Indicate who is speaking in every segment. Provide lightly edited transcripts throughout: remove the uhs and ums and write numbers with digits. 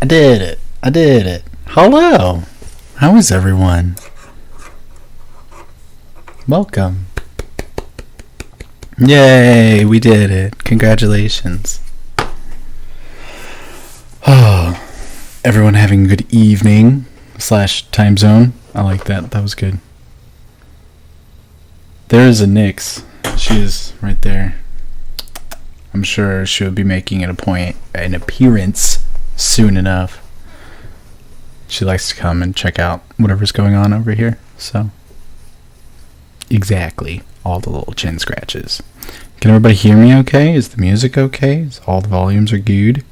Speaker 1: I did it. I did it. Hello. How is everyone? Welcome. Yay, we did it. Congratulations. Oh, everyone having a good evening / time zone. I like that. That was good. There is a Nyx. She is right there. I'm sure she'll be making an appearance soon enough. She likes to come and check out whatever's going on over here. So, exactly. All the little chin scratches. Can everybody hear me okay? Is the music okay? Is all the volumes are good?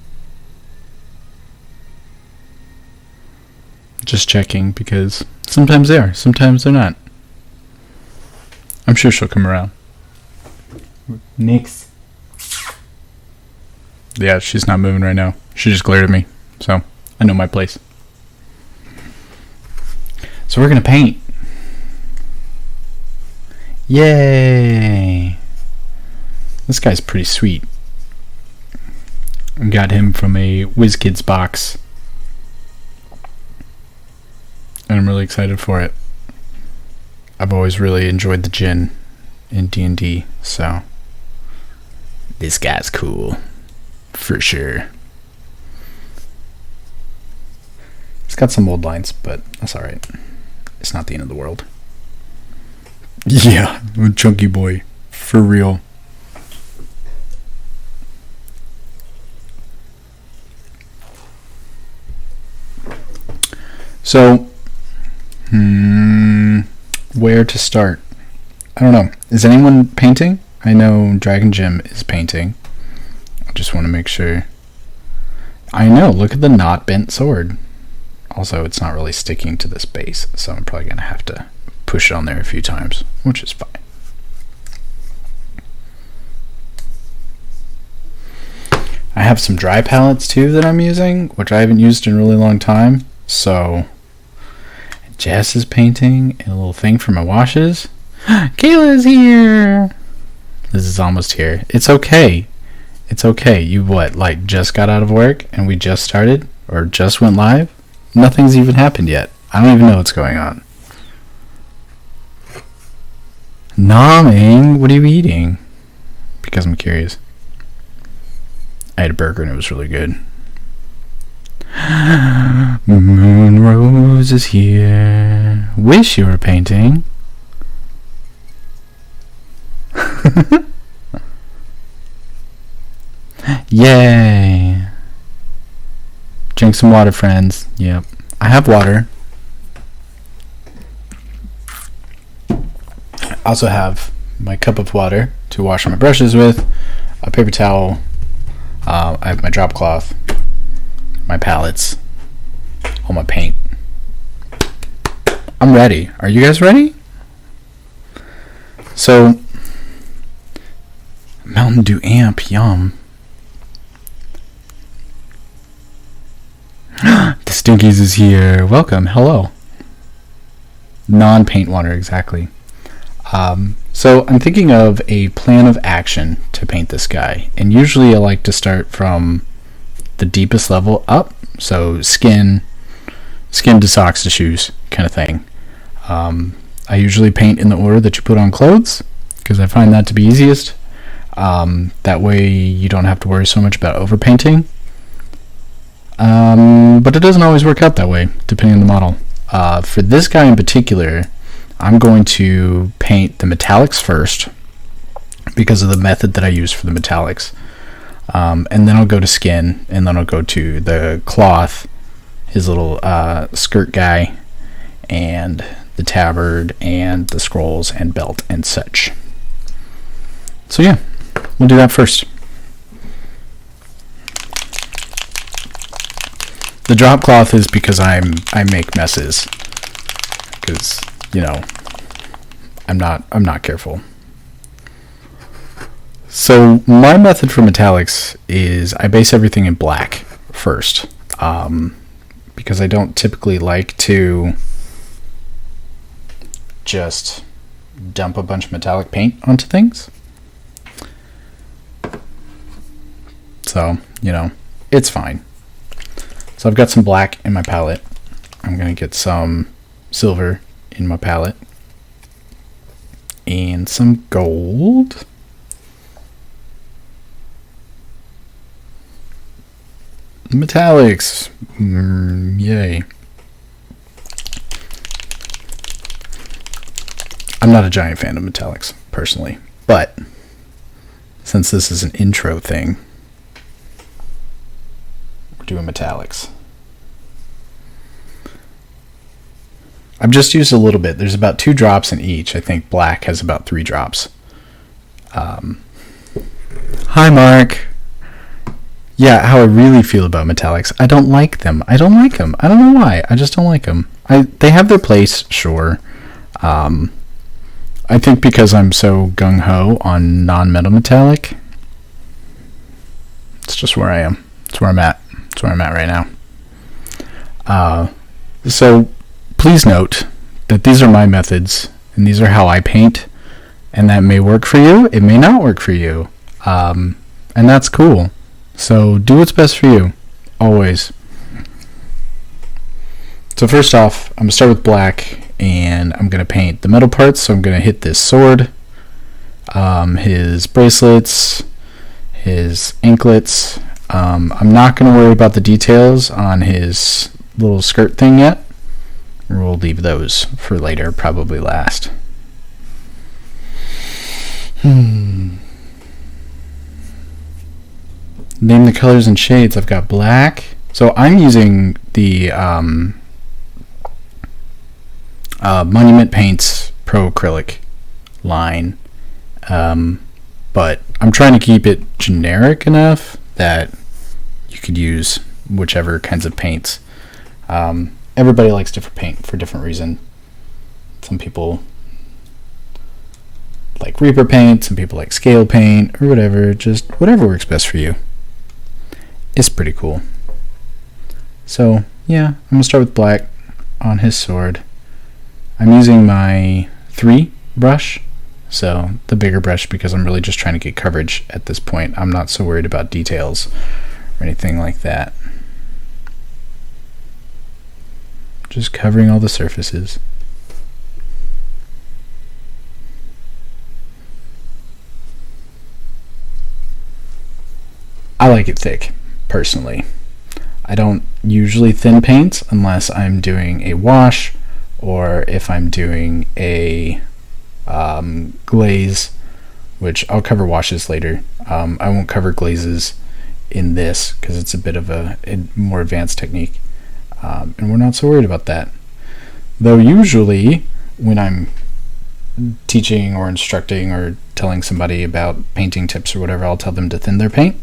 Speaker 1: Just checking, because sometimes they are, sometimes they're not. I'm sure she'll come around. Nyx. Yeah, she's not moving right now. She just glared at me, so I know my place. So we're gonna paint. Yay! This guy's pretty sweet. I got him from a WizKids box, and I'm really excited for it. I've always really enjoyed the Djinn in D&D, so this guy's cool. For sure. It's got some old lines, but that's alright. It's not the end of the world. Yeah, I'm a chunky boy. For real. So, where to start? I don't know. Is anyone painting? I know Dragon Jim is painting. I just want to make sure. I know, look at the not bent sword. Also, it's not really sticking to this base, so I'm probably going to have to push it on there a few times, which is fine. I have some dry palettes too that I'm using, which I haven't used in a really long time. So, Jess is painting, and a little thing for my washes. Kayla's here! This is almost here. It's okay. It's okay. You just got out of work and we just started? Or just went live? Nothing's even happened yet. I don't even know what's going on. Nomming? What are you eating? Because I'm curious. I had a burger and it was really good. Moon Rose is here. Wish you were painting. Yay. Drink some water, friends. Yep. I have water. I also have my cup of water to wash my brushes with, a paper towel, I have my drop cloth, my palettes, all my paint. I'm ready. Are you guys ready? So, Mountain Dew Amp, yum. The Stinkies is here. Welcome. Hello. Non-paint water, exactly. So I'm thinking of a plan of action to paint this guy. And usually I like to start from the deepest level up. So skin to socks to shoes kind of thing. I usually paint in the order that you put on clothes, because I find that to be easiest. That way you don't have to worry so much about overpainting. But it doesn't always work out that way, depending on the model. For this guy in particular, I'm going to paint the metallics first, because of the method that I use for the metallics. And then I'll go to skin, and then I'll go to the cloth, his little skirt guy, and the tabard, and the scrolls, and belt, and such. So yeah, we'll do that first. The drop cloth is because I make messes, because I'm not careful. So my method for metallics is I base everything in black first, because I don't typically like to just dump a bunch of metallic paint onto things. So, it's fine. So I've got some black in my palette. I'm going to get some silver in my palette. And some gold. Metallics. Yay. I'm not a giant fan of metallics, personally. But since this is an intro thing, we're doing metallics. I've just used a little bit. There's about 2 drops in each. I think black has about 3 drops. Hi, Mark. Yeah, how I really feel about metallics. I don't like them. I don't like them. I don't know why. I just don't like them. They have their place, sure. I think because I'm so gung-ho on non-metal metallic. It's just where I am. It's where I'm at. It's where I'm at right now. So please note that these are my methods, and these are how I paint, and that may work for you. It may not work for you. And that's cool. So do what's best for you, always. So first off, I'm going to start with black, and I'm going to paint the metal parts. So I'm going to hit this sword, his bracelets, his anklets. I'm not going to worry about the details on his little skirt thing yet. We'll leave those for later, probably last. Name the colors and shades. I've got black. So I'm using the Monument Paints Pro Acrylic line. But I'm trying to keep it generic enough that you could use whichever kinds of paints. Everybody likes different paint for different reason. Some people like Reaper paint, some people like scale paint, or whatever. Just whatever works best for you. It's pretty cool. So yeah, I'm gonna start with black on his sword. I'm using my 3 brush, so the bigger brush, because I'm really just trying to get coverage at this point. I'm not so worried about details or anything like that. Just covering all the surfaces. I like it thick, personally. I don't usually thin paint unless I'm doing a wash or if I'm doing a glaze, which I'll cover washes later. I won't cover glazes in this because it's a bit of a more advanced technique. And we're not so worried about that. Though usually when I'm teaching or instructing or telling somebody about painting tips or whatever, I'll tell them to thin their paint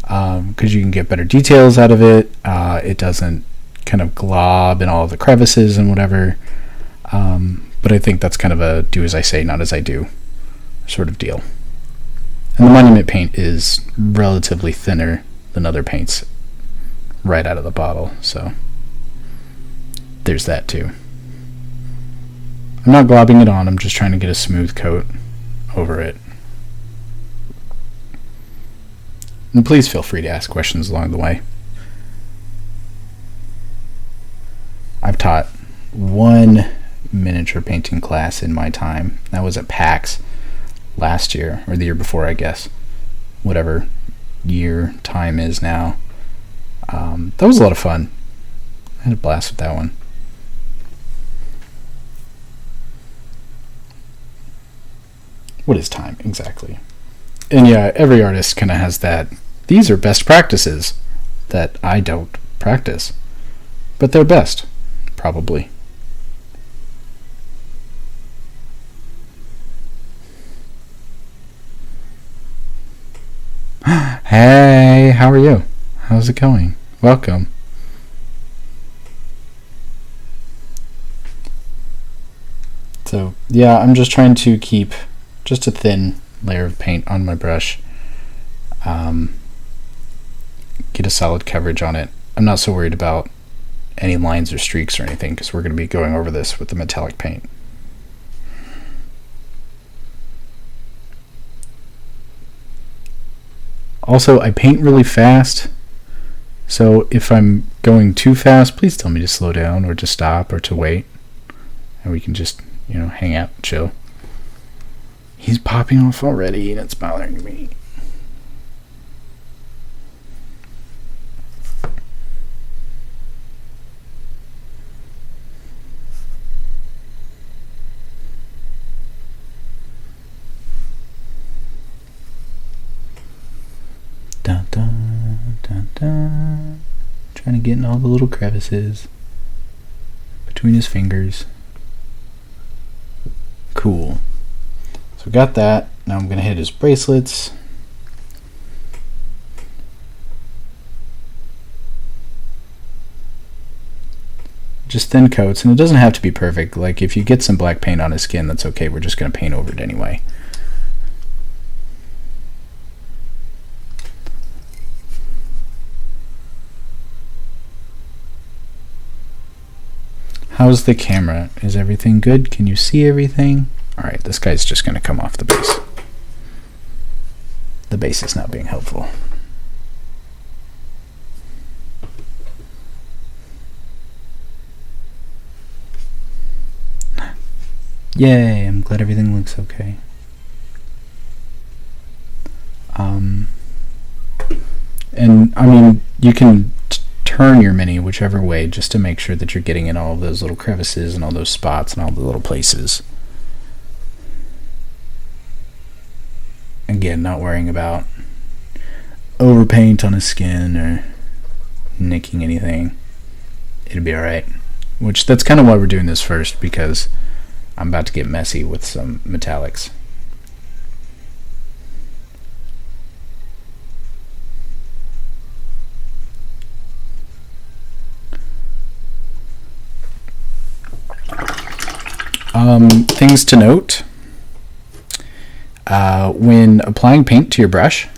Speaker 1: because you can get better details out of it. It doesn't kind of glob in all of the crevices and whatever. But I think that's kind of a do as I say, not as I do sort of deal. And the Monument paint is relatively thinner than other paints right out of the bottle, so there's that too. I'm not globbing it on, I'm just trying to get a smooth coat over it. And please feel free to ask questions along the way. I've taught 1 miniature painting class in my time. That was at PAX last year, or the year before, I guess. Whatever year time is now. That was a lot of fun. I had a blast with that one. What is time, exactly? And yeah, every artist kind of has that. These are best practices that I don't practice. But they're best, probably. Hey, how are you? How's it going? Welcome. So yeah, I'm just trying to keep just a thin layer of paint on my brush. Get a solid coverage on it. I'm not so worried about any lines or streaks or anything because we're going to be going over this with the metallic paint. Also, I paint really fast, so if I'm going too fast, please tell me to slow down or to stop or to wait. And we can just, hang out, chill. He's popping off already and it's bothering me. Dun, dun, dun, dun. Trying to get in all the little crevices between his fingers. Cool. So we got that. Now I'm going to hit his bracelets. Just thin coats, and it doesn't have to be perfect. Like if you get some black paint on his skin, that's okay. We're just going to paint over it anyway. How's the camera? Is everything good? Can you see everything? Alright, this guy's just going to come off the base. The base is not being helpful. Yay, I'm glad everything looks okay. And I mean, you can turn your mini whichever way just to make sure that you're getting in all of those little crevices and all those spots and all the little places. Again, not worrying about overpaint on his skin or nicking anything. It'll be alright. Which, that's kind of why we're doing this first, because I'm about to get messy with some metallics. Things to note. When applying paint to your brush,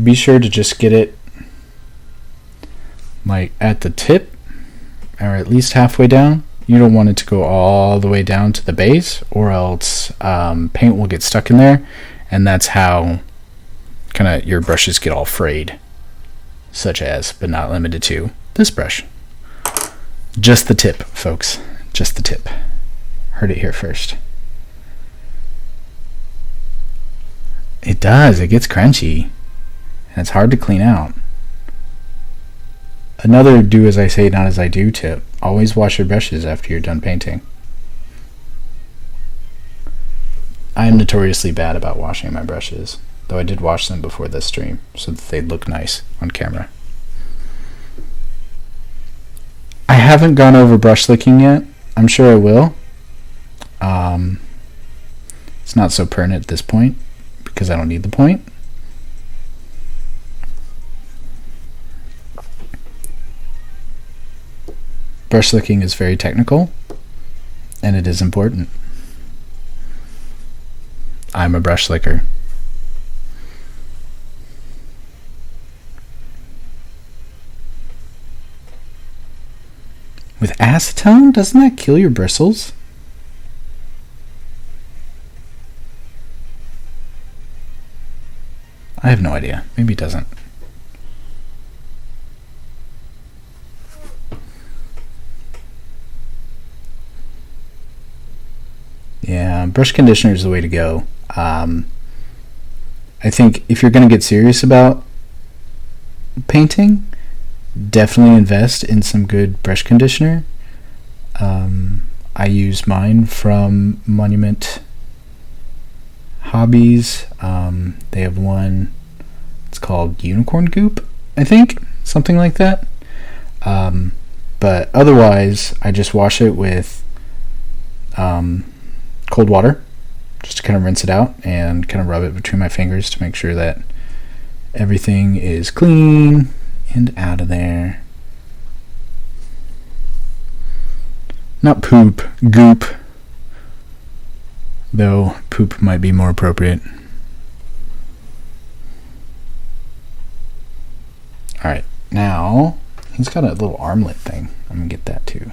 Speaker 1: be sure to just get it like at the tip or at least halfway down. You don't want it to go all the way down to the base, or else paint will get stuck in there, and that's how kind of your brushes get all frayed, such as, but not limited to, this brush. Just the tip, folks. Just the tip. Heard it here first. It does. It gets crunchy. And it's hard to clean out. Another do as I say, not as I do tip. Always wash your brushes after you're done painting. I am notoriously bad about washing my brushes, though I did wash them before this stream so that they'd look nice on camera. I haven't gone over brush licking yet. I'm sure I will. It's not so pertinent at this point because I don't need the point. Brush licking is very technical, and it is important. I'm a brush licker. With acetone? Doesn't that kill your bristles? I have no idea. Maybe it doesn't. Yeah, brush conditioner is the way to go. I think if you're going to get serious about painting, definitely invest in some good brush conditioner. I use mine from Monument Hobbies. They have one, it's called Unicorn Goop, I think, something like that. But otherwise, I just wash it with cold water, just to kind of rinse it out and kind of rub it between my fingers to make sure that everything is clean and out of there. Not poop, goop, though poop might be more appropriate. Alright, now he's got a little armlet thing. I'm gonna get that too.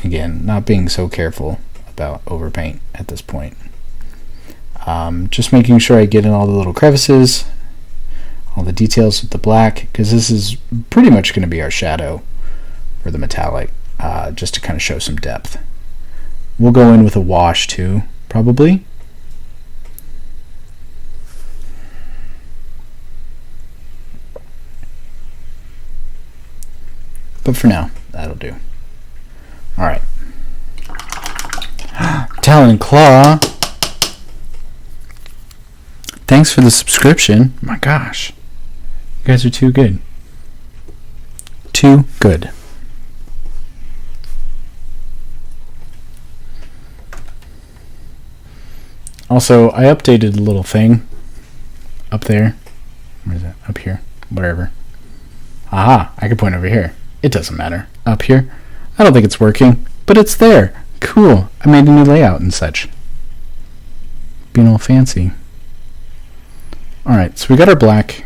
Speaker 1: Again, not being so careful about overpaint at this point. Just making sure I get in all the little crevices. all the details with the black, because this is pretty much going to be our shadow for the metallic, just to kind of show some depth. We'll go in with a wash too, probably. But for now, that'll do. Alright. Talon Claw. Thanks for the subscription. My gosh. You guys are too good. Too good. Also, I updated a little thing up there. Where is it? Up here. Whatever. Aha, I can point over here. It doesn't matter. Up here. I don't think it's working, but it's there. Cool. I made a new layout and such. Being all fancy. Alright, so we got our black.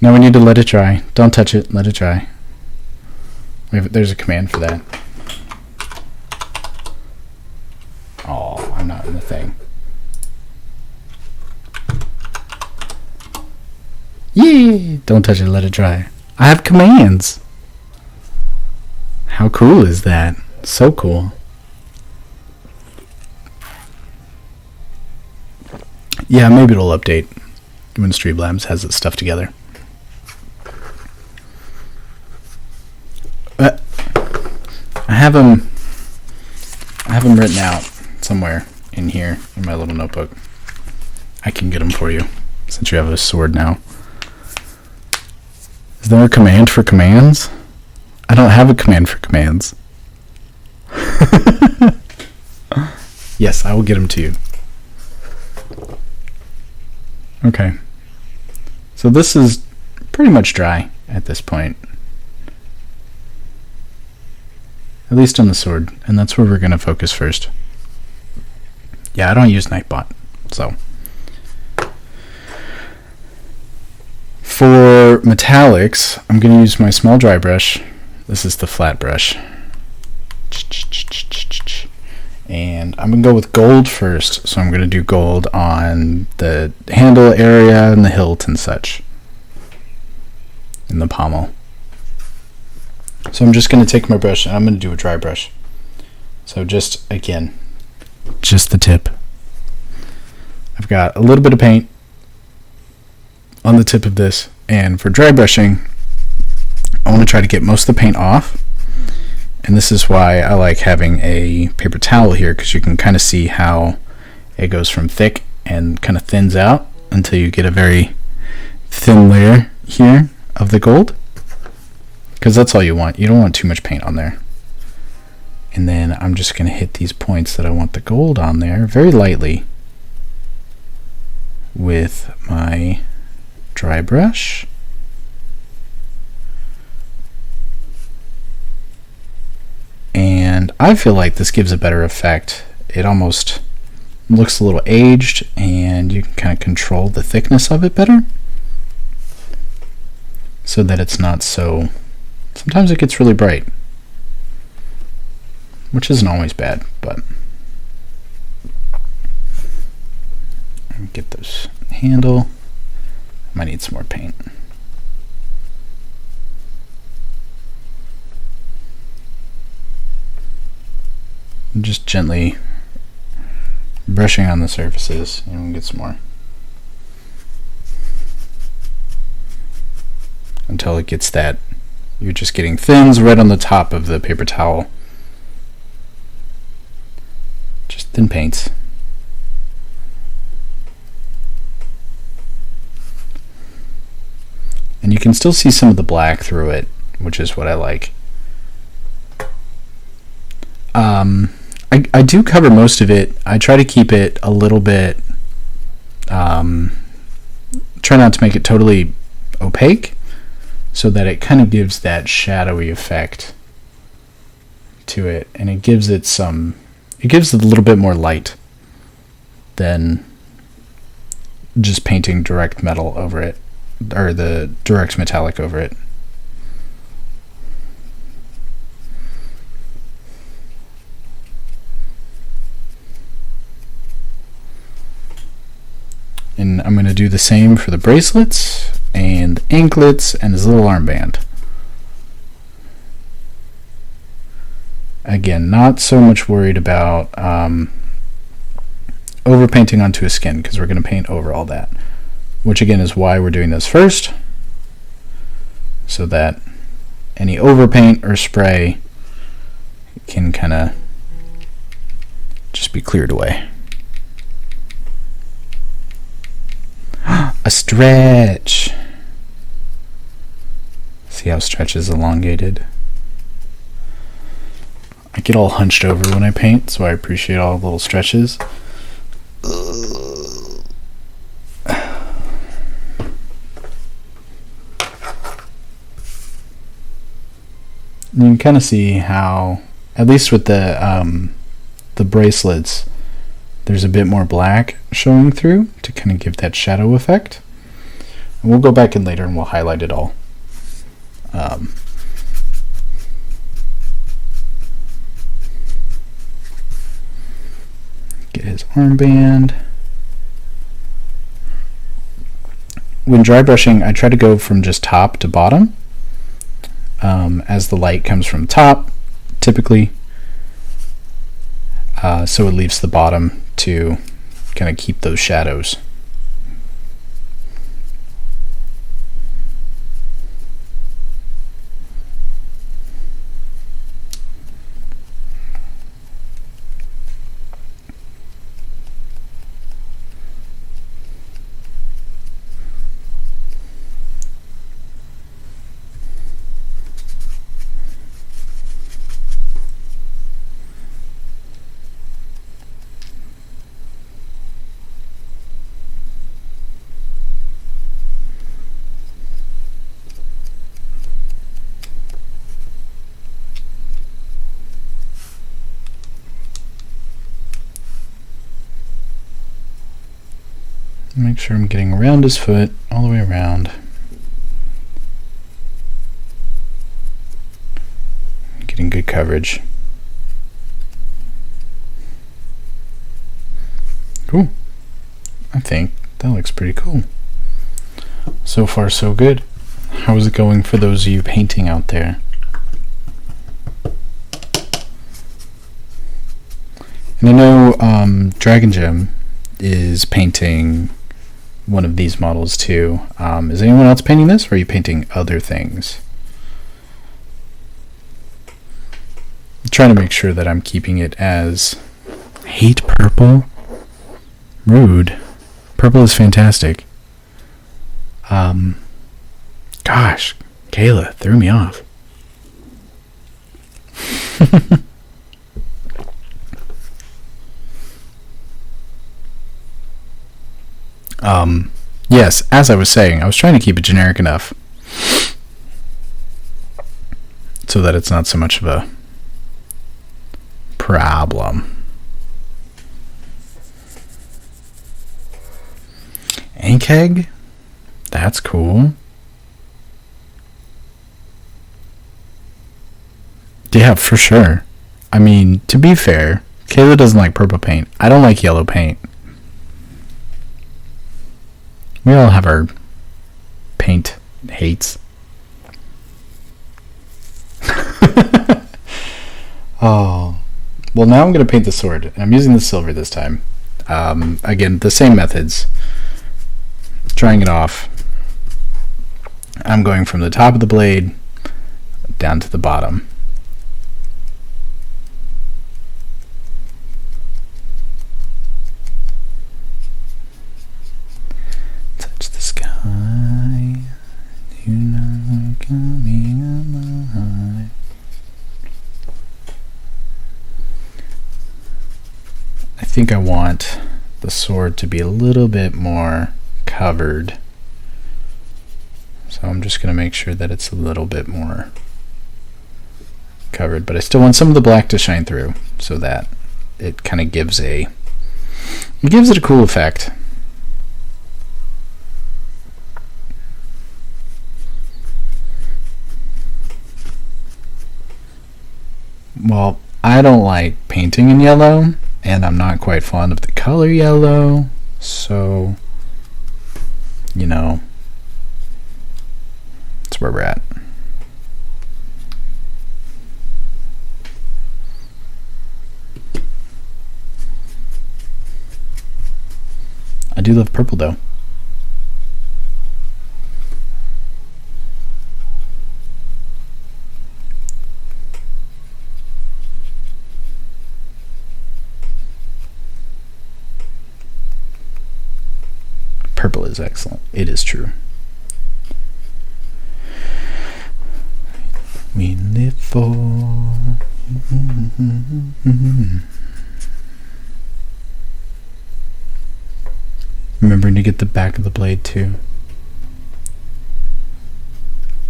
Speaker 1: Now we need to let it dry. Don't touch it. Let it dry. There's a command for that. Oh, I'm not in the thing. Yay! Don't touch it, let it dry. I have commands! How cool is that? So cool. Yeah, maybe it'll update when Streamlabs has its stuff together. I have them written out somewhere in here in my little notebook. I can get them for you since you have a sword now. Is there a command for commands? I don't have a command for commands. Yes, I will get them to you. Okay. So this is pretty much dry at this point. At least on the sword, and that's where we're going to focus first. Yeah, I don't use Nightbot, so. For metallics, I'm going to use my small dry brush. This is the flat brush. And I'm going to go with gold first, so I'm going to do gold on the handle area and the hilt and such. In the pommel. So I'm just going to take my brush and I'm going to do a dry brush. So just, again, just the tip. I've got a little bit of paint on the tip of this, and for dry brushing, I want to try to get most of the paint off. And this is why I like having a paper towel here, because you can kind of see how it goes from thick and kind of thins out until you get a very thin layer here of the gold. Because that's all you want. You don't want too much paint on there. And then I'm just going to hit these points that I want the gold on there very lightly with my dry brush. And I feel like this gives a better effect. It almost looks a little aged, and you can kind of control the thickness of it better so that it's not so... Sometimes it gets really bright, which isn't always bad, but get this handle. Might need some more paint. I'm just gently brushing on the surfaces, and we'll get some more until it gets that. You're just getting thins right on the top of the paper towel. Just thin paints. And you can still see some of the black through it, which is what I like. I do cover most of it. I try to keep it a little bit, try not to make it totally opaque, so that it kind of gives that shadowy effect to it, and it gives it a little bit more light than just painting direct metal over it, or the direct metallic over it. do the same for the bracelets and anklets and his little armband. Again, not so much worried about overpainting onto his skin, because we're going to paint over all that, which again is why we're doing this first, so that any overpaint or spray can kind of just be cleared away. A stretch. See how stretch is elongated? I get all hunched over when I paint, so I appreciate all the little stretches. You can kind of see how, at least with the bracelets, there's a bit more black showing through to kind of give that shadow effect. And we'll go back in later and we'll highlight it all. Get his armband. When dry brushing, I try to go from just top to bottom. As the light comes from top, typically, so it leaves the bottom to kind of keep those shadows. Make sure I'm getting around his foot, all the way around. Getting good coverage. Cool. I think that looks pretty cool. So far, so good. How is it going for those of you painting out there? And I know Dragon Gem is painting one of these models too. Is anyone else painting this, or are you painting other things? I'm trying to make sure that I'm keeping it as... Hate purple? Rude. Purple is fantastic. Gosh, Kayla threw me off. Yes, as I was saying, I was trying to keep it generic enough so that it's not so much of a problem. Ink egg? That's cool. Yeah, for sure. I mean, to be fair, Kayla doesn't like purple paint. I don't like yellow paint. We all have our paint hates. Oh. Well, now I'm going to paint the sword. And I'm using the silver this time. Again, the same methods. Drying it off. I'm going from the top of the blade down to the bottom. You're not coming alive. I think I want the sword to be a little bit more covered. So I'm just going to make sure that it's a little bit more covered, but I still want some of the black to shine through so that it kind of gives it a cool effect. Well, I don't like painting in yellow, and I'm not quite fond of the color yellow, so you know, that's where we're at. I do love purple though. Purple is excellent. It is true. We live for. Remembering to get the back of the blade too.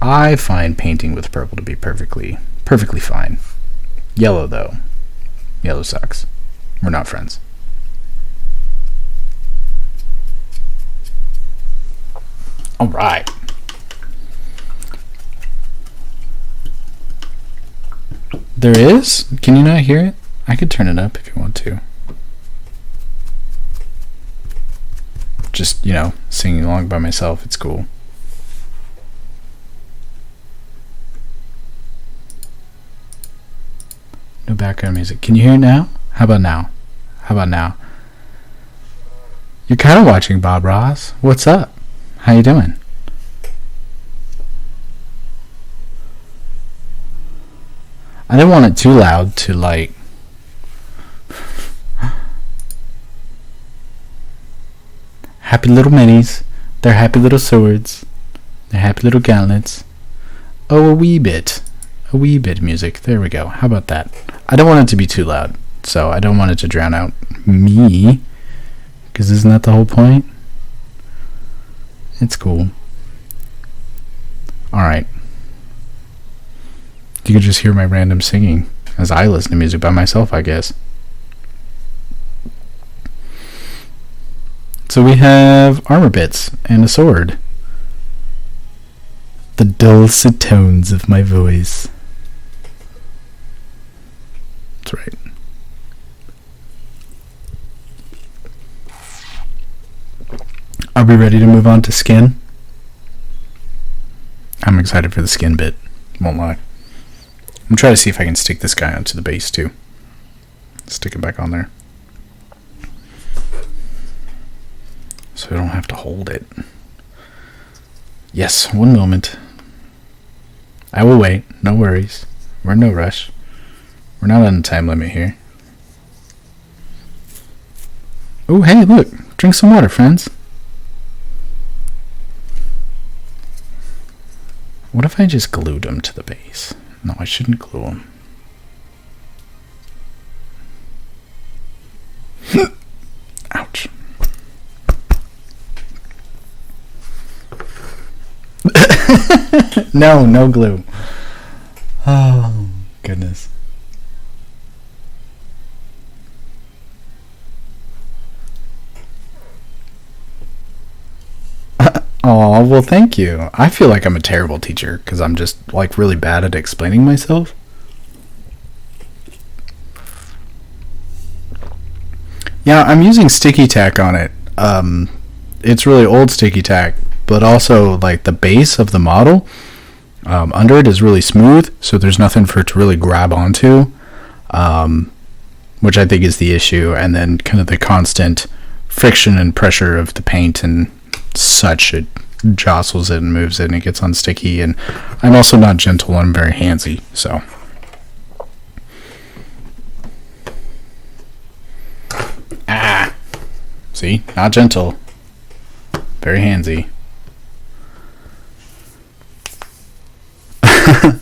Speaker 1: I find painting with purple to be perfectly fine. Yellow though. Yellow sucks. We're not friends. All right. There is? Can you not hear it? I could turn it up if you want to. Just, you know, singing along by myself. It's cool. No background music. Can you hear it now? How about now? How about now? You're kind of watching Bob Ross. What's up? How you doing? I didn't want it too loud to like happy little minis. They're happy little swords. They're happy little gauntlets. Oh, a wee bit music. There we go. How about that? I don't want it to be too loud, so I don't want it to drown out me, because isn't that the whole point? It's cool. Alright. You could just hear my random singing as I listen to music by myself, I guess. So we have armor bits and a sword. The dulcet tones of my voice. That's right. Are we ready to move on to skin? I'm excited for the skin bit. Won't lie. I'm trying to see if I can stick this guy onto the base too. Stick it back on there. So I don't have to hold it. Yes, one moment. I will wait. No worries. We're in no rush. We're not on a time limit here. Oh, hey, look. Drink some water, friends. What if I just glued them to the base? No, I shouldn't glue them. Ouch. No glue. Oh, goodness. Oh, well, thank you. I feel like I'm a terrible teacher because I'm just like really bad at explaining myself. Yeah, I'm using sticky tack on it. It's really old sticky tack, but also like the base of the model under it is really smooth, so there's nothing for it to really grab onto, which I think is the issue. And then kind of the constant friction and pressure of the paint and such, it jostles it and moves it and it gets unsticky. And I'm also not gentle, I'm very handsy, so see, not gentle, very handsy.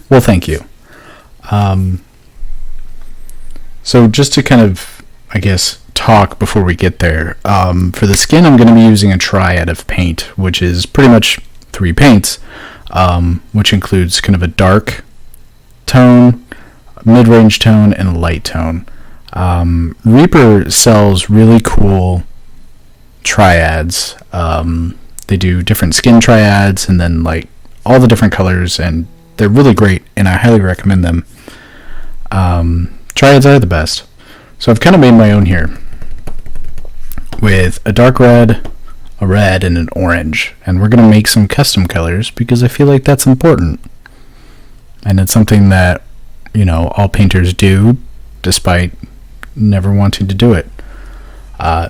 Speaker 1: Well, thank you. So just to kind of, I guess, talk before we get there, for the skin I'm going to be using a triad of paint, which is pretty much 3 paints, which includes kind of a dark tone, mid-range tone, and a light tone. Reaper sells really cool triads. They do different skin triads and then like all the different colors, and they're really great and I highly recommend them. Triads are the best. So I've kind of made my own here with a dark red, a red, and an orange. And we're going to make some custom colors because I feel like that's important. And it's something that, all painters do despite never wanting to do it.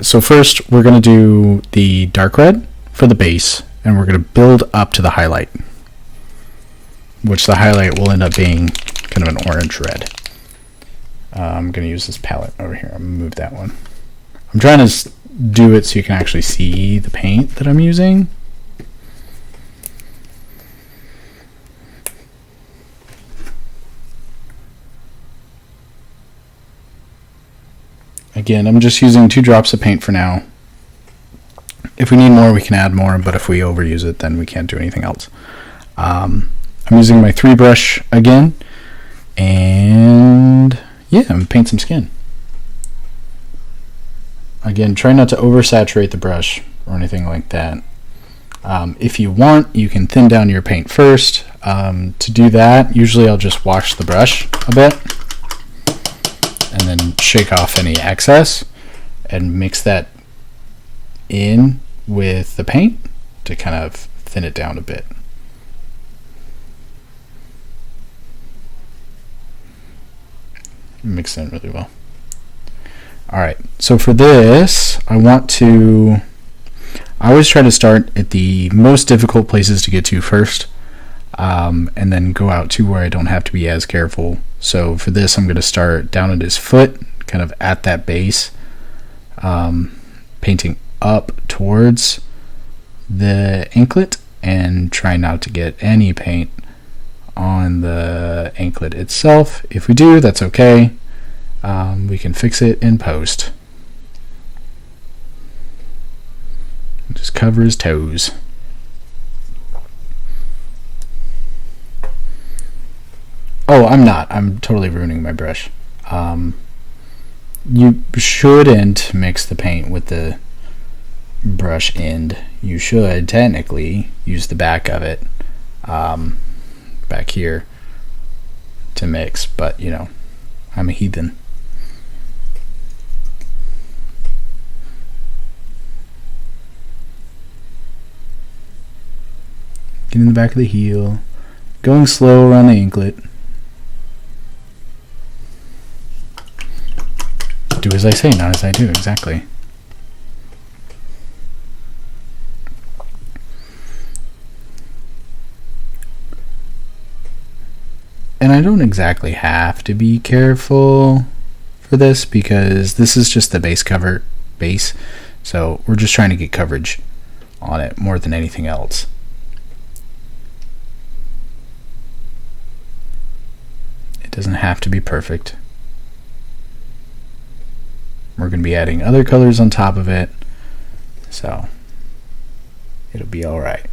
Speaker 1: So first, we're going to do the dark red for the base, and we're going to build up to the highlight, which the highlight will end up being kind of an orange red. I'm going to use this palette over here. I'm going to move that one. I'm trying to do it so you can actually see the paint that I'm using. Again, I'm just using 2 drops of paint for now. If we need more, we can add more, but if we overuse it, then we can't do anything else. I'm using my 3 brush again, and yeah, I'm going to paint some skin. Again, try not to oversaturate the brush or anything like that. If you want, you can thin down your paint first. To do that, usually I'll just wash the brush a bit and then shake off any excess and mix that in with the paint to kind of thin it down a bit. Mix it in really well. Alright, so for this, I always try to start at the most difficult places to get to first, and then go out to where I don't have to be as careful. So for this, I'm going to start down at his foot, kind of at that base, painting up towards the anklet, and try not to get any paint on the anklet itself. If we do, that's okay. We can fix it in post. Just cover his toes. Oh, I'm not. I'm totally ruining my brush. You shouldn't mix the paint with the brush end. You should technically use the back of it, back here, to mix, but I'm a heathen. Get in the back of the heel, going slow around the anklet. Do as I say, not as I do, exactly. And I don't exactly have to be careful for this because this is just the base, so we're just trying to get coverage on it more than anything else. It doesn't have to be perfect. We're going to be adding other colors on top of it, so it'll be alright.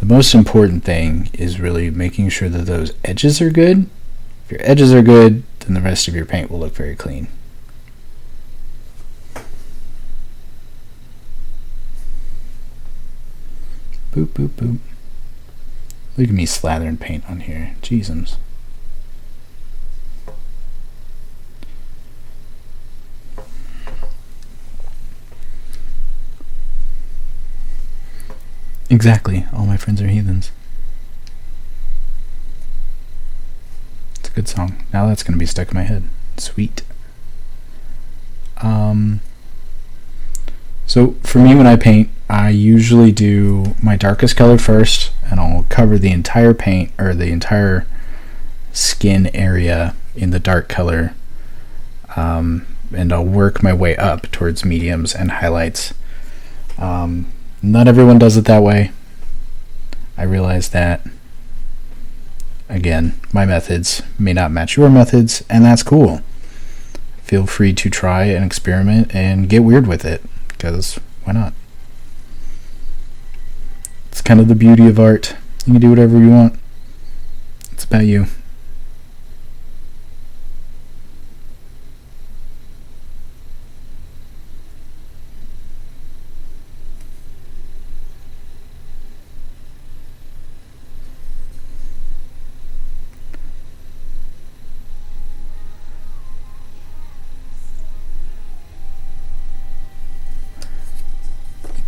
Speaker 1: The most important thing is really making sure that those edges are good. If your edges are good, then the rest of your paint will look very clean. Boop, boop, boop. Look at me slathering paint on here. Jeezums. Exactly. All my friends are heathens. It's a good song. Now that's going to be stuck in my head. Sweet. So for me, when I paint, I usually do my darkest color first, and I'll cover the entire paint or the entire skin area in the dark color, and I'll work my way up towards mediums and highlights. Not everyone does it that way. I realize that. Again, my methods may not match your methods, and that's cool. Feel free to try and experiment and get weird with it, because why not? It's kind of the beauty of art. You can do whatever you want. It's about you.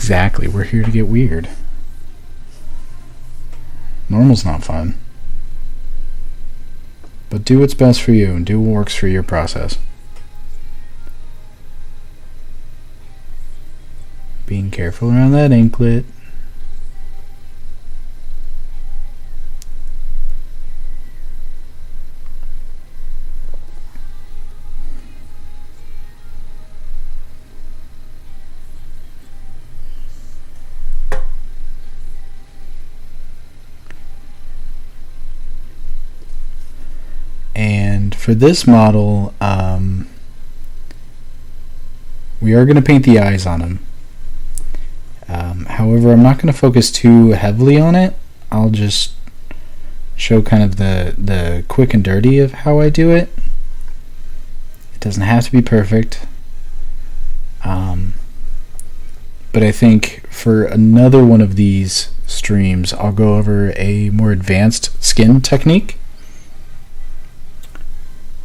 Speaker 1: Exactly. We're here to get weird. Normal's not fun. But do what's best for you and do what works for your process. Being careful around that anklet. And for this model, we are going to paint the eyes on him. However, I'm not going to focus too heavily on it. I'll just show kind of the quick and dirty of how I do it. It doesn't have to be perfect. But I think for another one of these streams, I'll go over a more advanced skin technique.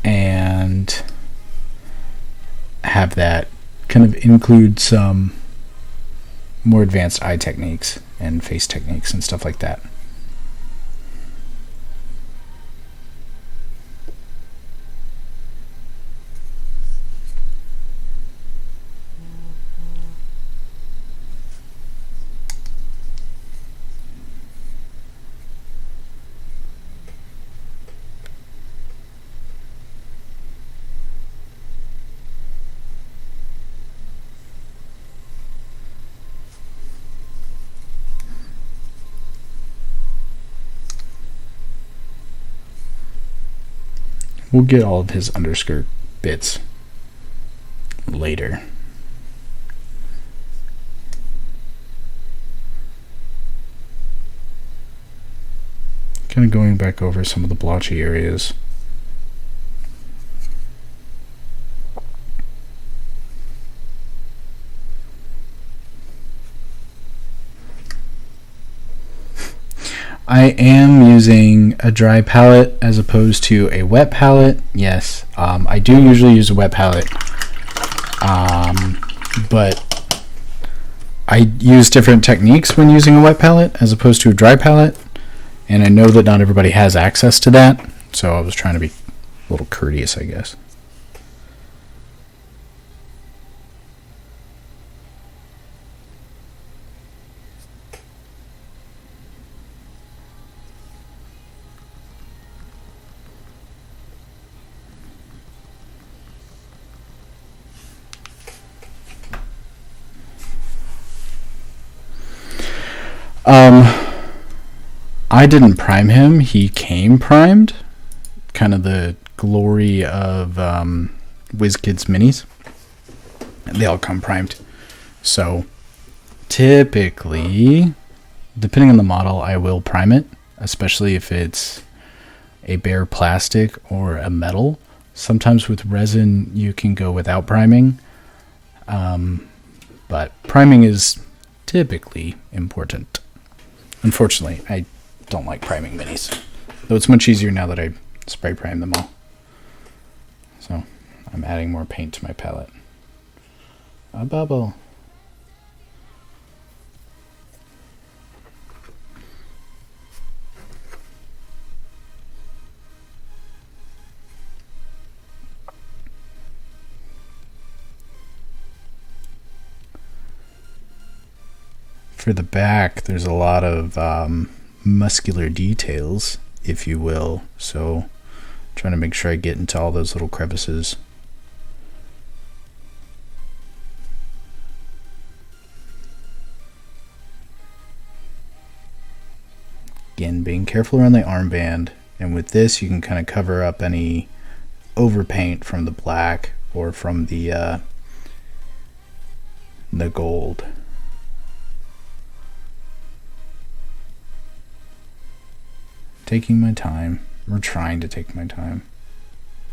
Speaker 1: And have that kind of include some more advanced eye techniques and face techniques and stuff like that. We'll get all of his underskirt bits later. Kind of going back over some of the blotchy areas. I am using a dry palette as opposed to a wet palette. Yes, I do usually use a wet palette, but I use different techniques when using a wet palette as opposed to a dry palette, and I know that not everybody has access to that, so I was trying to be a little courteous, I guess. I didn't prime him. He came primed. Kind of the glory of WizKids minis. They all come primed. So typically, depending on the model, I will prime it, especially if it's a bare plastic or a metal. Sometimes with resin, you can go without priming. But priming is typically important. Unfortunately, I don't like priming minis, though it's much easier now that I spray prime them all. So I'm adding more paint to my palette. A bubble. For the back, there's a lot of muscular details, if you will, so trying to make sure I get into all those little crevices. Again, being careful around the armband, and with this you can kind of cover up any overpaint from the black or from the gold. Taking my time, or trying to take my time.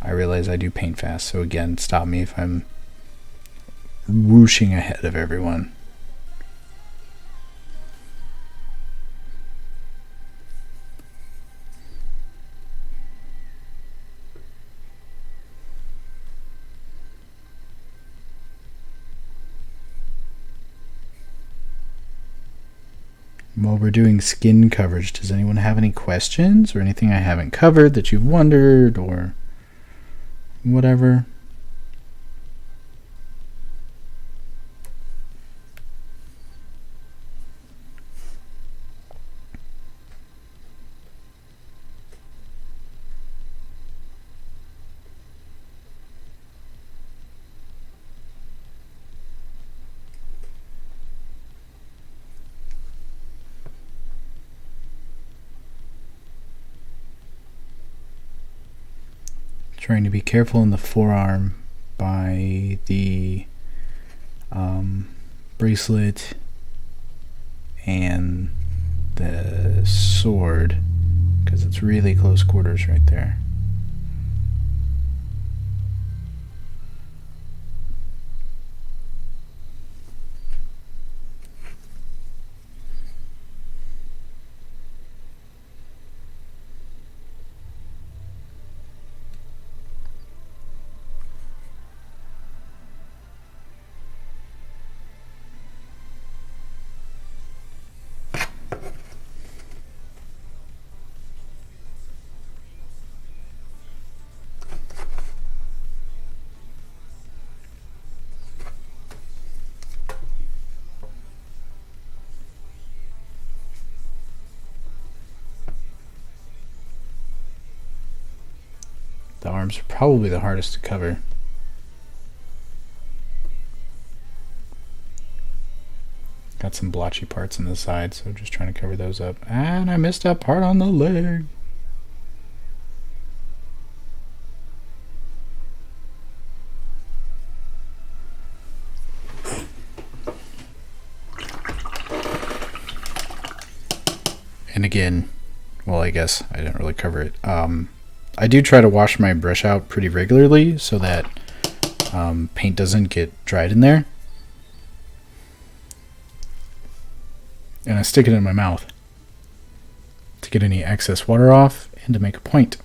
Speaker 1: I realize I do paint fast, so again, stop me if I'm whooshing ahead of everyone. While we're doing skin coverage, does anyone have any questions or anything I haven't covered that you've wondered or whatever? Trying to be careful in the forearm by the bracelet and the sword because it's really close quarters right there. The arms are probably the hardest to cover. Got some blotchy parts on the side, so just trying to cover those up. And I missed that part on the leg. And again, well, I guess I didn't really cover it. I do try to wash my brush out pretty regularly so that paint doesn't get dried in there. And I stick it in my mouth to get any excess water off and to make a point.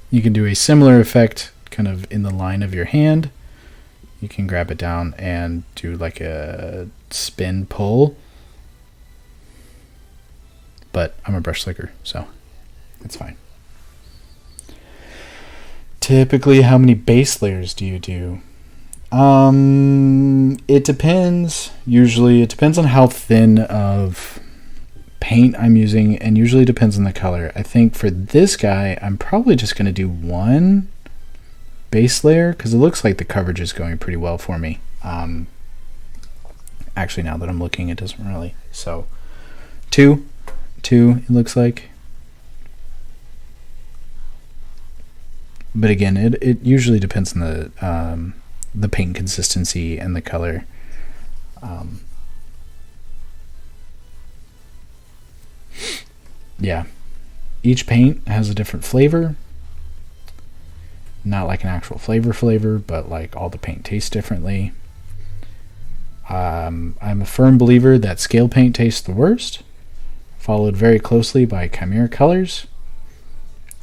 Speaker 1: You can do a similar effect kind of in the line of your hand. You can grab it down and do like a spin pull. But I'm a brush slicker, so it's fine. Typically, how many base layers do you do? It depends. Usually, it depends on how thin of paint I'm using, and usually depends on the color. I think for this guy, I'm probably just going to do one base layer because it looks like the coverage is going pretty well for me. Actually, now that I'm looking, it doesn't really. So, two, it looks like. But again, it usually depends on the paint consistency and the color. Yeah, each paint has a different flavor. Not like an actual flavor, but like all the paint tastes differently. I'm a firm believer that scale paint tastes the worst, followed very closely by Chimera colors,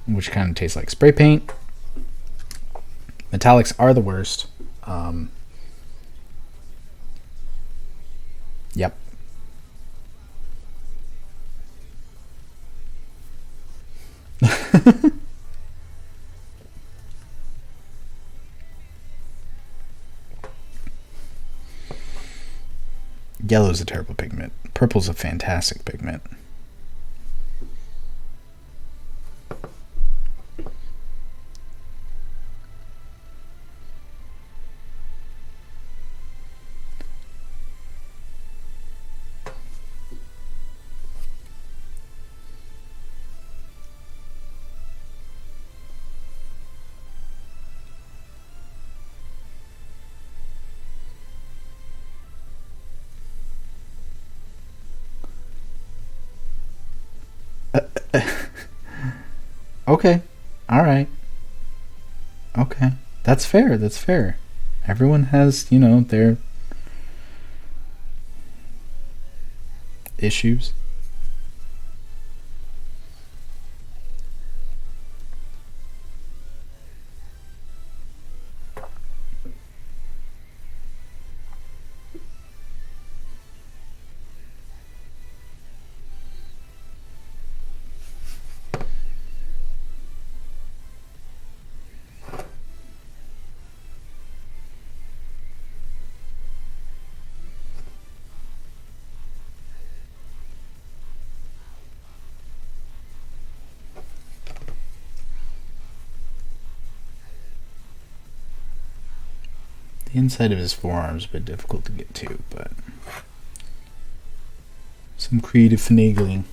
Speaker 1: which kind of tastes like spray paint. Metallics are the worst. Yep. Yellow's a terrible pigment. Purple's a fantastic pigment. Okay. All right. Okay. That's fair. Everyone has, their issues. The inside of his forearm is a bit difficult to get to, but some creative finagling.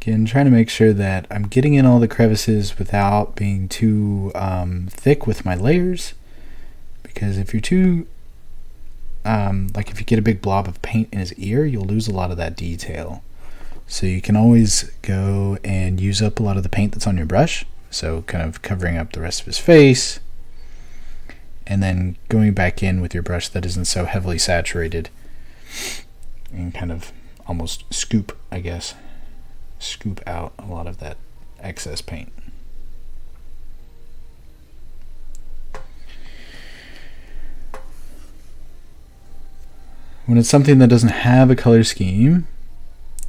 Speaker 1: Again, trying to make sure that I'm getting in all the crevices without being too thick with my layers, because if you're too like if you get a big blob of paint in his ear, you'll lose a lot of that detail. So you can always go and use up a lot of the paint that's on your brush, so kind of covering up the rest of his face, and then going back in with your brush that isn't so heavily saturated and kind of almost scoop, I guess, scoop out a lot of that excess paint. When it's something that doesn't have a color scheme,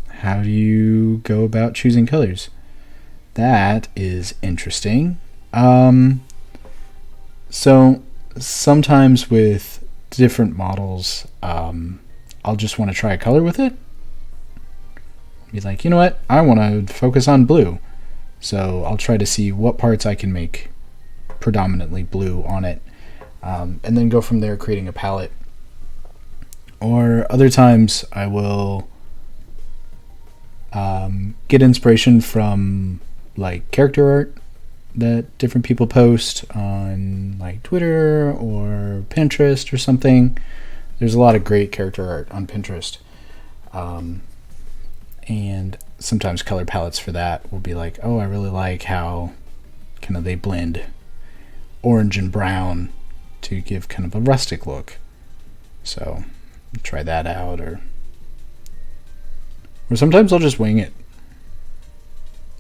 Speaker 1: how do you go about choosing colors? That is interesting. So sometimes with different models, I'll just want to try a color with it. Be like, you know what, I want to focus on blue, so I'll try to see what parts I can make predominantly blue on it, and then go from there creating a palette. Or other times I will get inspiration from like character art that different people post on like Twitter or Pinterest or something. There's a lot of great character art on Pinterest. And sometimes color palettes for that will be like, oh, I really like how kind of they blend orange and brown to give kind of a rustic look. So try that out, or sometimes I'll just wing it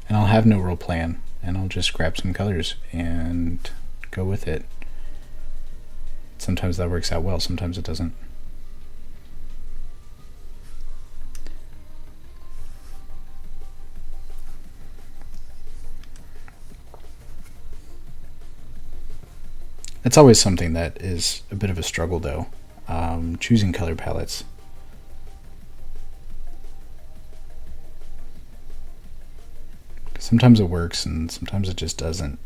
Speaker 1: and I'll have no real plan and I'll just grab some colors and go with it. Sometimes that works out well, sometimes it doesn't. It's always something that is a bit of a struggle, though, choosing color palettes. Sometimes it works and sometimes it just doesn't.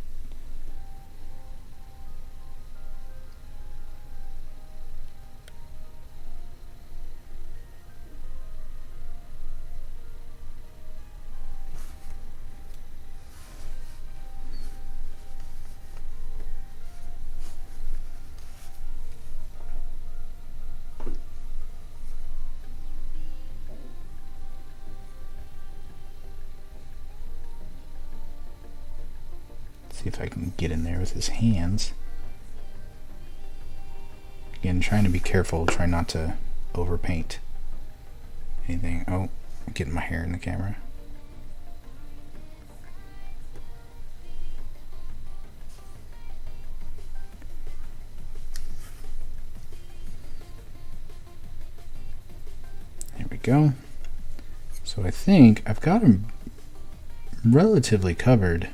Speaker 1: See if I can get in there with his hands. Again, trying to be careful, try not to overpaint anything. Oh, I'm getting my hair in the camera. There we go. So I think I've got him relatively covered.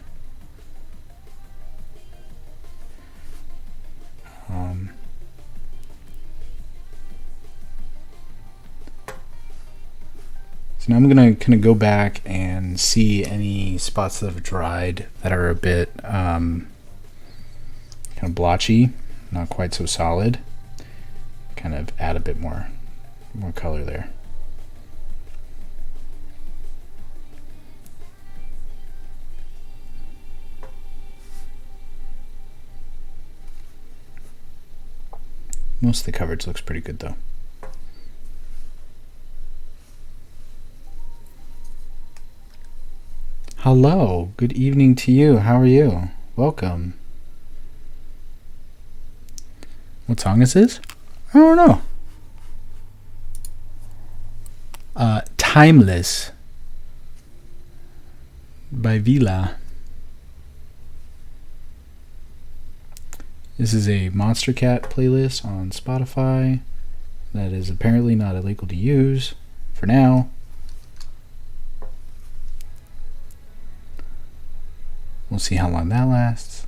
Speaker 1: So now I'm going to kind of go back and see any spots that have dried that are a bit kind of blotchy, not quite so solid. Kind of add a bit more color there. Most of the coverage looks pretty good though. Hello, good evening to you. How are you? Welcome. What song is this? I don't know. Timeless by Vila. This is a Monster Cat playlist on Spotify that is apparently not illegal to use for now. We'll see how long that lasts.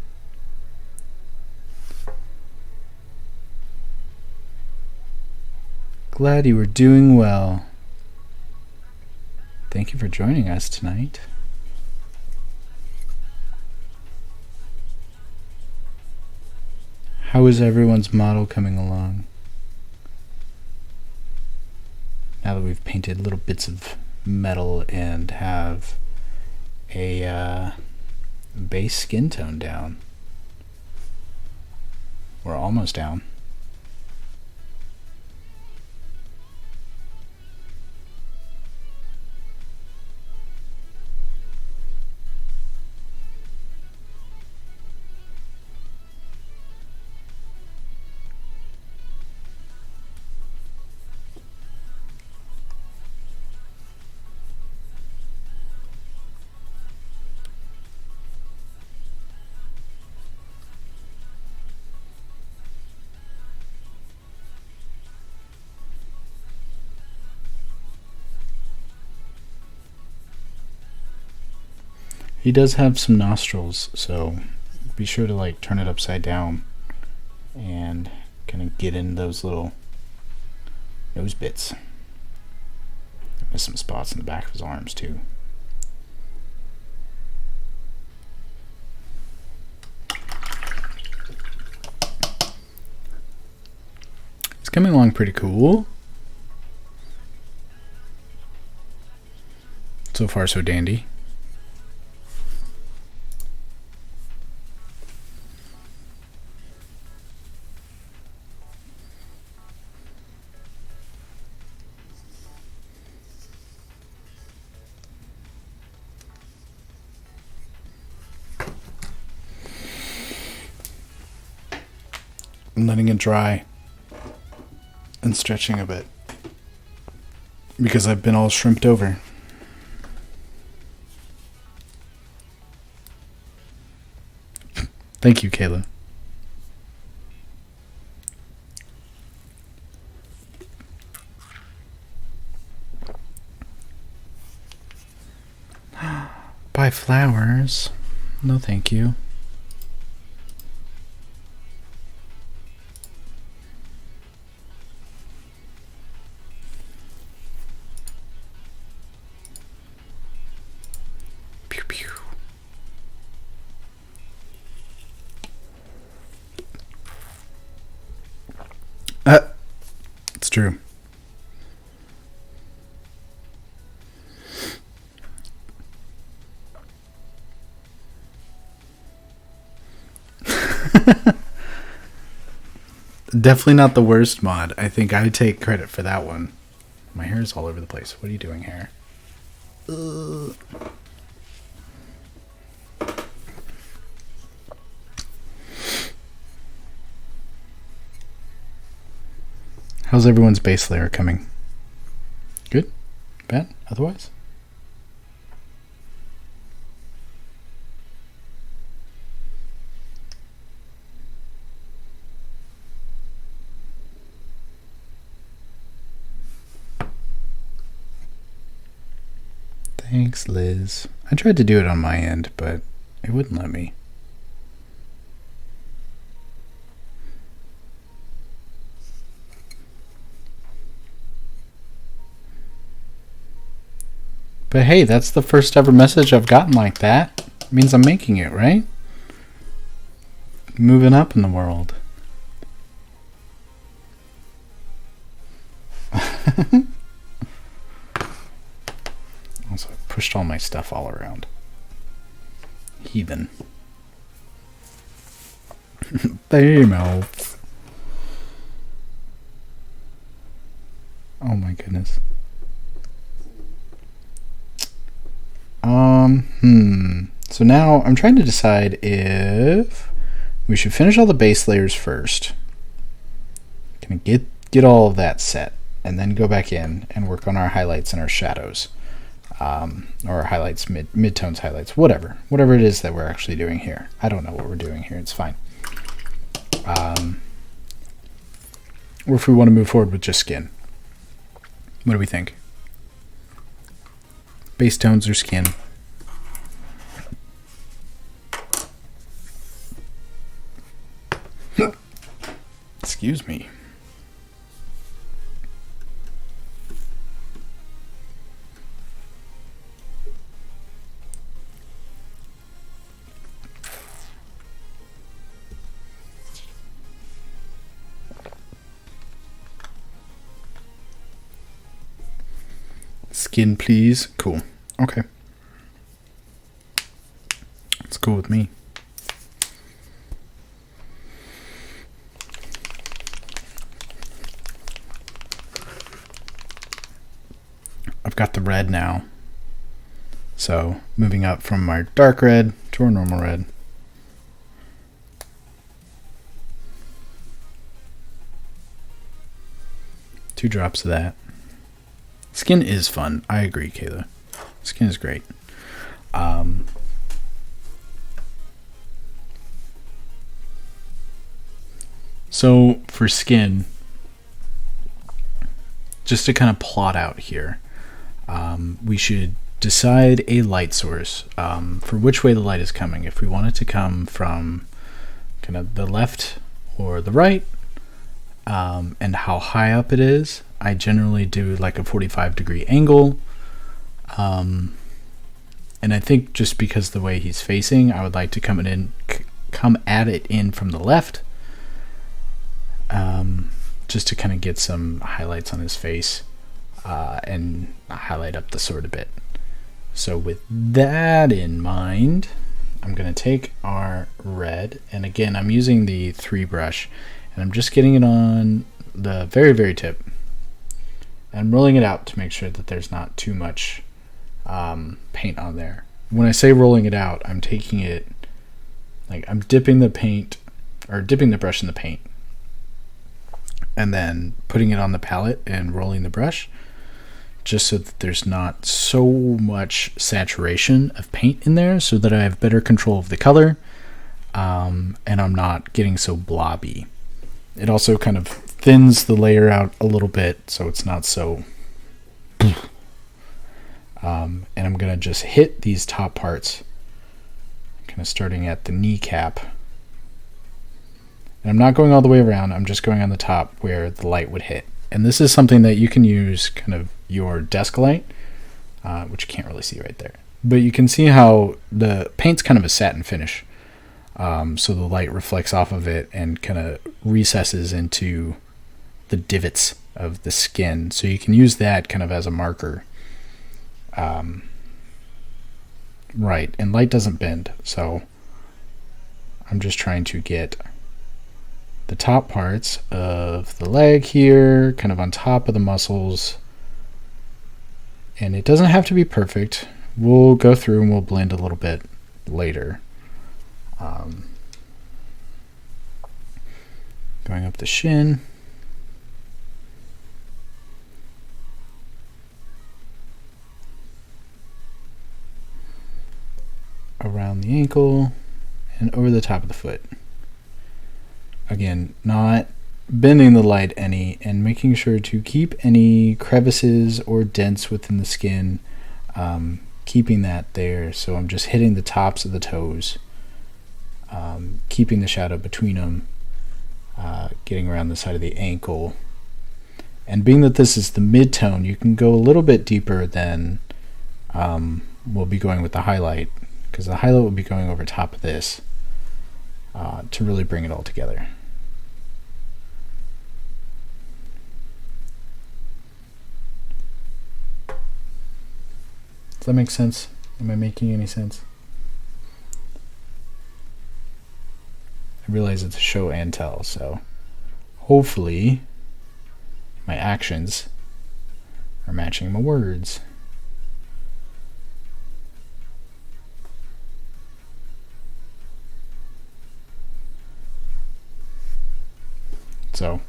Speaker 1: Glad you were doing well. Thank you for joining us tonight. How is everyone's model coming along? Now that we've painted little bits of metal and have a base skin tone down. We're almost down. He does have some nostrils, so be sure to like turn it upside down and kind of get in those little nose bits. There's some spots in the back of his arms too. It's coming along pretty cool. So far, so dandy. I'm letting it dry and stretching a bit because I've been all shrimped over. Thank you, Kayla. Buy flowers? No, thank you. Pew pew. It's true. Definitely not the worst mod. I think I take credit for that one. My hair is all over the place. What are you doing, hair? How's everyone's base layer coming? Good? Bad? Otherwise? Thanks, Liz. I tried to do it on my end, but it wouldn't let me. But hey, that's the first ever message I've gotten like that. It means I'm making it, right? Moving up in the world. Also, I pushed all my stuff all around. Heathen. Bam. Oh my goodness. So now I'm trying to decide if we should finish all the base layers first. Gonna get all of that set, and then go back in and work on our highlights and our shadows, or our highlights, midtones, highlights, whatever it is that we're actually doing here. I don't know what we're doing here. It's fine. Or if we want to move forward with just skin. What do we think? Base tones or skin? Excuse me. Skin, please. Cool. Okay. It's cool with me. I've got the red now. So moving up from our dark red to our normal red. Two drops of that. Skin is fun. I agree, Kayla. Skin is great. So for skin, just to kind of plot out here, we should decide a light source for which way the light is coming. If we want it to come from kind of the left or the right, and how high up it is. I generally do like a 45-degree angle. And I think just because the way he's facing, I would like to come at it in from the left. Just to kind of get some highlights on his face and highlight up the sword a bit. So with that in mind, I'm going to take our red, and again I'm using the 3 brush, and I'm just getting it on the very, very tip. And I'm rolling it out to make sure that there's not too much paint on there. When I say rolling it out, I'm taking it, like I'm dipping the paint, or dipping the brush in the paint, and then putting it on the palette and rolling the brush, just so that there's not so much saturation of paint in there, so that I have better control of the color, and I'm not getting so blobby. It also kind of thins the layer out a little bit, so it's not so... and I'm going to just hit these top parts, kind of starting at the kneecap. And I'm not going all the way around, I'm just going on the top where the light would hit. And this is something that you can use kind of your desk light, which you can't really see right there. But you can see how the paint's kind of a satin finish. So the light reflects off of it and kind of recesses into the divots of the skin. So you can use that kind of as a marker. Right, and light doesn't bend, so I'm just trying to get the top parts of the leg here, kind of on top of the muscles. And it doesn't have to be perfect. We'll go through and we'll blend a little bit later. Going up the shin. Around the ankle and over the top of the foot. Again, not bending the light any, and making sure to keep any crevices or dents within the skin, keeping that there. So I'm just hitting the tops of the toes, keeping the shadow between them, getting around the side of the ankle. And being that this is the mid-tone, you can go a little bit deeper than we'll be going with the highlight, because the highlight will be going over top of this to really bring it all together. Does that make sense? Am I making any sense? I realize it's a show and tell, so hopefully my actions are matching my words. So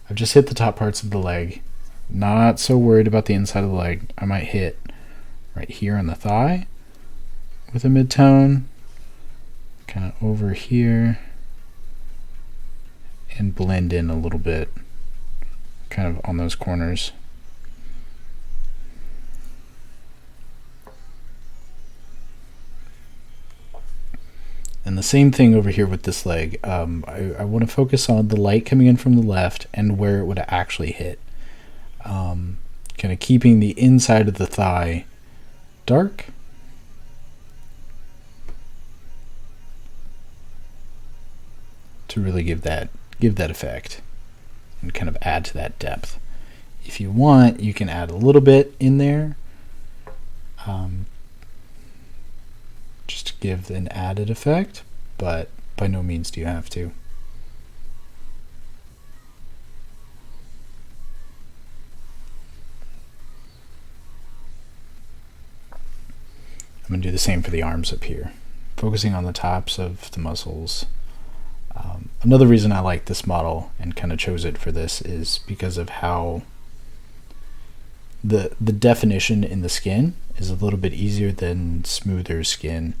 Speaker 1: I've just hit the top parts of the leg. Not so worried about the inside of the leg. I might hit right here on the thigh with a mid-tone, kind of over here, and blend in a little bit, kind of on those corners. And And the same thing over here with this leg. I want to focus on the light coming in from the left and where it would actually hit. Kind of keeping the inside of the thigh dark. To really give that effect and kind of add to that depth. If you want, you can add a little bit in there, just to give an added effect, but by no means do you have to. I'm going to do the same for the arms up here, focusing on the tops of the muscles. Another reason I like this model and kind of chose it for this is because of how the definition in the skin is a little bit easier than smoother skin.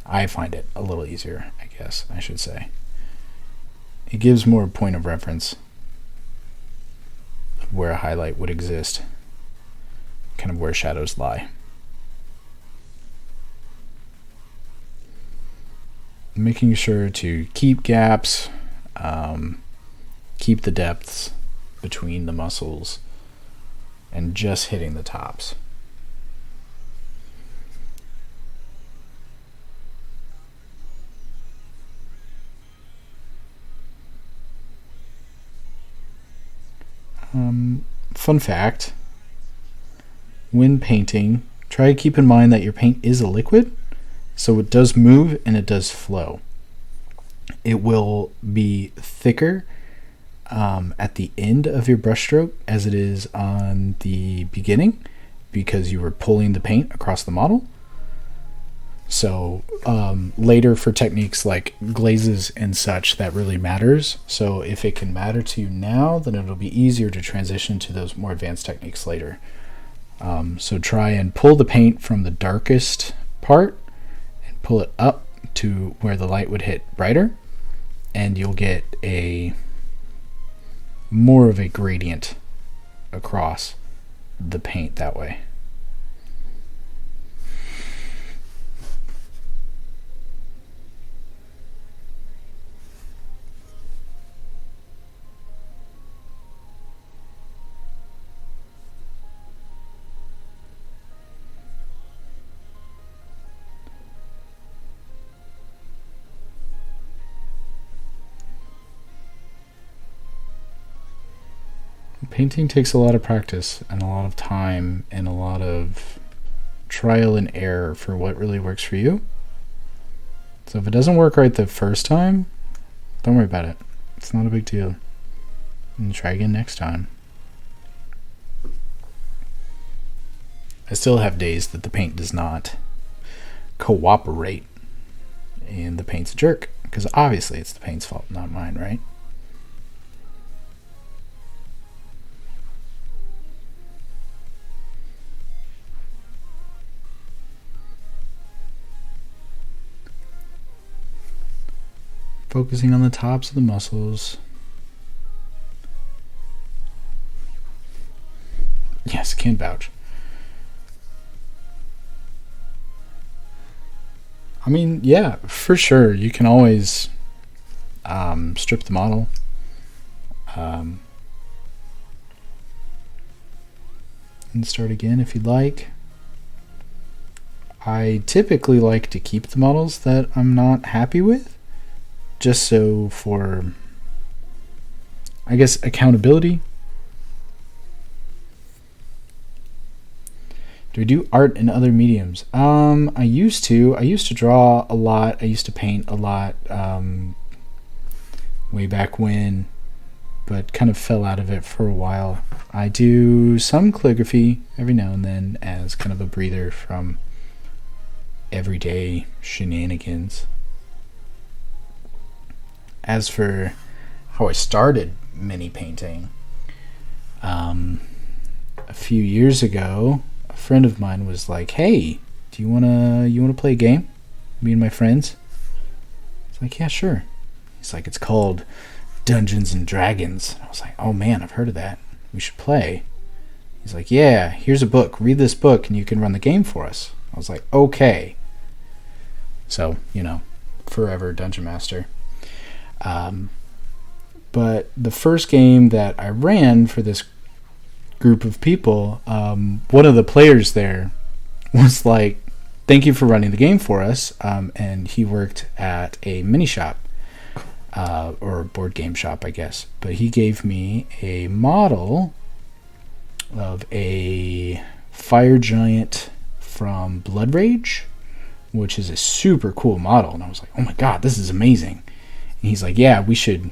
Speaker 1: I find it a little easier, I guess I should say. It gives more point of reference of where a highlight would exist, kind of where shadows lie. Making sure to keep gaps, keep the depths between the muscles, and just hitting the tops. Fun fact, when painting, try to keep in mind that your paint is a liquid. So it does move and it does flow. It will be thicker at the end of your brushstroke as it is on the beginning because you were pulling the paint across the model. So later for techniques like glazes and such, that really matters. So if it can matter to you now, then it'll be easier to transition to those more advanced techniques later. So try and pull the paint from the darkest part, pull it up to where the light would hit brighter, and you'll get a more of a gradient across the paint that way. Painting takes a lot of practice and a lot of time and a lot of trial and error for what really works for you. So if it doesn't work right the first time, don't worry about it. It's not a big deal. And try again next time. I still have days that the paint does not cooperate and the paint's a jerk, because obviously it's the paint's fault, not mine, right? Focusing on the tops of the muscles. Yes, can vouch. I mean, yeah, for sure. You can always strip the model. And start again if you'd like. I typically like to keep the models that I'm not happy with, just so for, I guess, accountability. Do we do art in other mediums? I used to draw a lot. I used to paint a lot way back when, but kind of fell out of it for a while. I do some calligraphy every now and then as kind of a breather from everyday shenanigans. As for how I started mini painting, a few years ago, a friend of mine was like, "Hey, do you wanna play a game? Me and my friends?" It's like, "Yeah, sure." He's like, "It's called Dungeons and Dragons." And I was like, "Oh man, I've heard of that. We should play." He's like, yeah, here's a book. Read this book and you can run the game for us. I was like, okay. So, forever Dungeon Master. But the first game that I ran for this group of people, one of the players there was like, thank you for running the game for us. And he worked at a mini shop, or board game shop, I guess. But he gave me a model of a fire giant from Blood Rage, which is a super cool model. And I was like, oh my god, this is amazing. And he's like, yeah, we should,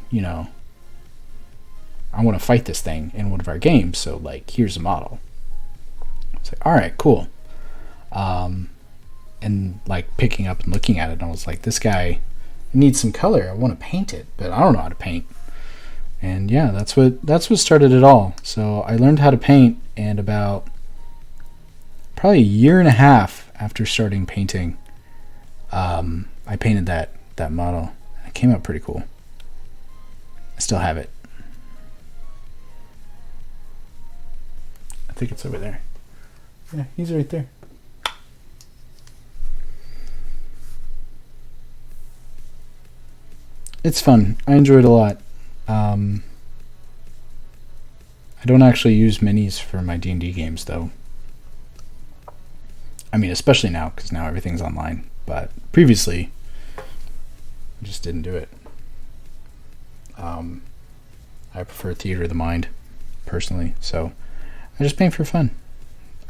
Speaker 1: I want to fight this thing in one of our games, so like, here's a model. It's like, all right, cool. And like picking up and looking at it, and I was like, this guy needs some color. I want to paint it, but I don't know how to paint. And yeah, that's what started it all. So I learned how to paint, and about probably a year and a half after starting painting, I painted that model. It came out pretty cool. I still have it. I think it's over there. Yeah, he's right there. It's fun. I enjoy it a lot. I don't actually use minis for my D&D games, though. I mean, especially now, because now everything's online. But previously, I just didn't do it. I prefer theater of the mind, personally, so I just paint for fun.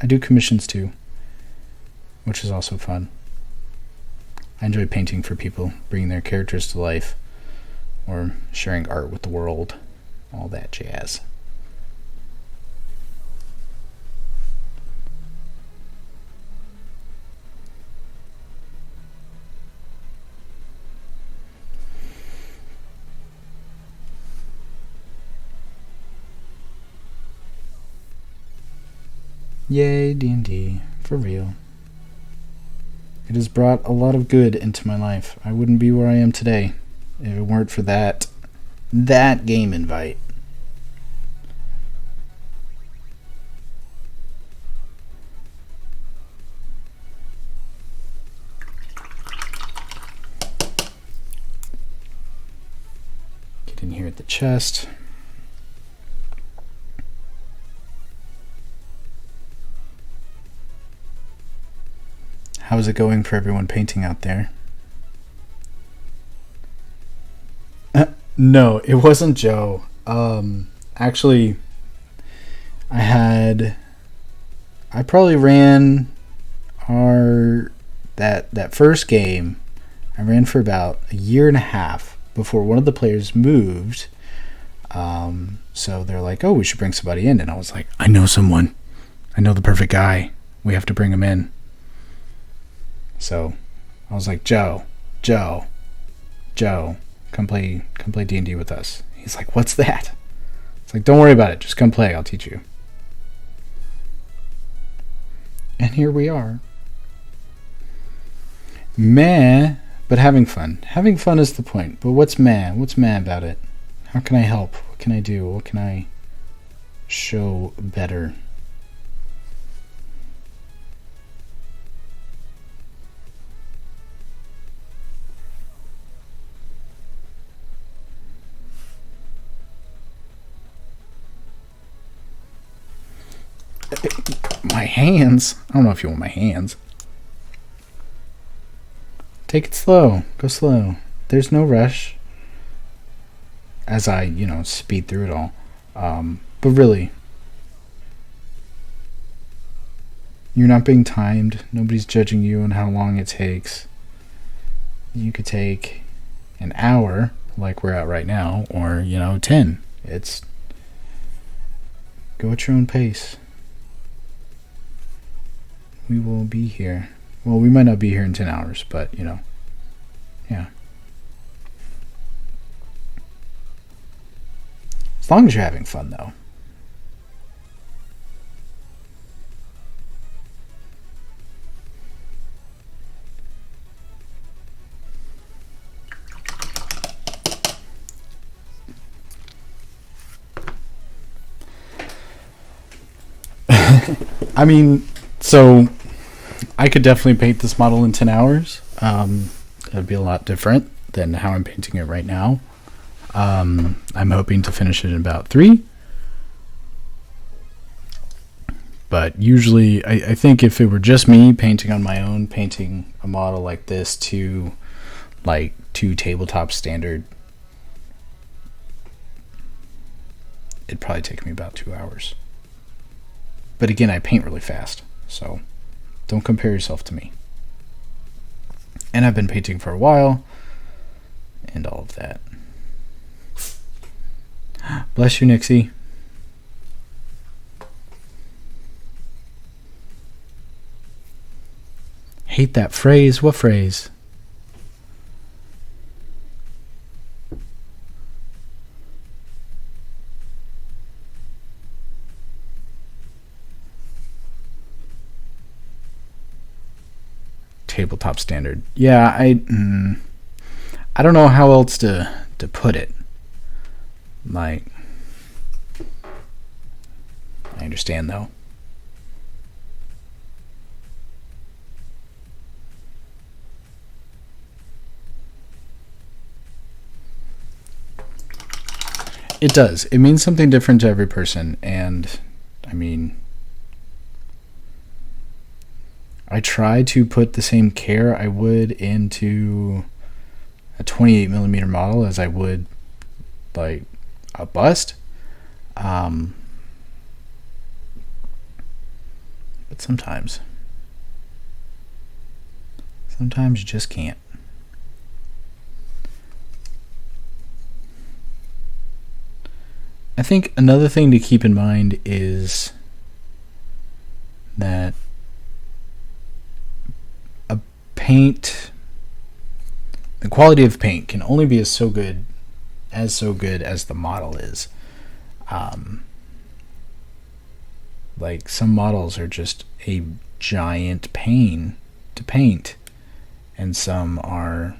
Speaker 1: I do commissions too, which is also fun. I enjoy painting for people, bringing their characters to life, or sharing art with the world, all that jazz. Yay, D&D, for real. It has brought a lot of good into my life. I wouldn't be where I am today if it weren't for that game invite. Get in here at the chest. How's it going for everyone painting out there? No, it wasn't Joe. Actually, I probably ran that first game. I ran for about a year and a half before one of the players moved. So they're like, "Oh, we should bring somebody in," and I was like, "I know someone. I know the perfect guy. We have to bring him in." So I was like, Joe, come play D&D with us. He's like, what's that? It's like, don't worry about it. Just come play. I'll teach you. And here we are. Meh, but having fun. Having fun is the point. But what's meh? What's meh about it? How can I help? What can I do? What can I show better? My hands? I don't know if you want my hands. Take it slow. Go slow. There's no rush. As I, speed through it all. But really, you're not being timed. Nobody's judging you on how long it takes. You could take an hour, like we're at right now, or, 10. It's go at your own pace. We will be here. Well, we might not be here in 10 hours, but, yeah. As long as you're having fun, though. I mean, so I could definitely paint this model in 10 hours. It'd be a lot different than how I'm painting it right now. I'm hoping to finish it in about 3. But usually, I think if it were just me painting on my own, painting a model like this to tabletop standard, it'd probably take me about 2 hours. But again, I paint really fast, so don't compare yourself to me. And I've been painting for a while, and all of that. Bless you, Nixie. Hate that phrase. What phrase? Tabletop standard. Yeah, I don't know how else to put it. Like, I understand though. It does. It means something different to every person, and I mean, I try to put the same care I would into a 28mm model as I would like a bust. But sometimes you just can't. I think another thing to keep in mind is that the quality of paint can only be so good as the model is. Like, some models are just a giant pain to paint, and some are,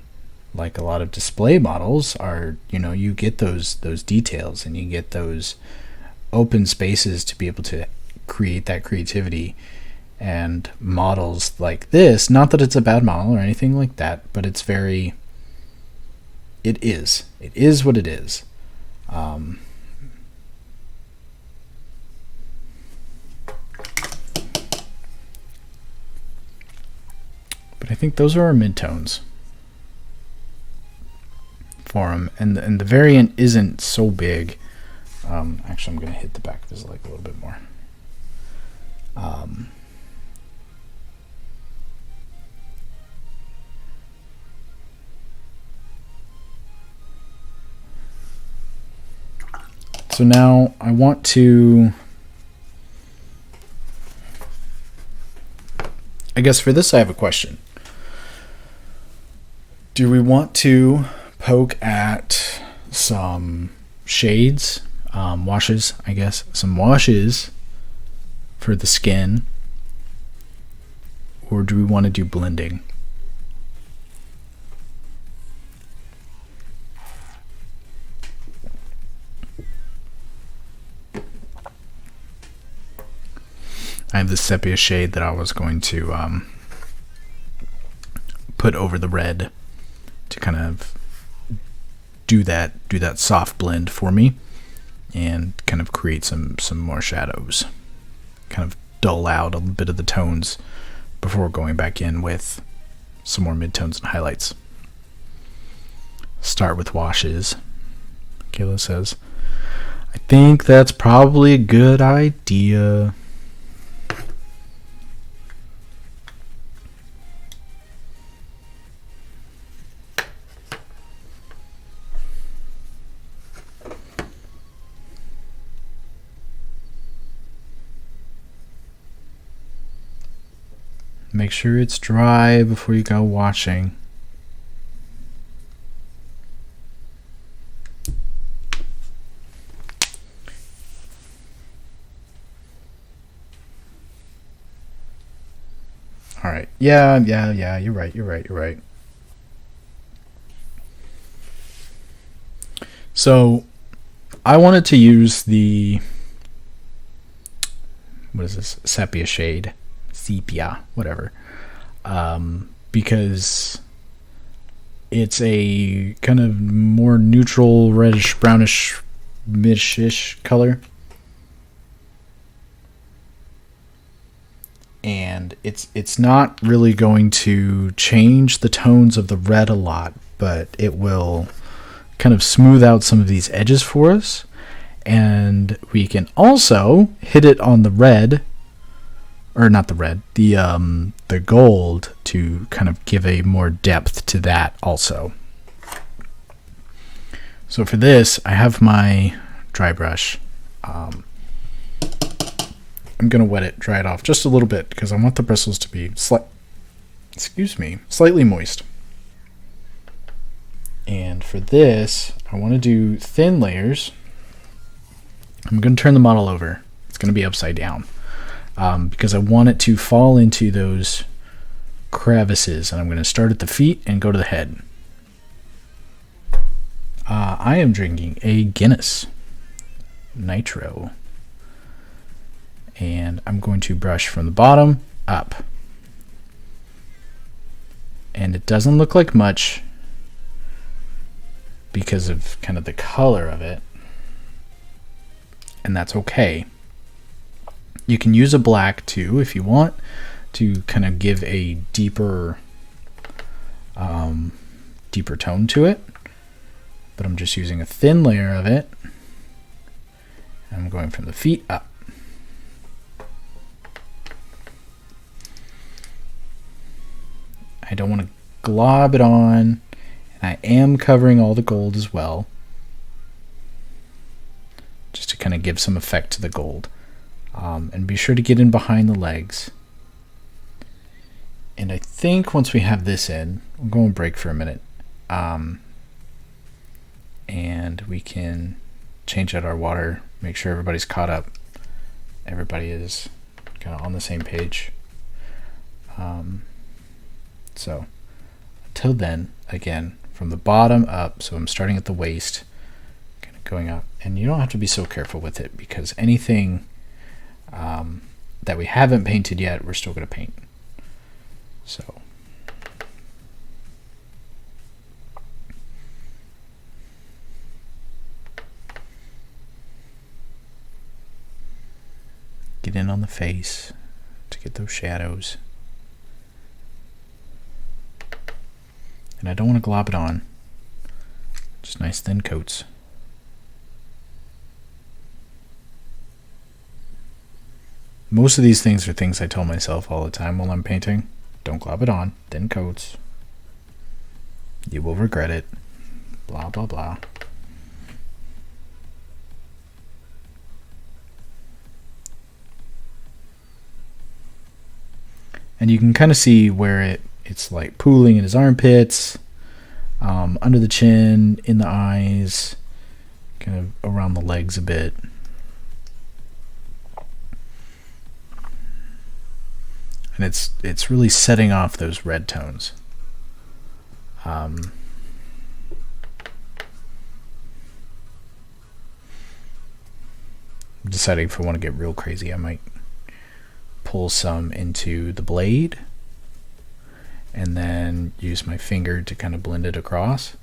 Speaker 1: like a lot of display models are, you get those details and you get those open spaces to be able to create that creativity. And models like this, not that it's a bad model or anything like that, but it is what it is. But I think those are our midtones for them, and the variant isn't so big. Actually, I'm going to hit the back of his leg a little bit more. So now I want to, I guess for this I have a question. Do we want to poke at some shades, washes, I guess, some washes for the skin, or do we want to do blending? I have the sepia shade that I was going to put over the red to kind of do that soft blend for me and kind of create some more shadows, kind of dull out a bit of the tones before going back in with some more midtones and highlights. Start with washes, Kayla says. I think that's probably a good idea. Make sure it's dry before you go washing. All right. Yeah, you're right. So I wanted to use the what is this, sepia, whatever, because it's a kind of more neutral reddish brownish mish-ish color, and it's not really going to change the tones of the red a lot, but it will kind of smooth out some of these edges for us. And we can also hit it on the red, or not the red, the gold, to kind of give a more depth to that also. So for this, I have my dry brush. I'm going to wet it, dry it off just a little bit, because I want the bristles to be slightly moist. And for this, I want to do thin layers. I'm going to turn the model over. It's going to be upside down, because I want it to fall into those crevices. And I'm going to start at the feet and go to the head. I am drinking a Guinness Nitro. And I'm going to brush from the bottom up. And it doesn't look like much because of kind of the color of it. And that's okay. You can use a black too if you want to kind of give a deeper tone to it. But I'm just using a thin layer of it. I'm going from the feet up. I don't want to glob it on, and I am covering all the gold as well, just to kind of give some effect to the gold. And be sure to get in behind the legs. And I think once we have this in, we'll go and break for a minute. And we can change out our water, make sure everybody's caught up. Everybody is kind of on the same page. So until then, again, from the bottom up, so I'm starting at the waist, kind of going up. And you don't have to be so careful with it, because anything that we haven't painted yet, we're still going to paint. So get in on the face to get those shadows. And I don't want to glob it on. Just nice thin coats. Most of these things are things I tell myself all the time while I'm painting. Don't glob it on. Thin coats. You will regret it. Blah, blah, blah. And you can kind of see where it's like pooling in his armpits, under the chin, in the eyes, kind of around the legs a bit. And it's really setting off those red tones. Deciding if I want to get real crazy, I might pull some into the blade and then use my finger to kind of blend it across,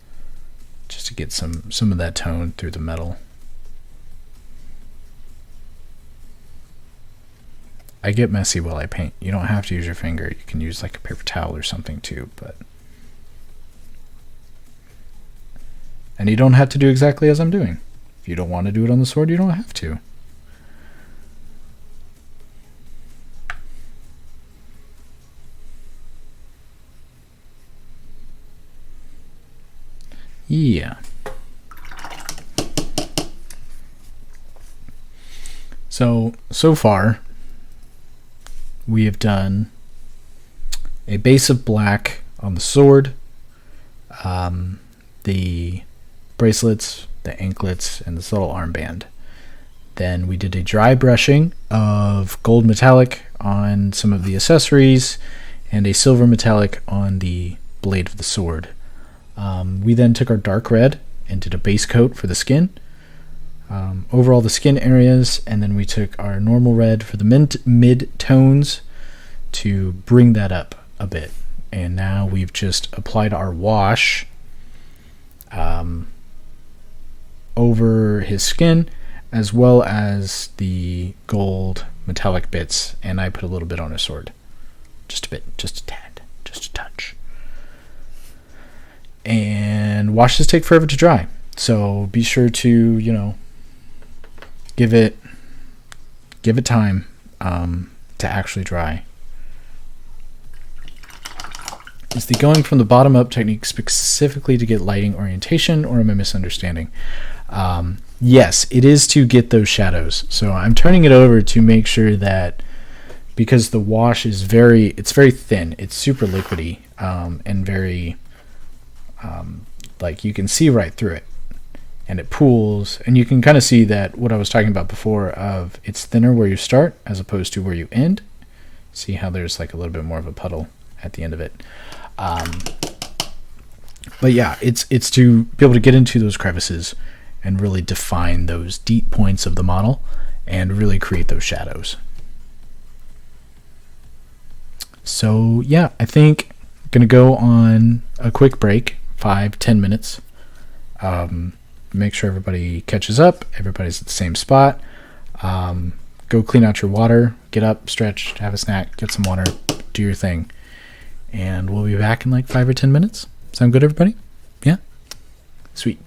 Speaker 1: just to get some of that tone through the metal. I get messy while I paint. You don't have to use your finger. You can use like a paper towel or something too, and you don't have to do exactly as I'm doing. If you don't want to do it on the sword, you don't have to. Yeah. So far, we have done a base of black on the sword, the bracelets, the anklets, and the subtle armband. Then we did a dry brushing of gold metallic on some of the accessories and a silver metallic on the blade of the sword. We then took our dark red and did a base coat for the skin. over all the skin areas, and then we took our normal red for the mid tones to bring that up a bit. And now we've just applied our wash over his skin, as well as the gold metallic bits, and I put a little bit on his sword. Just a bit, just a tad, just a touch. And washes take forever to dry, so be sure to, give it time to actually dry. Is the going from the bottom up technique specifically to get lighting orientation, or am I misunderstanding? Yes, it is to get those shadows. So I'm turning it over to make sure that, because the wash is very thin, it's super liquidy, and very, like you can see right through it, and it pools, and you can kind of see that what I was talking about before of it's thinner where you start as opposed to where you end. See how there's like a little bit more of a puddle at the end of it. But yeah, it's to be able to get into those crevices and really define those deep points of the model and really create those shadows. So yeah, I think I'm gonna go on a quick break, 5-10 minutes. Make sure everybody catches up, everybody's at the same spot. Go clean out your water, get up, stretch, have a snack, get some water, do your thing. And we'll be back in like 5 or 10 minutes. Sound good, everybody? Yeah? Sweet.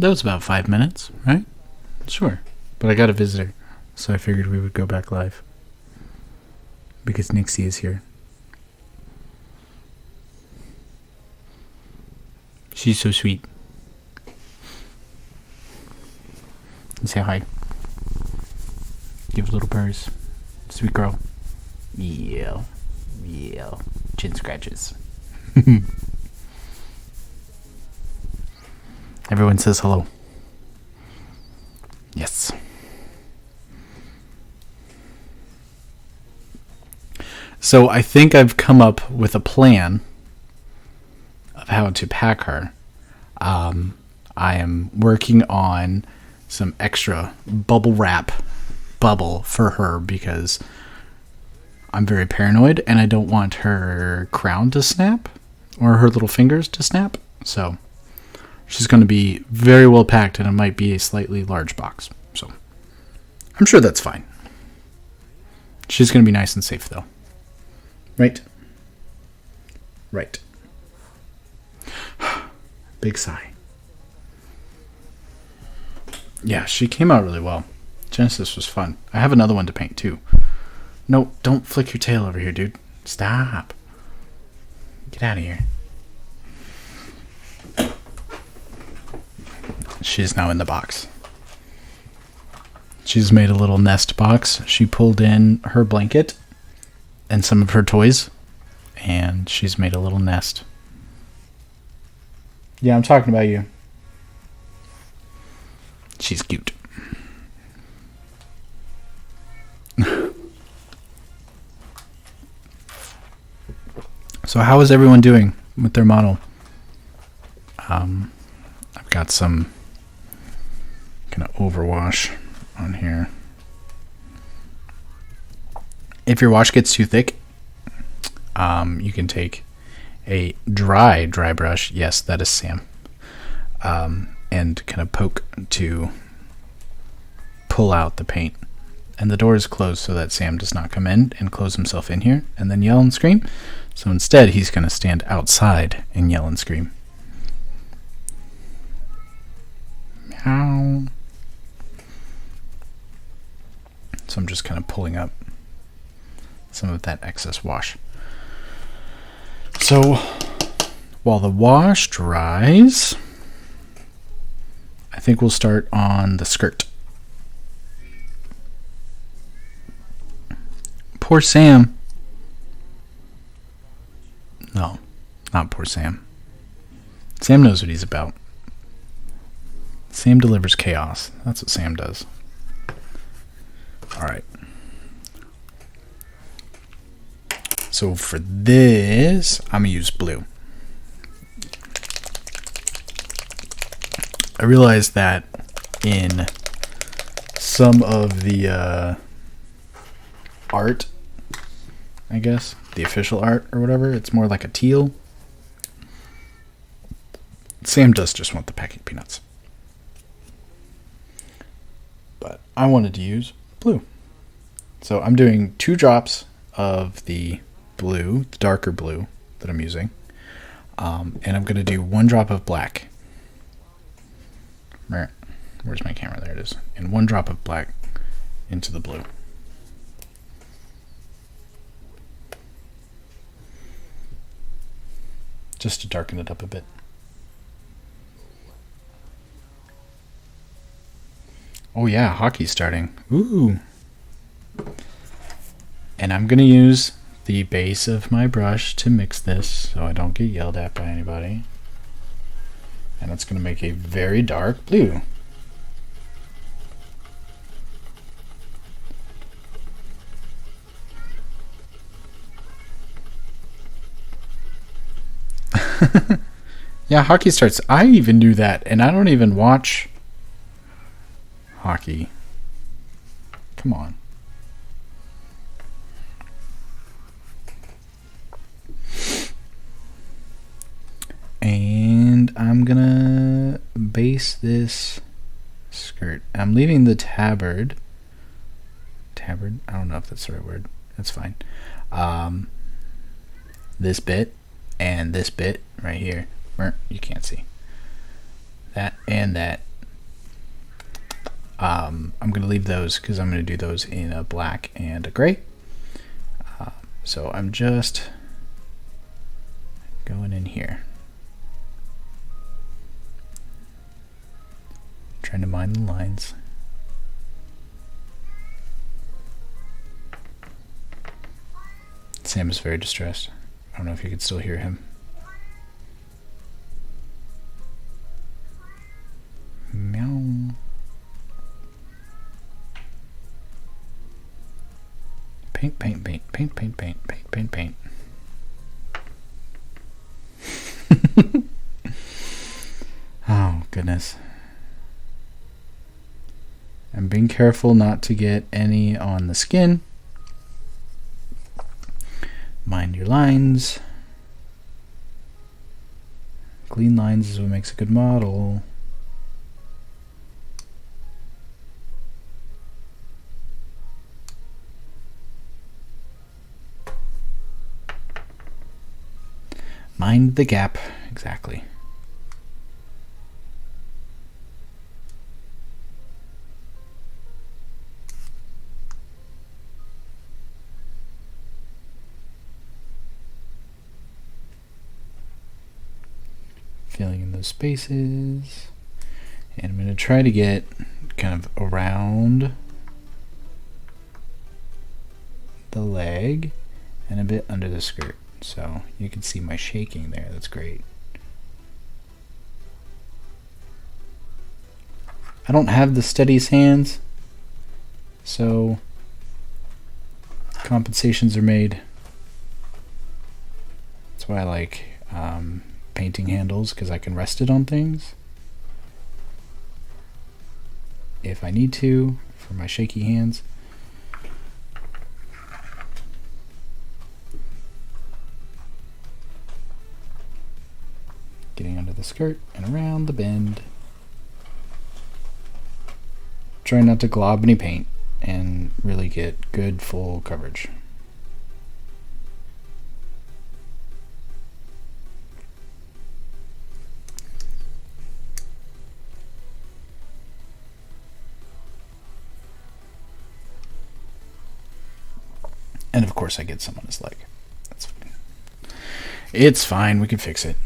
Speaker 1: That was about 5 minutes, right? Sure. But I got a visitor, so I figured we would go back live. Because Nixie is here. She's so sweet. Say hi. Give a little purrs. Sweet girl. Yeah. Yeah. Chin scratches. Everyone says hello. Yes. So I think I've come up with a plan of how to pack her. I am working on some extra bubble wrap bubble for her because I'm very paranoid and I don't want her crown to snap or her little fingers to snap. So she's going to be very well packed and it might be a slightly large box. So I'm sure that's fine. She's going to be nice and safe though. Right? Right. Big sigh. Yeah, she came out really well. Genesis was fun. I have another one to paint too. No, don't flick your tail over here, dude. Stop. Get out of here. She's now in the box. She's made a little nest box. She pulled in her blanket and some of her toys, and she's made a little nest. Yeah, I'm talking about you. She's cute. So how is everyone doing with their model? I've got some kind of overwash on here. If your wash gets too thick, you can take a dry brush. Yes, that is Sam. And kind of poke to pull out the paint. And the door is closed so that Sam does not come in and close himself in here and then yell and scream. So instead, he's going to stand outside and yell and scream. Meow. So I'm just kind of pulling up some of that excess wash. So while the wash dries, I think we'll start on the skirt. Poor Sam. No, not poor Sam. Sam knows what he's about. Sam delivers chaos. That's what Sam does. All right. So for this, I'm going to use blue. I realized that in some of the art, I guess, the official art or whatever, it's more like a teal. Sam does just want the packing peanuts. But I wanted to use blue. So I'm doing 2 drops of the blue, the darker blue that I'm using. And I'm going to do 1 drop of black. Where's my camera? There it is. And 1 drop of black into the blue. Just to darken it up a bit. Oh yeah, hockey's starting. Ooh. And I'm going to use the base of my brush to mix this so I don't get yelled at by anybody. And it's going to make a very dark blue. Yeah, hockey starts. I even do that, and I don't even watch hockey. Come on. And I'm gonna base this skirt. I'm leaving the tabard. Tabard? I don't know if that's the right word. That's fine. This bit and this bit right here. You can't see. That and that I'm going to leave those because I'm going to do those in a black and a gray. So I'm just going in here, trying to mine the lines. Sam is very distressed. I don't know if you can still hear him. Meow. Paint, paint, paint, paint, paint, paint, paint, paint, paint. Oh, goodness. I'm being careful not to get any on the skin. Mind your lines. Clean lines is what makes a good model. Mind the gap, exactly. Filling in those spaces. And I'm going to try to get kind of around the leg and a bit under the skirt. So you can see my shaking there. That's great. I don't have the steadiest hands, so compensations are made. That's why I like painting handles, because I can rest it on things if I need to for my shaky hands. Getting under the skirt and around the bend. Try not to glob any paint and really get good full coverage. And of course I get some on his leg. That's fine. It's fine, we can fix it.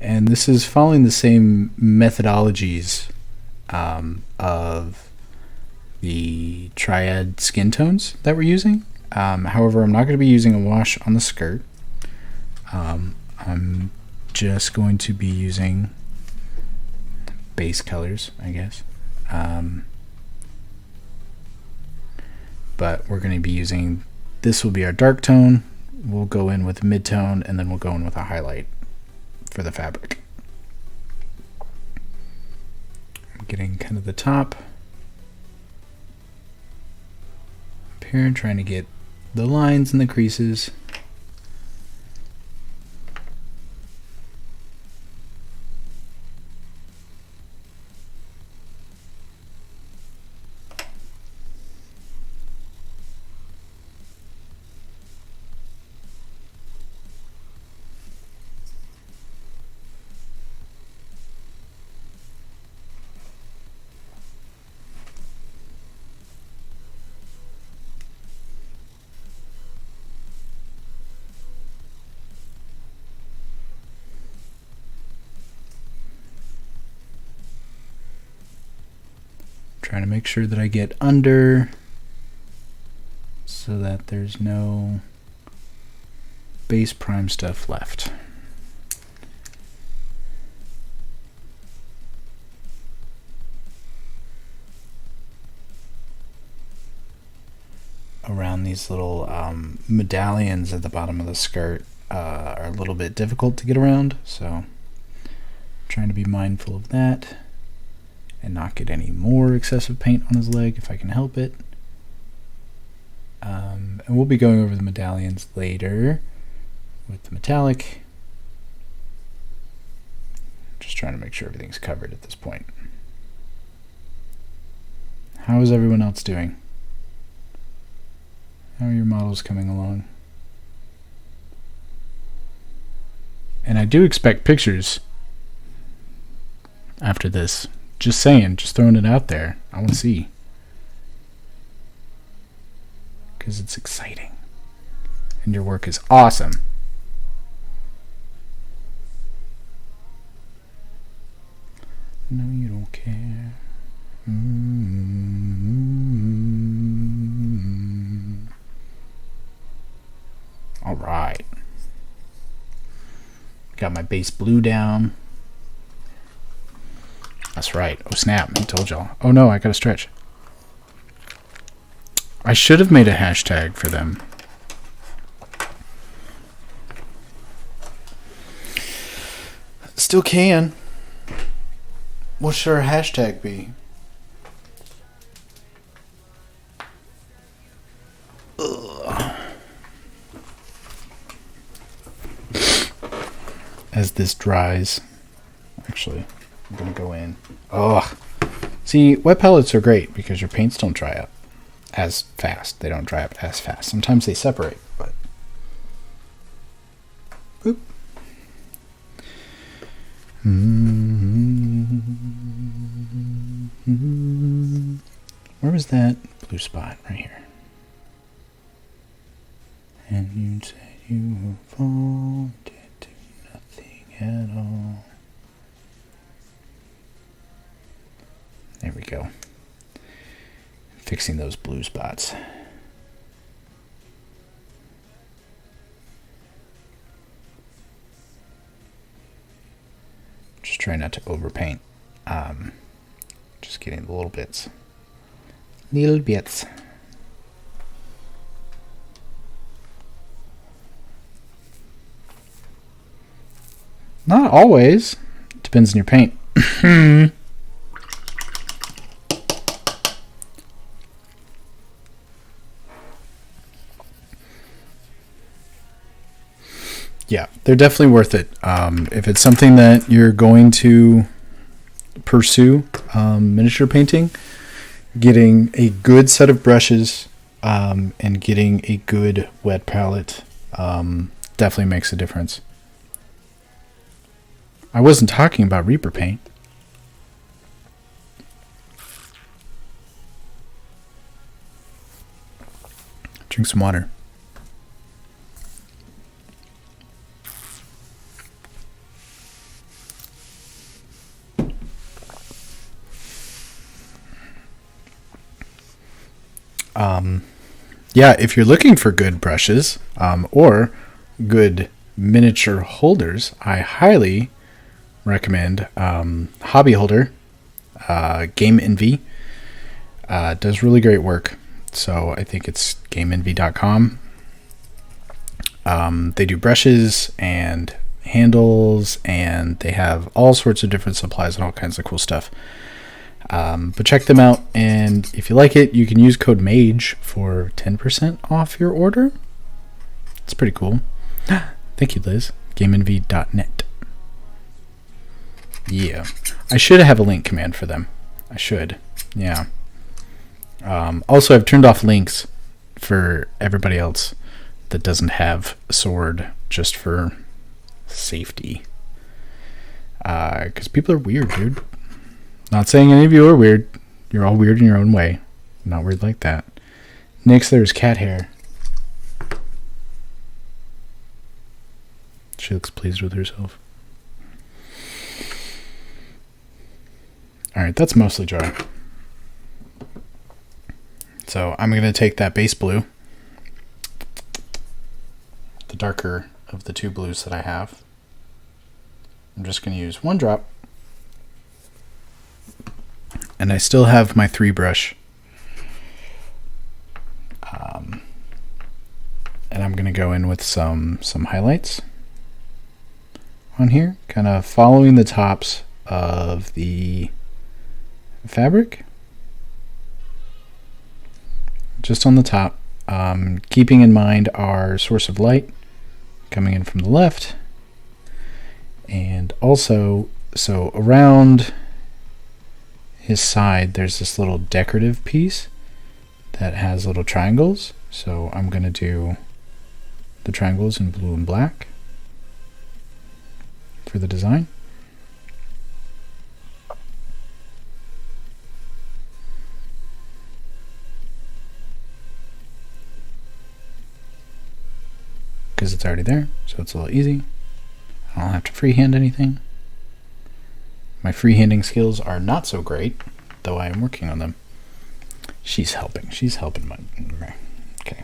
Speaker 1: And this is following the same methodologies of the Triad skin tones that we're using. However, I'm not going to be using a wash on the skirt. I'm just going to be using base colors, I guess. But we're going to be using, this will be our dark tone. We'll go in with mid-tone, and then we'll go in with a highlight for the fabric. I'm getting kind of the top up here and trying to get the lines and the creases. Trying to make sure that I get under so that there's no base prime stuff left. Around these little medallions at the bottom of the skirt are a little bit difficult to get around, so Trying to be mindful of that and not get any more excessive paint on his leg if I can help it. And we'll be going over the medallions later with the metallic. Just trying to make sure everything's covered at this point. How is everyone else doing? How are your models coming along? And I do expect pictures after this. Just saying, just throwing it out there. I want to see. Because it's exciting. And your work is awesome. No, you don't care. All right. Got my base blue down. That's right. Oh, snap. I told y'all. Oh, no, I got to stretch. I should have made a hashtag for them. Still can. What should our hashtag be? Ugh. As this dries. Actually, I'm going to go in. Oh, see, wet palettes are great because your paints don't dry up as fast. They don't dry up as fast. Sometimes they separate, but boop. Where was that blue spot? Right here. And you said you wanted to nothing at all. There we go. Fixing those blue spots. Just try not to overpaint. Just getting the little bits. Little bits. Not always. Depends on your paint. Yeah, they're definitely worth it. If it's something that you're going to pursue, miniature painting, getting a good set of brushes and getting a good wet palette definitely makes a difference. I wasn't talking about Reaper paint. Drink some water. Yeah, if you're looking for good brushes or good miniature holders, I highly recommend Hobby Holder. Game Envy does really great work. So I think it's gameenvy.com. They do brushes and handles, and they have all sorts of different supplies and all kinds of cool stuff. But check them out, and if you like it, you can use code MAGE for 10% off your order. It's pretty cool. Thank you, Liz. GameNV.net. Yeah. I should have a link command for them. I should. Yeah. Also, I've turned off links for everybody else that doesn't have a sword, just for safety. Because people are weird, dude. Not saying any of you are weird. You're all weird in your own way. Not weird like that. Next, there's cat hair. She looks pleased with herself. Alright, that's mostly dry. So I'm going to take that base blue, the darker of the two blues that I have. I'm just going to use one drop. And I still have my 3 brush. And I'm going to go in with some highlights. on here, kind of following the tops of the fabric, just on the top, keeping in mind our source of light coming in from the left, and also so around his side there's this little decorative piece that has little triangles, so I'm going to do the triangles in blue and black for the design. Because it's already there, so it's a little easy. I don't have to freehand anything. My freehanding skills are not so great, though I am working on them. She's helping. She's helping my... Okay.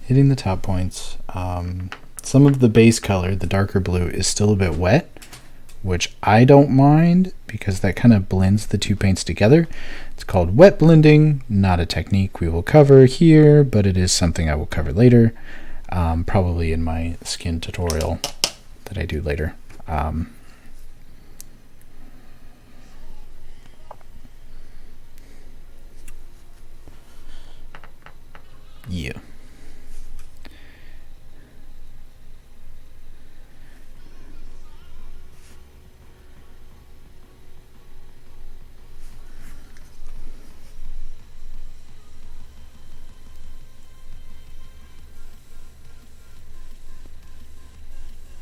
Speaker 1: Hitting the top points. Some of the base color, the darker blue, is still a bit wet, which I don't mind because that kind of blends the two paints together. It's called wet blending, not a technique we will cover here, but it is something I will cover later, probably in my skin tutorial that I do later. Yeah.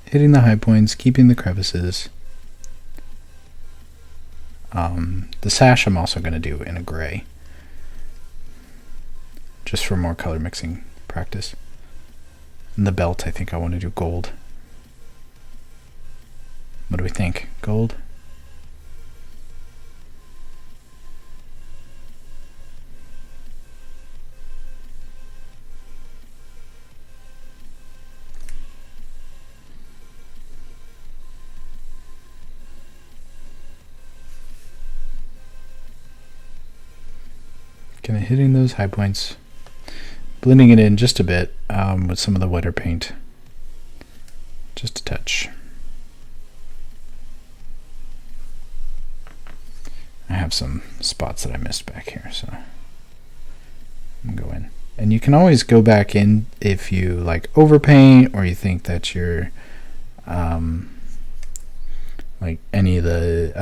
Speaker 1: Hitting the high points, keeping the crevices. The sash I'm also going to do in a gray, just for more color mixing practice. And the belt, I think I want to do gold. What do we think? Gold? Kind of hitting those high points, blending it in just a bit with some of the wetter paint, just a touch. I have some spots that I missed back here, so I'm going to go in. And you can always go back in if you like overpaint, or you think that you're like any of the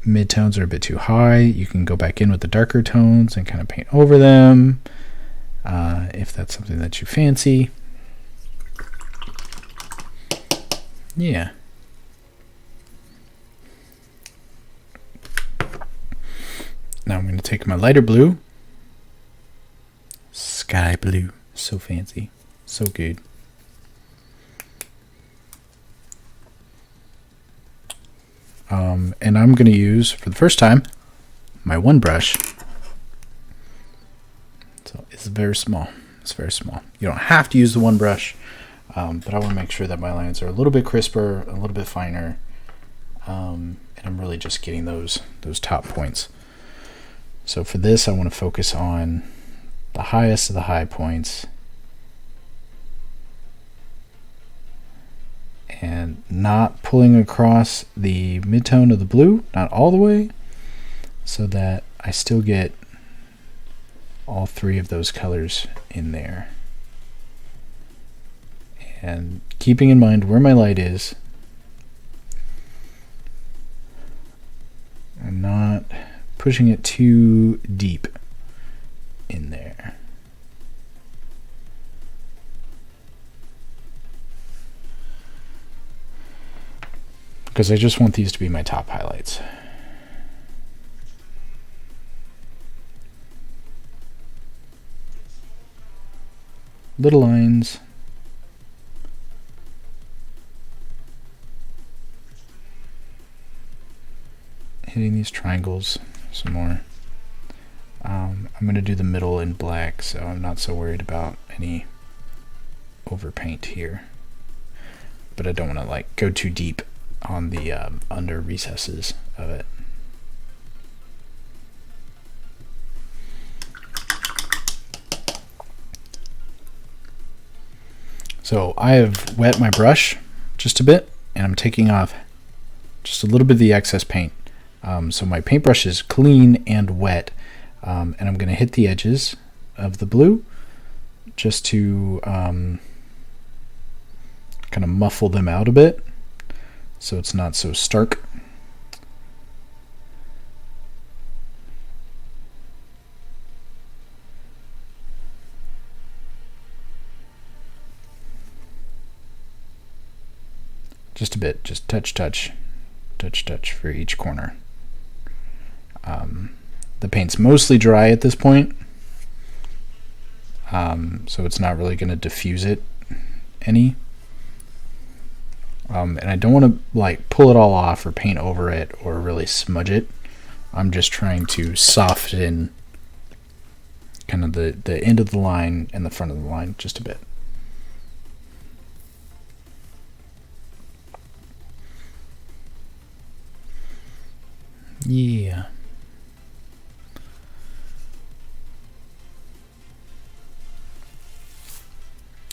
Speaker 1: midtones are a bit too high. You can go back in with the darker tones and kind of paint over them if that's something that you fancy. Yeah. Now I'm going to take my lighter blue, sky blue, so fancy, so good. And I'm going to use, for the first time, my one brush. So it's very small. It's very small. You don't have to use the one brush, but I want to make sure that my lines are a little bit crisper, a little bit finer, and I'm really just getting those top points. So for this, I want to focus on the highest of the high points and not pulling across the midtone of the blue, not all the way, so that I still get all three of those colors in there. And keeping in mind where my light is, and not pushing it too deep in there. Because I just want these to be my top highlights. Little lines. Hitting these triangles some more. I'm going to do the middle in black, so I'm not so worried about any overpaint here. But I don't want to like go too deep on the under recesses of it. So I have wet my brush just a bit, and I'm taking off just a little bit of the excess paint. So my paintbrush is clean and wet, and I'm going to hit the edges of the blue just to kind of muffle them out a bit so it's not so stark. Just a bit, just touch, touch, touch, touch for each corner. The paint's mostly dry at this point, so it's not really going to diffuse it any. And I don't want to like pull it all off or paint over it or really smudge it. I'm just trying to soften kind of the end of the line and the front of the line just a bit. Yeah.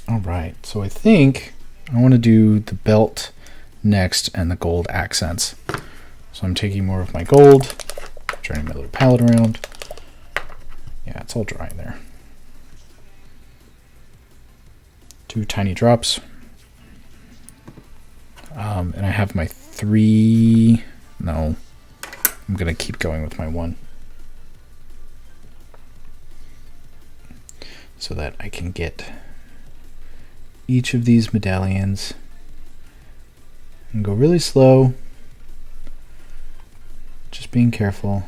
Speaker 1: All right, so I think I want to do the belt next and the gold accents. So I'm taking more of my gold, turning my little palette around. Yeah, it's all dry in there. 2 tiny drops. And I have my 3, no, I'm going to keep going with my 1. So that I can get each of these medallions and go really slow, just being careful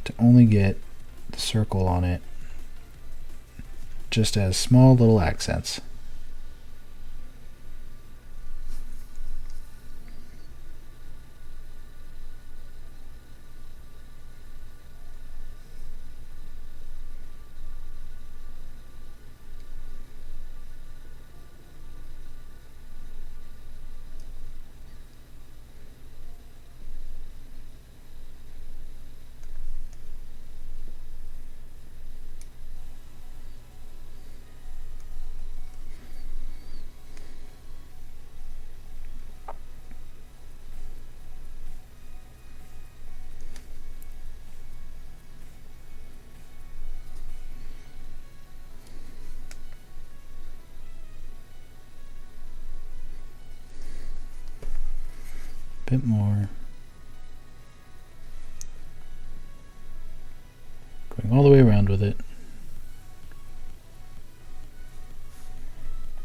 Speaker 1: to only get the circle on it just as small little accents. Bit more. Going all the way around with it.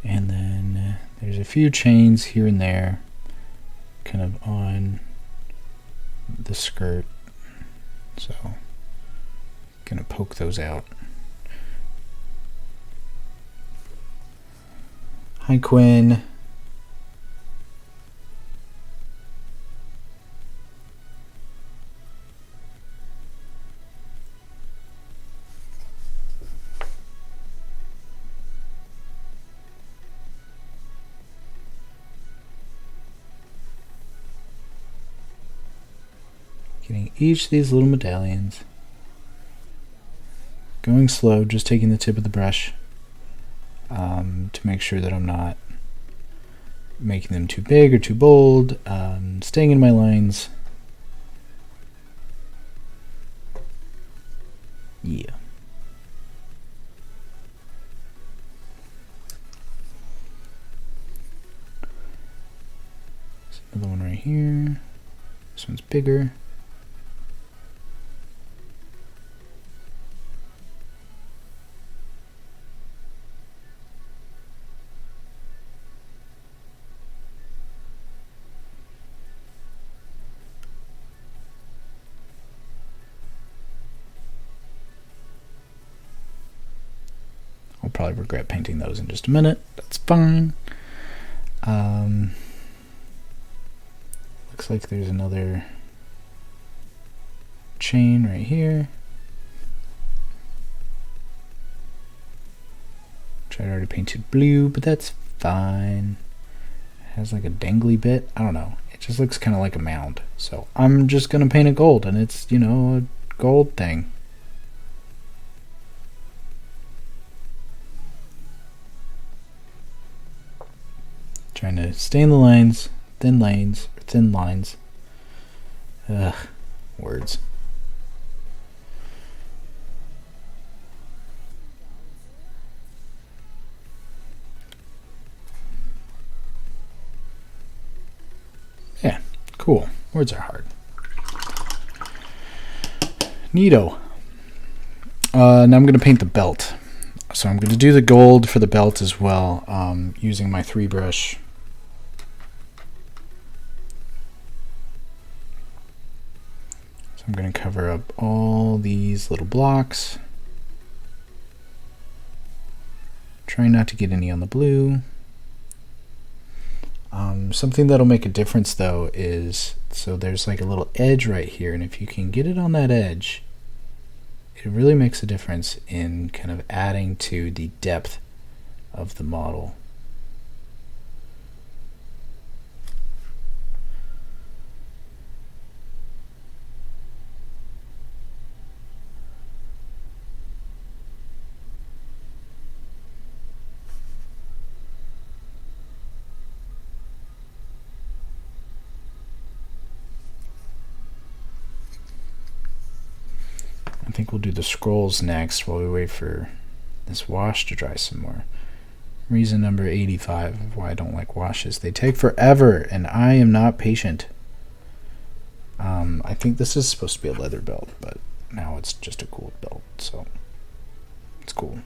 Speaker 1: And then there's a few chains here and there kind of on the skirt. So gonna poke those out. Hi, Quinn. Getting each of these little medallions. Going slow, just taking the tip of the brush to make sure that I'm not making them too big or too bold, staying in my lines. Yeah. There's another one right here. This one's bigger. I'll probably regret painting those in just a minute. That's fine. Looks like there's another chain right here. Which I already painted blue, but that's fine. It has like a dangly bit. I don't know. It just looks kind of like a mound. So I'm just going to paint it gold, and it's, you know, a gold thing. Trying to stay in the lines, thin lines. Ugh, words. Yeah, cool. Words are hard. Neato. Now I'm going to paint the belt. So I'm going to do the gold for the belt as well, using my 3-brush. So I'm going to cover up all these little blocks. Try not to get any on the blue. Something that'll make a difference though is, so there's like a little edge right here, and if you can get it on that edge, it really makes a difference in kind of adding to the depth of the model. I think we'll do the scrolls next while we wait for this wash to dry some more. Reason number 85 of why I don't like washes. They take forever, and I am not patient. I think this is supposed to be a leather belt, but now it's just a gold belt, so it's cool.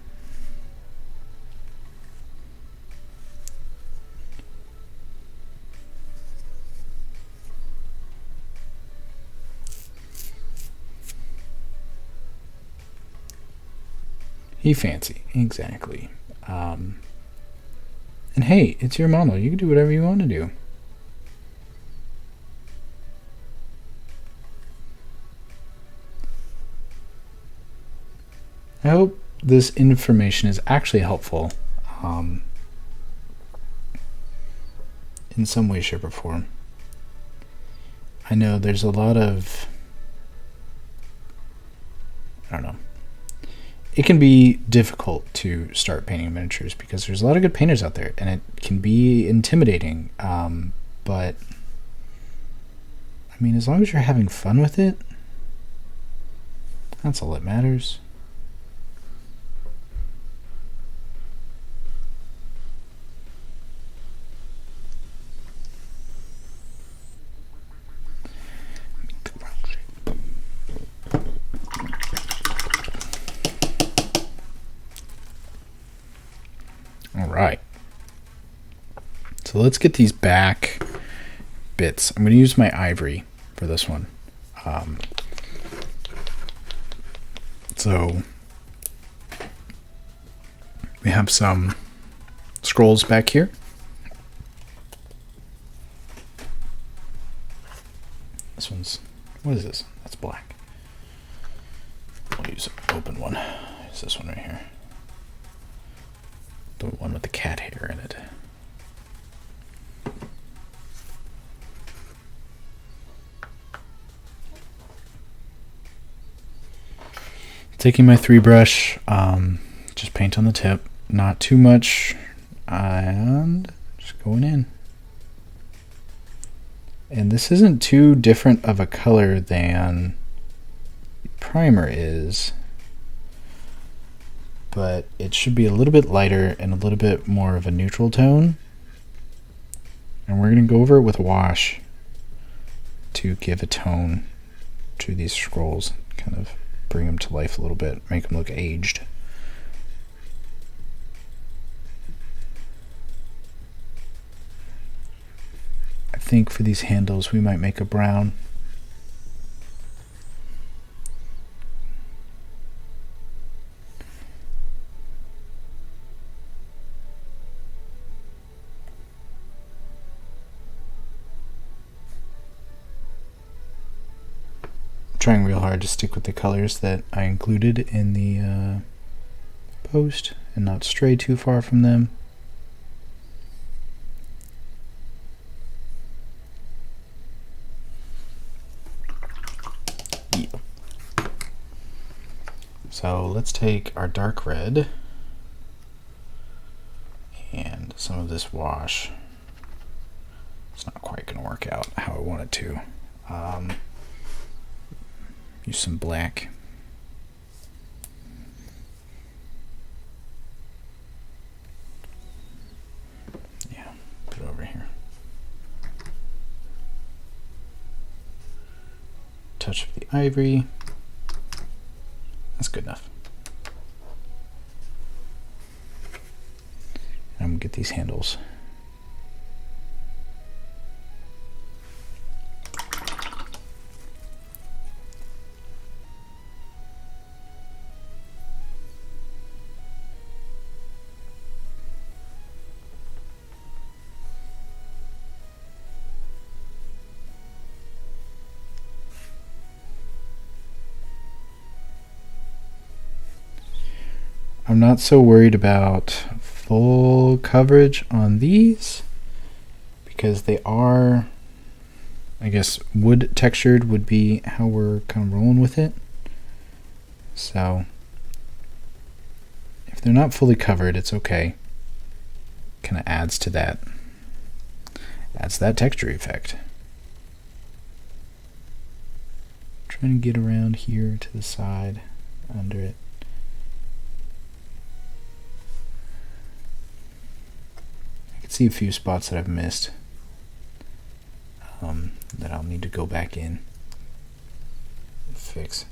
Speaker 1: He fancy, exactly. And hey, it's your model. You can do whatever you want to do. I hope this information is actually helpful in some way, shape, or form. I know there's a lot of, I don't know. It can be difficult to start painting miniatures because there's a lot of good painters out there, and it can be intimidating. But I mean, as long as you're having fun with it, that's all that matters. Right. So let's get these back bits. I'm going to use my Ivory for this one. So we have some scrolls back here. This one's, what is this? That's black. I'll use an open one. Use this one right here. The one with the cat hair in it. Taking my 3-brush, just paint on the tip, not too much, and just going in. And this isn't too different of a color than the primer is, but it should be a little bit lighter and a little bit more of a neutral tone. And we're going to go over it with wash to give a tone to these scrolls, kind of bring them to life a little bit, make them look aged. I think for these handles we might make a brown. Trying real hard to stick with the colors that I included in the post and not stray too far from them. Yeah. So let's take our dark red and some of this wash. It's not quite going to work out how I want it to. Use some black. Yeah, put it over here. Touch of the ivory. That's good enough. I'm going to get these handles. I'm not so worried about full coverage on these because they are, I guess, wood textured would be how we're kind of rolling with it. So if they're not fully covered, it's okay. Kind of adds to that texture effect. Trying to get around here to the side under it. See a few spots that I've missed that I'll need to go back in and fix.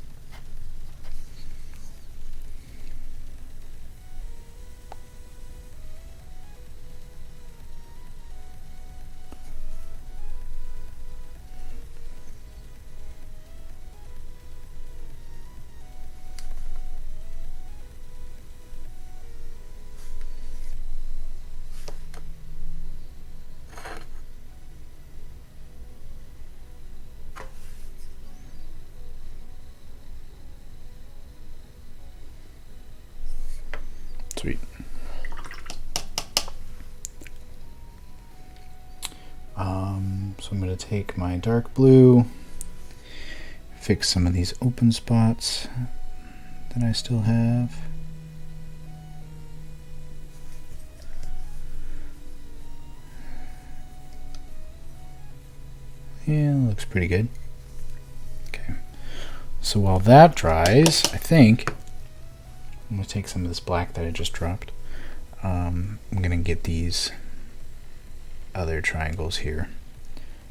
Speaker 1: Sweet. So I'm going to take my dark blue, fix some of these open spots that I still have. Yeah, looks pretty good. Okay. So while that dries, I think I'm going to take some of this black that I just dropped. I'm going to get these other triangles here.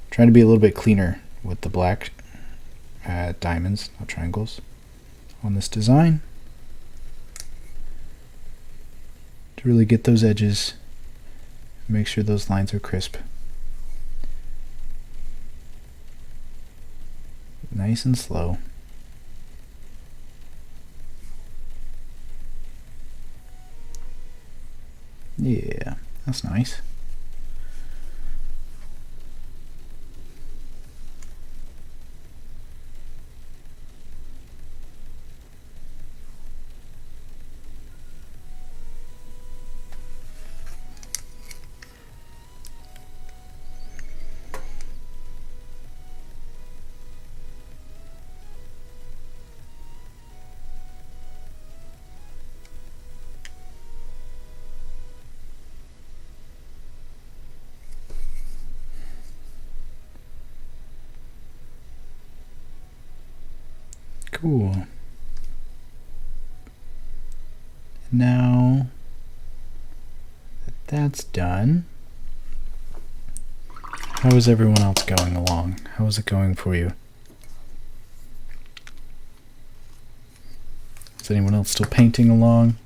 Speaker 1: Trying to be a little bit cleaner with the black diamonds, not triangles, on this design. To really get those edges, make sure those lines are crisp. Nice and slow. Yeah, that's nice. Cool. Now that that's done, how is everyone else going along? How is it going for you? Is anyone else still painting along?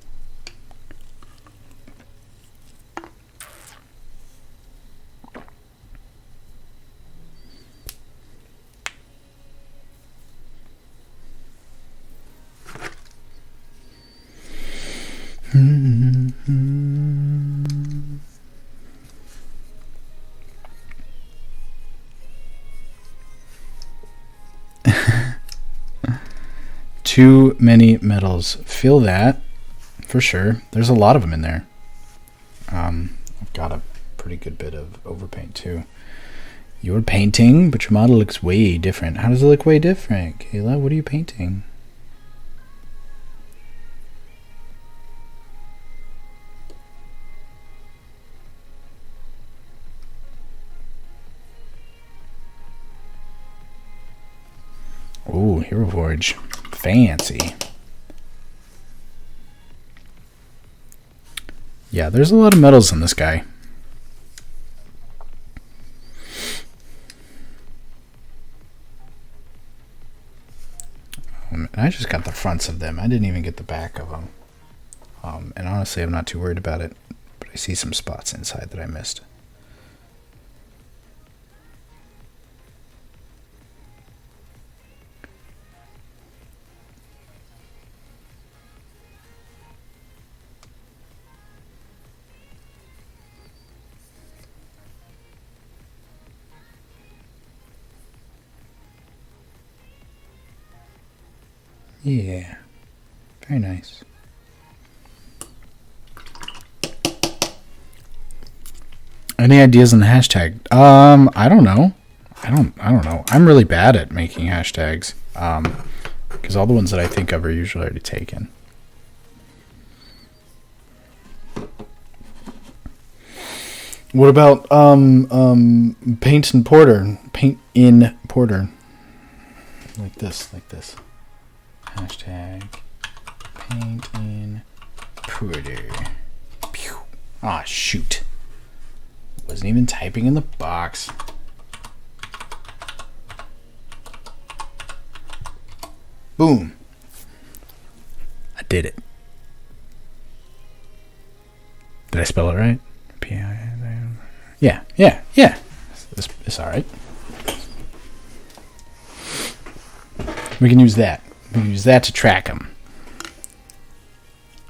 Speaker 1: Too many metals. Feel that for sure. There's a lot of them in there. I've got a pretty good bit of overpaint too. You're painting, but your model looks way different. How does it look way different? Kayla, what are you painting? Ooh, Hero Forge. Fancy. Yeah, there's a lot of metals in this guy. And I just got the fronts of them. I didn't even get the back of them. And honestly, I'm not too worried about it. But I see some spots inside that I missed. Yeah, very nice. Any ideas on the hashtag? I don't know. I don't know. I'm really bad at making hashtags. Because all the ones that I think of are usually already taken. What about paint and porter? Paint in porter. Like this. Hashtag paint in porter. Pew. Ah, shoot. Wasn't even typing in the box. Boom. I did it. Did I spell it right? Yeah. It's all right. We can use that. We can use that to track them.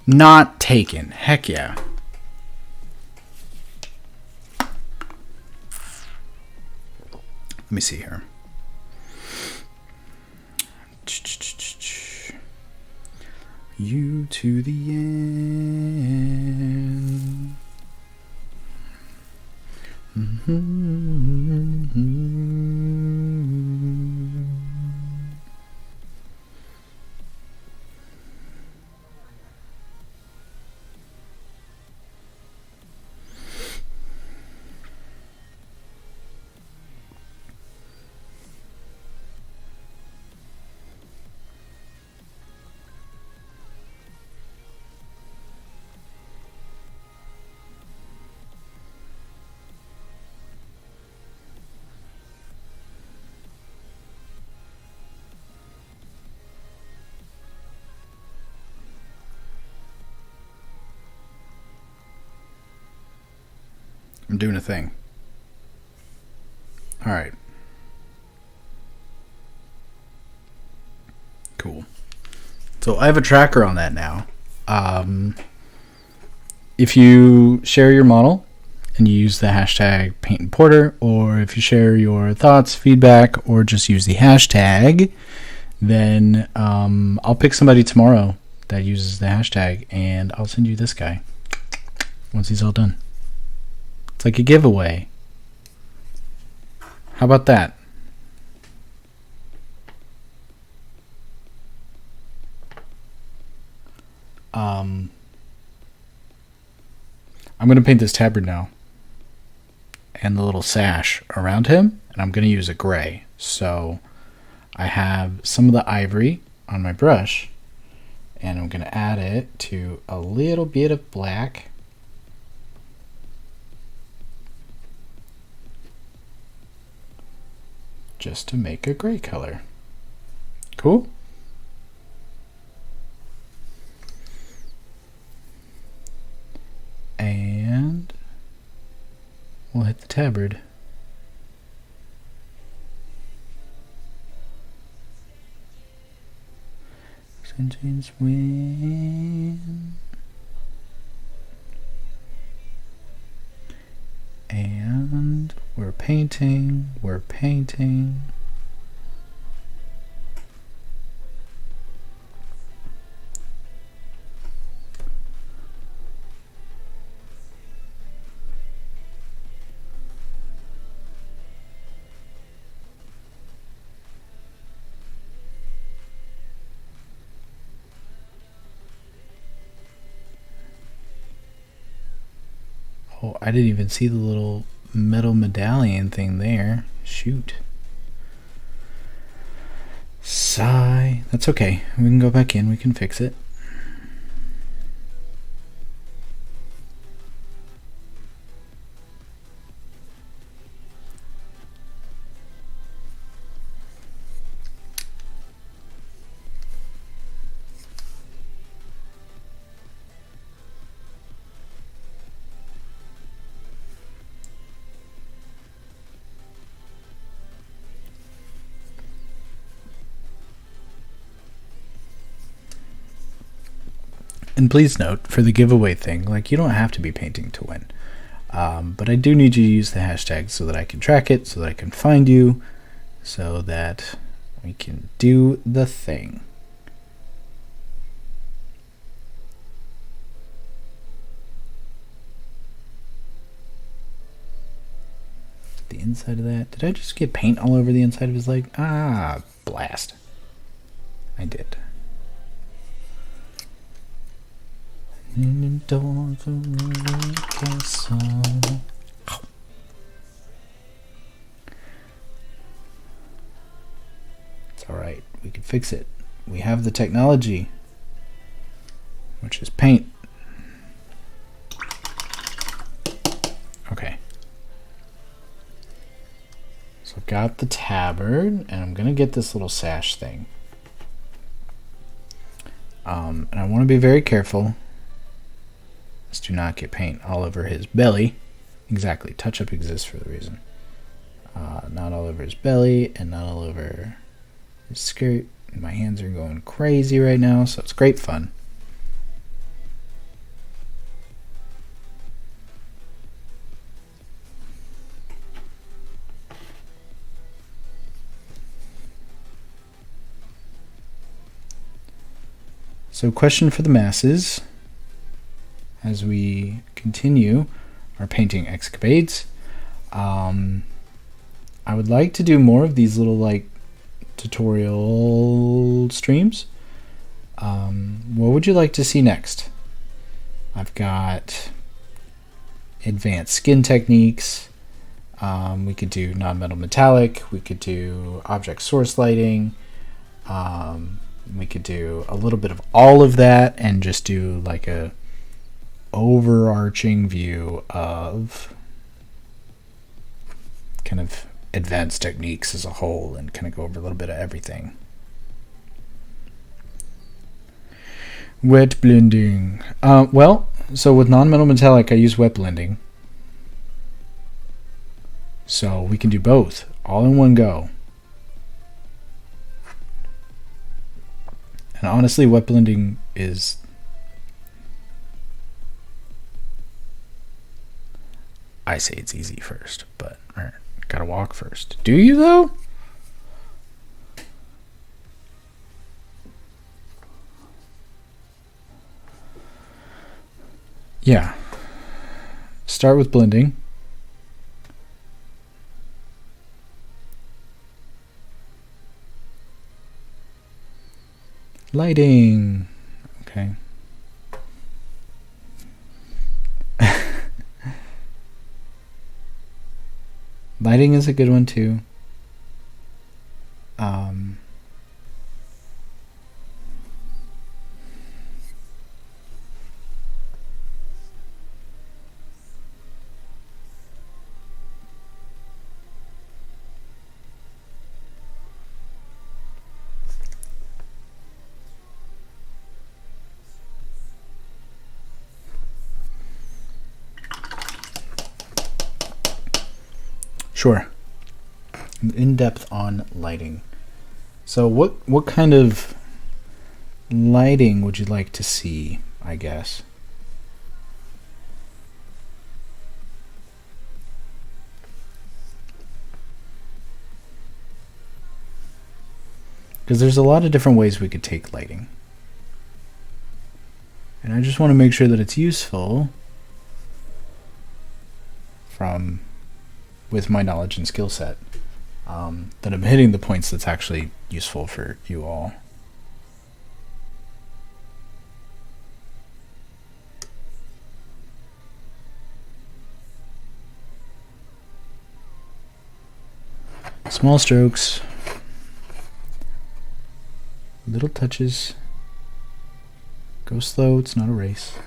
Speaker 1: Not taken. Heck yeah. Let me see here. You to the end. I'm doing a thing. All right. Cool. So I have a tracker on that now. If you share your model and you use the hashtag paint and porter, or if you share your thoughts, feedback, or just use the hashtag, then I'll pick somebody tomorrow that uses the hashtag, and I'll send you this guy once he's all done. It's like a giveaway. How about that? I'm going to paint this tabard now and the little sash around him, and I'm going to use a gray. So I have some of the ivory on my brush, and I'm going to add it to a little bit of black. Just to make a gray color. Cool? And we'll hit the tabard. Sentence when. And we're painting. Oh, I didn't even see the little metal medallion thing there. Shoot. Sigh. That's okay. We can go back in. We can fix it. And please note, for the giveaway thing, like, you don't have to be painting to win. But I do need you to use the hashtag so that I can track it, so that I can find you, so that we can do the thing. The inside of that. Did I just get paint all over the inside of his leg? Ah, blast. I did. In the door of the castle. It's alright. We can fix it. We have the technology, which is paint. Okay. So I've got the tabard, and I'm going to get this little sash thing. And I want to be very careful. Do not get paint all over his belly. Exactly. Touch-up exists for the reason. Not all over his belly and not all over his skirt. My hands are going crazy right now, so it's great fun. So, question for the masses. As we continue our painting escapades, I would like to do more of these little like tutorial streams. What would you like to see next? I've got advanced skin techniques. We could do non-metal metallic. We could do object source lighting. We could do a little bit of all of that and just do like a overarching view of kind of advanced techniques as a whole and kind of go over a little bit of everything. Wet blending. Well, so with non-metal metallic, I use wet blending. So we can do both all in one go. And honestly, wet blending is I say it's easy first, but gotta walk first. Do you though? Yeah. Start with blending. Lighting. Okay. Lighting is a good one too. Sure. In depth on lighting. So what kind of lighting would you like to see, I guess? Because there's a lot of different ways we could take lighting. And I just want to make sure that it's useful with my knowledge and skill set, that I'm hitting the points that's actually useful for you all. Small strokes. Little touches. Go slow, it's not a race.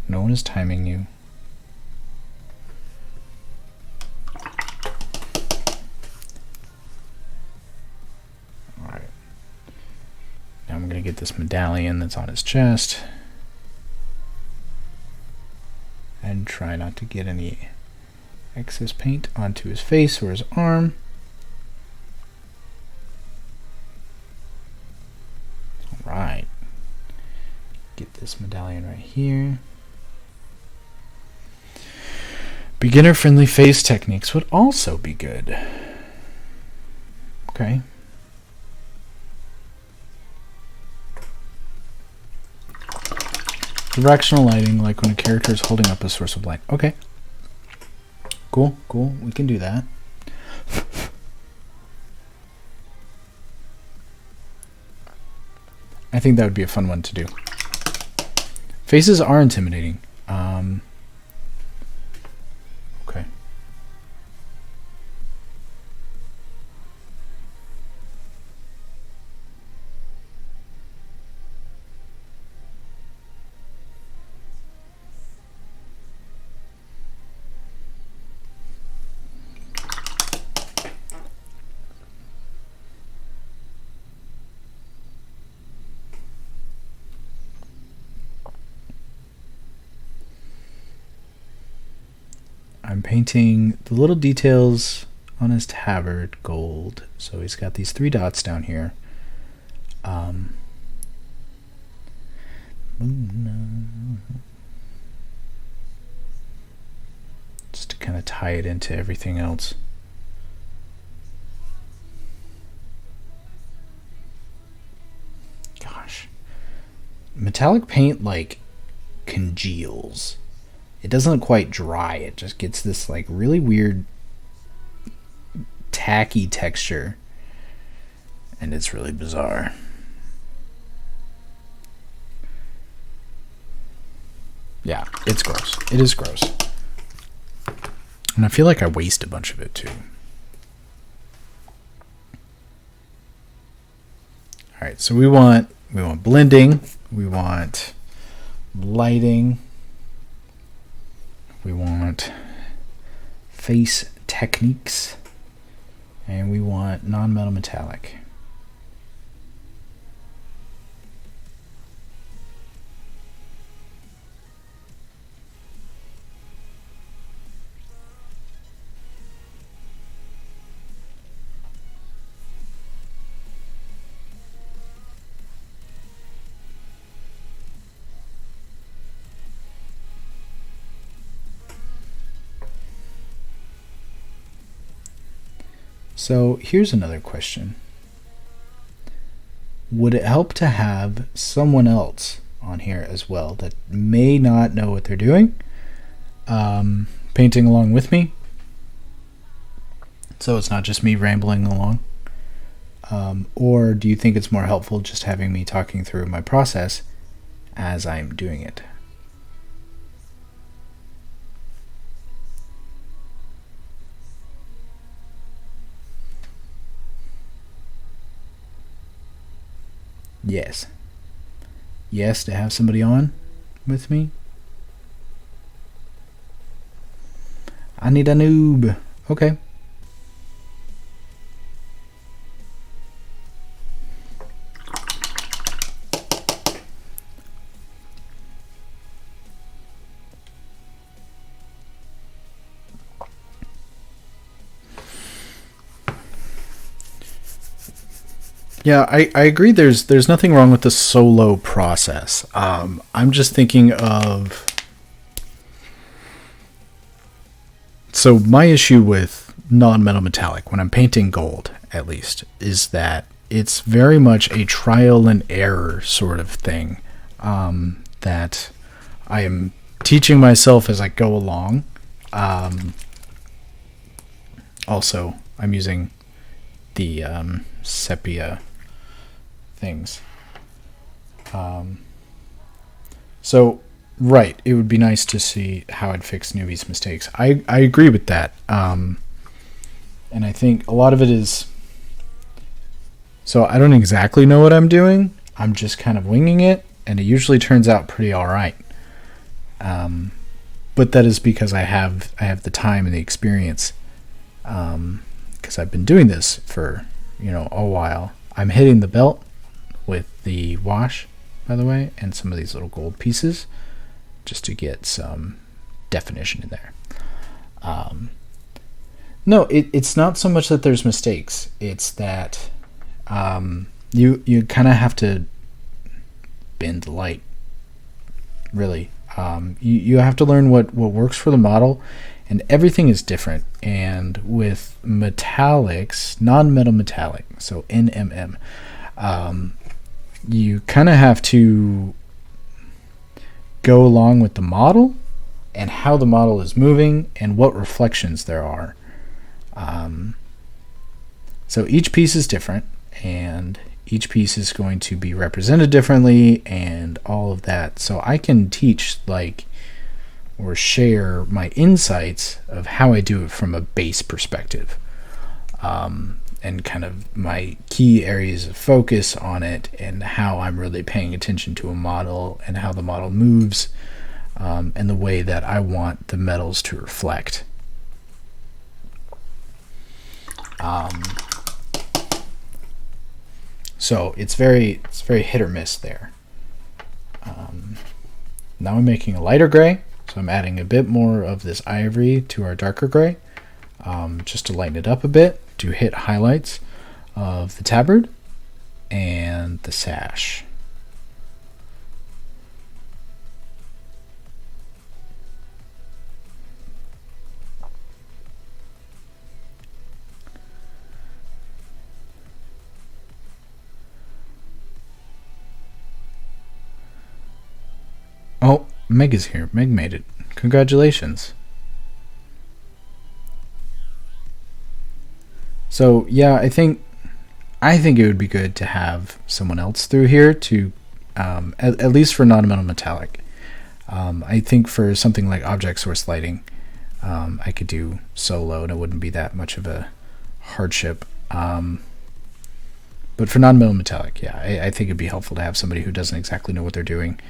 Speaker 1: No one is timing you. Alright. Now I'm going to get this medallion that's on his chest. And try not to get any excess paint onto his face or his arm. Alright. Get this medallion right here. Beginner-friendly face techniques would also be good. Okay. Directional lighting, like when a character is holding up a source of light. Okay. Cool, cool. We can do that. I think that would be a fun one to do. Faces are intimidating. Okay. I'm painting the little details on his tabard gold. So he's got these 3 dots down here. Just to kind of tie it into everything else. Gosh. Metallic paint like congeals. It doesn't quite dry. It just gets this like really weird tacky texture. And it's really bizarre. Yeah, it's gross. It is gross. And I feel like I waste a bunch of it too. Alright, so we want blending, we want lighting. We want face techniques, and we want non-metal metallic. So here's another question. Would it help to have someone else on here as well that may not know what they're doing, painting along with me? So it's not just me rambling along. Or do you think it's more helpful just having me talking through my process as I'm doing it? Yes. Yes, to have somebody on with me. I need a noob. Okay. Yeah, I agree. There's nothing wrong with the solo process. I'm just thinking of... So my issue with non-metal metallic, when I'm painting gold, at least, is that it's very much a trial and error sort of thing that I am teaching myself as I go along. Also, I'm using the Sepia things. So, right, it would be nice to see how I'd fix newbies' mistakes. I agree with that. And I think a lot of it is... So I don't exactly know what I'm doing. I'm just kind of winging it, and it usually turns out pretty all right. But that is because I have the time and the experience, because I've been doing this for a while. I'm hitting the belt with the wash, by the way, and some of these little gold pieces, just to get some definition in there. No, it's not so much that there's mistakes. It's that you kind of have to bend the light, really. You have to learn what works for the model, and everything is different. And with metallics, non-metal metallic, so NMM, you kind of have to go along with the model and how the model is moving and what reflections there are. So each piece is different, and each piece is going to be represented differently and all of that. So I can teach or share my insights of how I do it from a base perspective, and kind of my key areas of focus on it, and how I'm really paying attention to a model and how the model moves, and the way that I want the metals to reflect. So it's very hit or miss there. Now I'm making a lighter gray, so I'm adding a bit more of this ivory to our darker gray, just to lighten it up a bit, to hit highlights of the tabard and the sash. Oh, Meg is here. Meg made it. Congratulations. So yeah, I think it would be good to have someone else through here to, at least for non-metal metallic. I think for something like object source lighting, I could do solo and it wouldn't be that much of a hardship. But for non-metal metallic, yeah, I think it'd be helpful to have somebody who doesn't exactly know what they're doing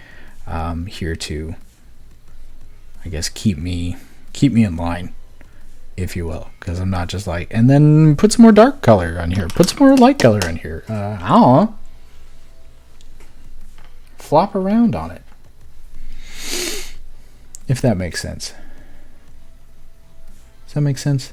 Speaker 1: here to, I guess, keep me in line, if you will, because I'm not just and then put some more dark color on here, put some more light color on here. I don't know. Flop around on it, if that makes sense. Does that make sense?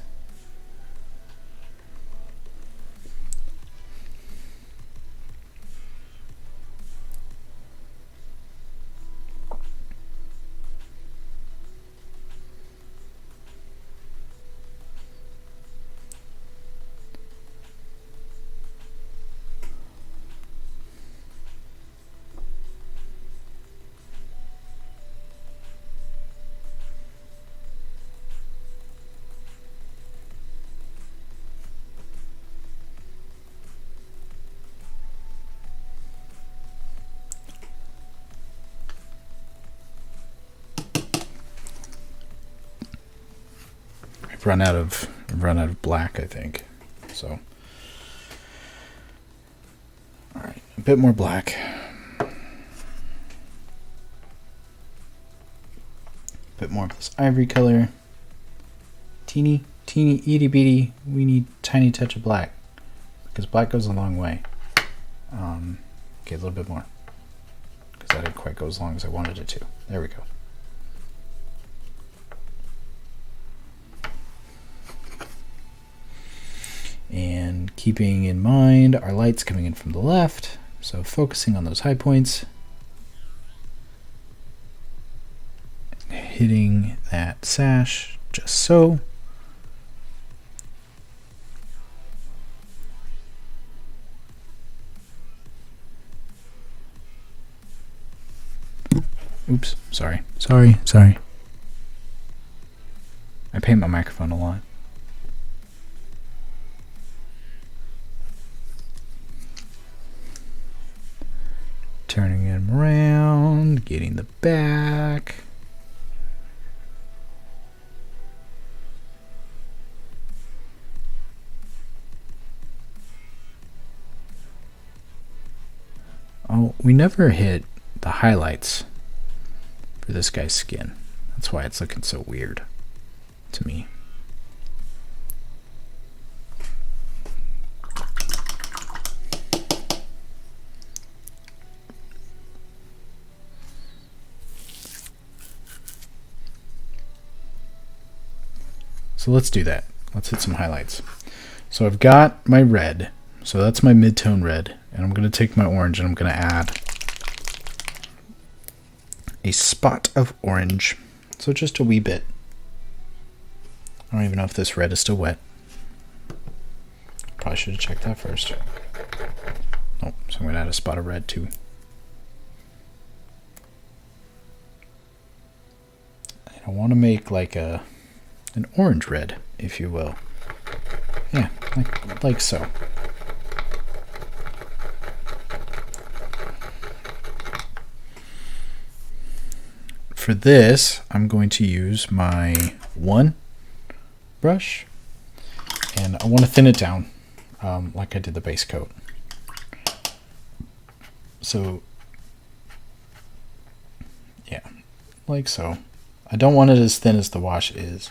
Speaker 1: I've run out of black, I think. So, all right, a bit more black. A bit more of this ivory color. Teeny, itty bitty. We need tiny touch of black because black goes a long way. Okay, a little bit more because that didn't quite go as long as I wanted it to. There we go. And keeping in mind our light's coming in from the left, so focusing on those high points, hitting that sash just so. Oops, sorry. I paint my microphone a lot. Turning him around, getting the back. Oh, we never hit the highlights for this guy's skin. That's why it's looking so weird to me. So let's do that. Let's hit some highlights. So I've got my red. So that's my mid-tone red. And I'm going to take my orange and I'm going to add a spot of orange. So just a wee bit. I don't even know if this red is still wet. Probably should have checked that first. Oh, so I'm going to add a spot of red too. And I want to make like an orange red, if you will. Yeah, like so. For this, I'm going to use my one brush, and I want to thin it down like I did the base coat. So, yeah, like so. I don't want it as thin as the wash is.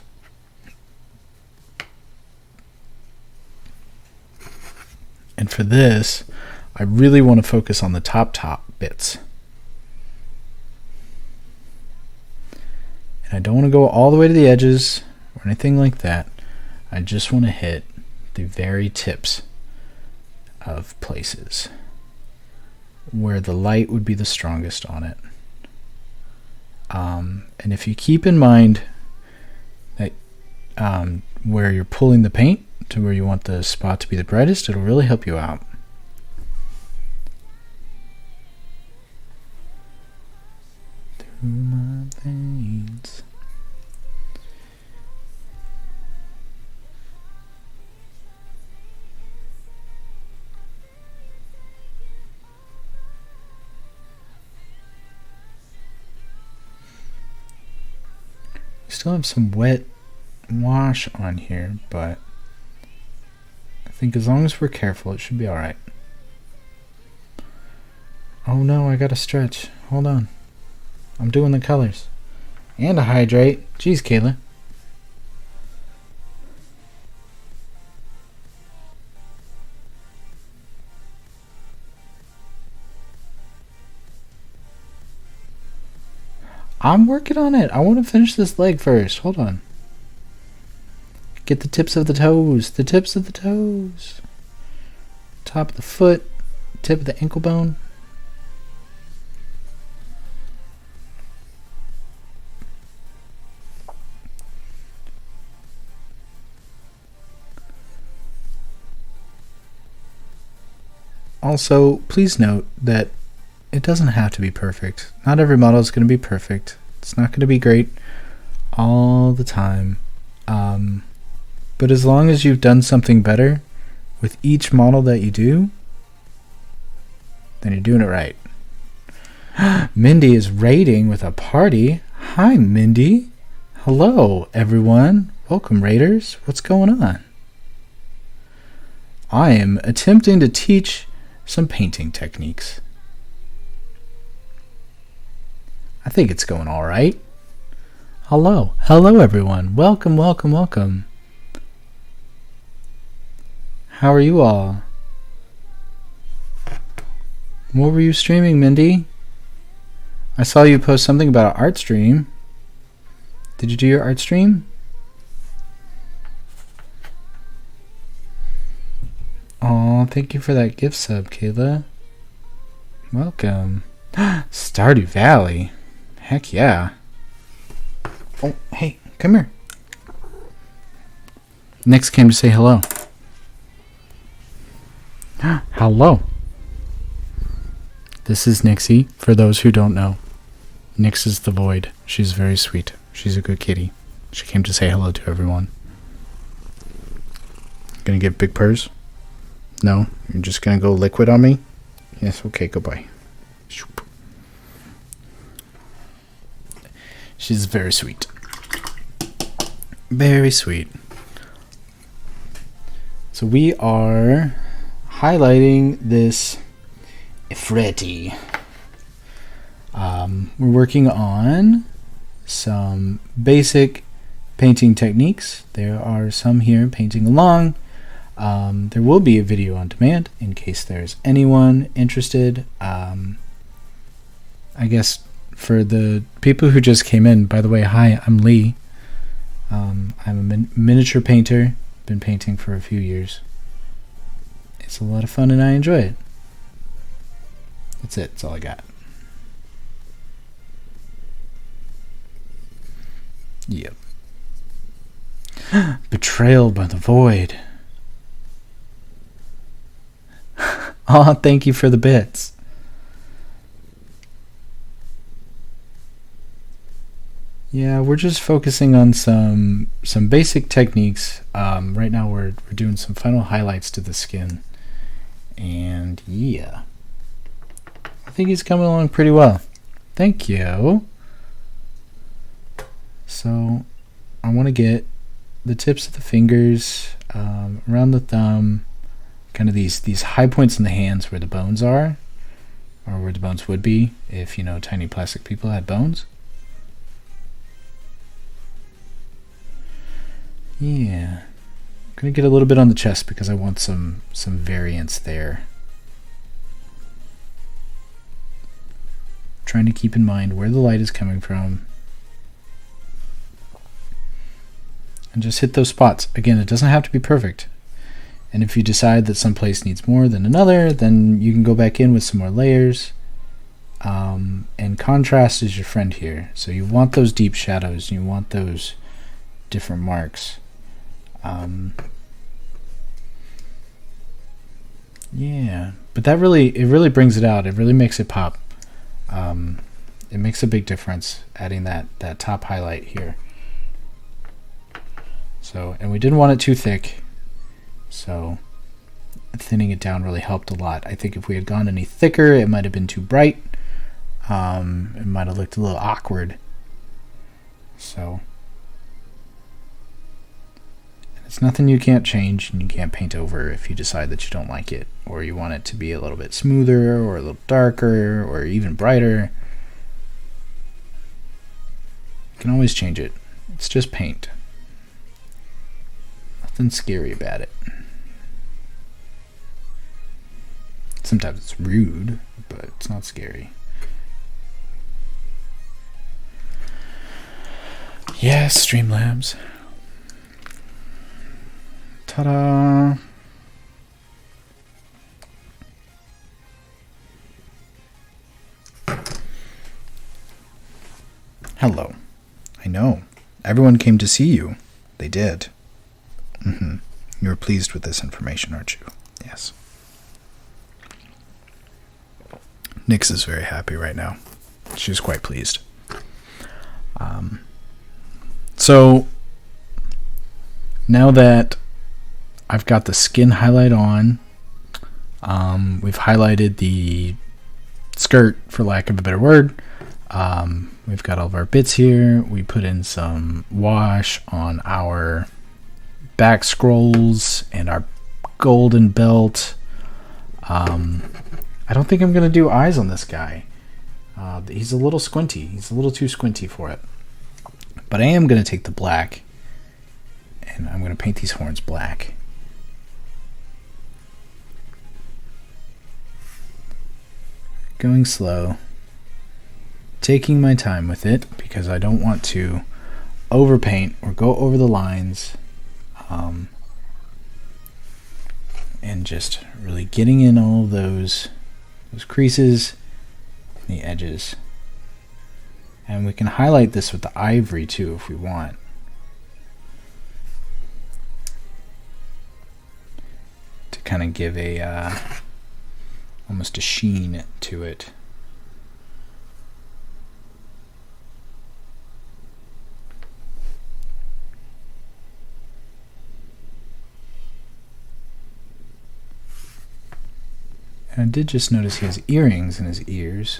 Speaker 1: And for this, I really want to focus on the top bits. And I don't want to go all the way to the edges or anything like that. I just want to hit the very tips of places where the light would be the strongest on it. And if you keep in mind that where you're pulling the paint to where you want the spot to be the brightest, it'll really help you out. Through my veins. We still have some wet wash on here, but I think as long as we're careful, it should be alright. Oh no, I gotta stretch. Hold on. I'm doing the colors. And a hydrate. Jeez, Kayla. I'm working on it. I want to finish this leg first. Hold on. Get the tips of the toes. The tips of the toes. Top of the foot. Tip of the ankle bone. Also, please note that it doesn't have to be perfect. Not every model is going to be perfect. It's not going to be great all the time. But as long as you've done something better with each model that you do, then you're doing it right. Mindy is raiding with a party. Hi, Mindy. Hello, everyone. Welcome, raiders. What's going on? I am attempting to teach some painting techniques. I think it's going all right. Hello. Hello, everyone. Welcome, welcome, welcome. How are you all? What were you streaming, Mindy? I saw you post something about an art stream. Did you do your art stream? Oh, thank you for that gift sub, Kayla. Welcome. Stardew Valley. Heck yeah. Oh, hey, come here. Nyx came to say hello. Hello. This is Nixie, for those who don't know. Nyx is the void. She's very sweet. She's a good kitty. She came to say hello to everyone. Gonna give big purrs? No? You're just gonna go liquid on me? Yes, okay, goodbye. She's very sweet. Very sweet. So we are highlighting this Efreeti. We're working on some basic painting techniques. There are some here painting along. There will be a video on demand in case there's anyone interested. I guess for the people who just came in, by the way, hi, I'm Lee. I'm a miniature painter. Been painting for a few years. It's a lot of fun and I enjoy it. That's it. That's all I got. Yep. Betrayal by the void. Oh, thank you for the bits. Yeah, we're just focusing on some basic techniques. Right now we're doing some final highlights to the skin. And yeah. I think he's coming along pretty well. Thank you. So I want to get the tips of the fingers, around the thumb, kind of these high points in the hands where the bones are, or where the bones would be if, tiny plastic people had bones. Yeah. I'm going to get a little bit on the chest because I want some variance there. Trying to keep in mind where the light is coming from. And just hit those spots. Again, it doesn't have to be perfect. And if you decide that some place needs more than another, then you can go back in with some more layers. And contrast is your friend here. So you want those deep shadows. You want those different marks. Yeah, but it really brings it out. It really makes it pop. It makes a big difference adding that top highlight here. So, and we didn't want it too thick, so thinning it down really helped a lot. I think if we had gone any thicker, it might have been too bright. It might have looked a little awkward. So, it's nothing you can't change and you can't paint over if you decide that you don't like it, or you want it to be a little bit smoother or a little darker or even brighter. You can always change it. It's just paint. Nothing scary about it. Sometimes it's rude, but it's not scary. Yes, Streamlabs. Ta-da! Hello. I know. Everyone came to see you. They did. You were pleased with this information, aren't you? Yes. Nyx is very happy right now. She's quite pleased. So now that I've got the skin highlight on, we've highlighted the skirt, for lack of a better word. We've got all of our bits here. We put in some wash on our back scrolls and our golden belt. I don't think I'm going to do eyes on this guy. He's a little squinty. He's a little too squinty for it. But I am going to take the black and I'm going to paint these horns black. Going slow. Taking my time with it because I don't want to overpaint or go over the lines. And just really getting in all of those creases and the edges. And we can highlight this with the ivory too if we want. To kind of give a almost a sheen to it. And I did just notice he has earrings in his ears.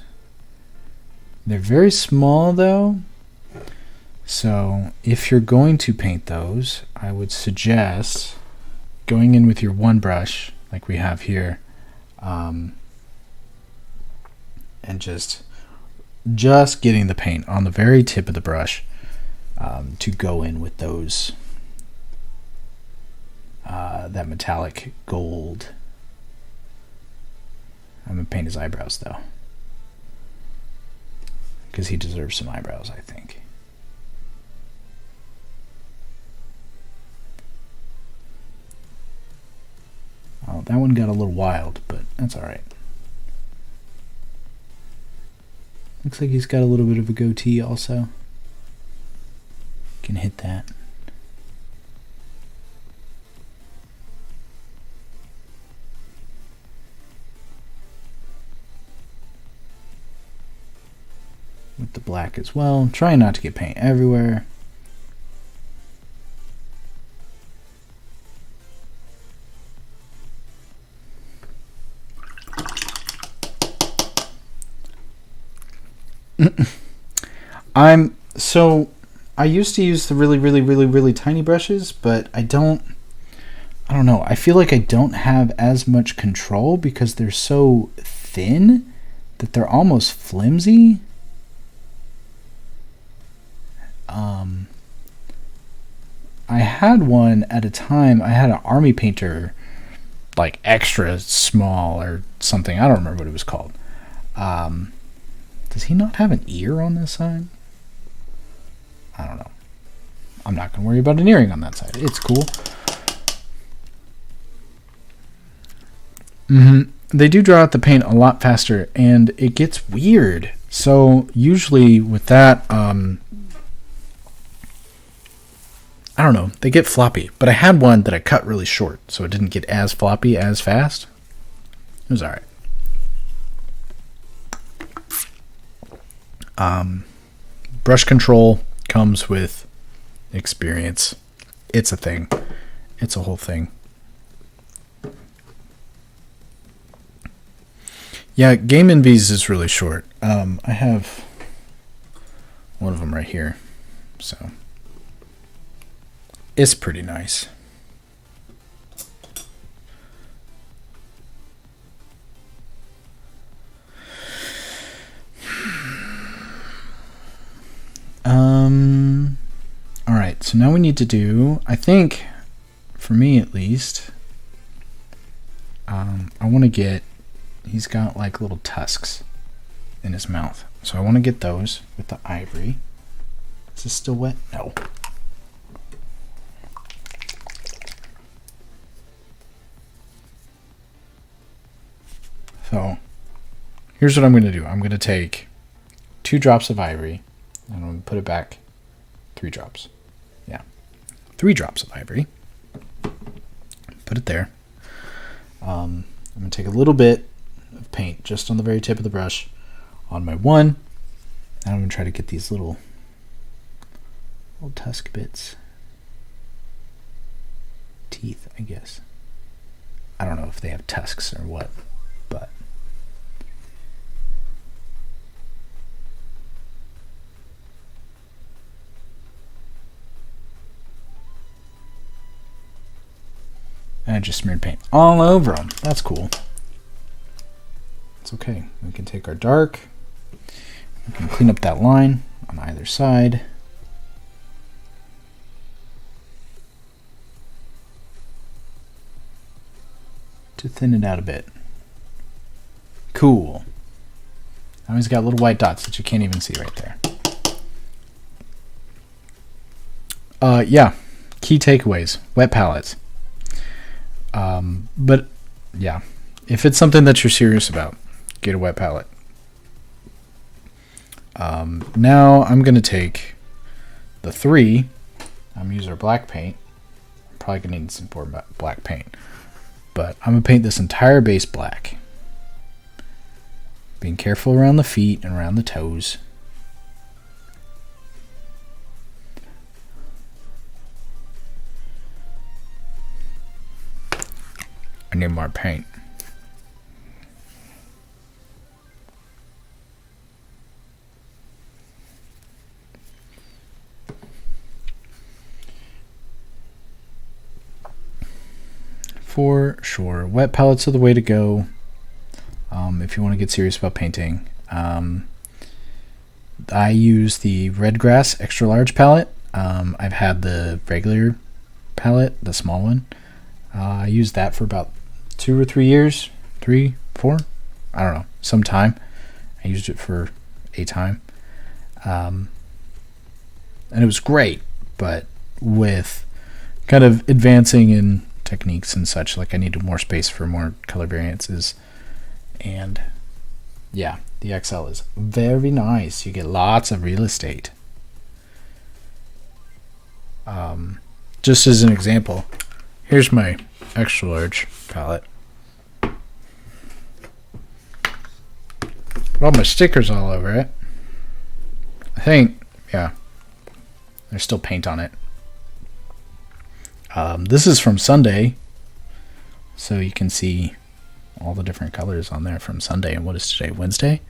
Speaker 1: They're very small though, so if you're going to paint those, I would suggest going in with your one brush, like we have here, and just getting the paint on the very tip of the brush to go in with those that metallic gold. I'm gonna paint his eyebrows though, because he deserves some eyebrows, I think. Oh, that one got a little wild, but that's all right. Looks like he's got a little bit of a goatee also. Can hit that. With the black as well. Trying not to get paint everywhere. I used to use the really tiny brushes, but I don't know. I feel like I don't have as much control because they're so thin that they're almost flimsy. I had one at a time. I had an army painter, like extra small or something. I don't remember what it was called. Does he not have an ear on this side? I don't know. I'm not going to worry about an earring on that side. It's cool. They do draw out the paint a lot faster, and it gets weird. So usually with that, I don't know. They get floppy. But I had one that I cut really short, so it didn't get as floppy as fast. It was alright. Brush control comes with experience. It's a thing. It's a whole thing. Yeah, Game Envy's is really short. I have one of them right here. So it's pretty nice. All right, so now we need to do, I think, for me at least, I want to get, he's got like little tusks in his mouth. So I want to get those with the ivory. Is this still wet? No. So here's what I'm going to do. I'm going to take 2 drops of ivory and I'm going to put it back 3 drops. Yeah. 3 drops of ivory. Put it there. I'm going to take a little bit of paint just on the very tip of the brush on my one. And I'm going to try to get these little tusk bits. Teeth, I guess. I don't know if they have tusks or what, but and I just smeared paint all over them. That's cool. It's okay. We can take our dark. We can clean up that line on either side. To thin it out a bit. Cool. Now he's got little white dots that you can't even see right there. Yeah. Key takeaways. Wet palettes. But yeah, if it's something that you're serious about, get a wet palette. Now I'm going to take the 3. I'm going to use our black paint. I'm probably going to need some more black paint. But I'm going to paint this entire base black. Being careful around the feet and around the toes. I need more paint. For sure. Wet palettes are the way to go if you want to get serious about painting. I use the Redgrass extra large palette. I've had the regular palette, the small one. I used that for about 2 or 3 years, 3, 4, I don't know, some time. I used it for a time, and it was great. But with kind of advancing in techniques and such, like I needed more space for more color variances, and yeah, the XL is very nice. You get lots of real estate. Just as an example, here's my extra large palette. All my stickers all over it. I think, yeah, there's still paint on it. This is from Sunday, so you can see all the different colors on there from Sunday. And what is today? Wednesday?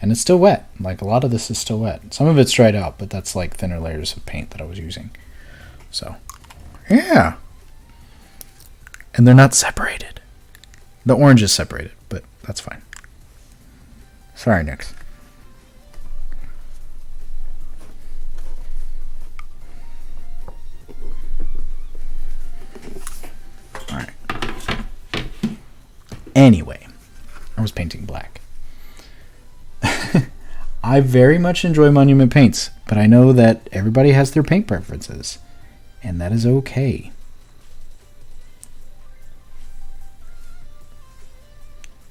Speaker 1: And it's still wet. Like, a lot of this is still wet. Some of it's dried out, but that's like thinner layers of paint that I was using. So, yeah. And they're not separated. The orange is separated, but that's fine. Sorry, Nix. Alright. Anyway, I was painting black. I very much enjoy monument paints, but I know that everybody has their paint preferences, and that is okay.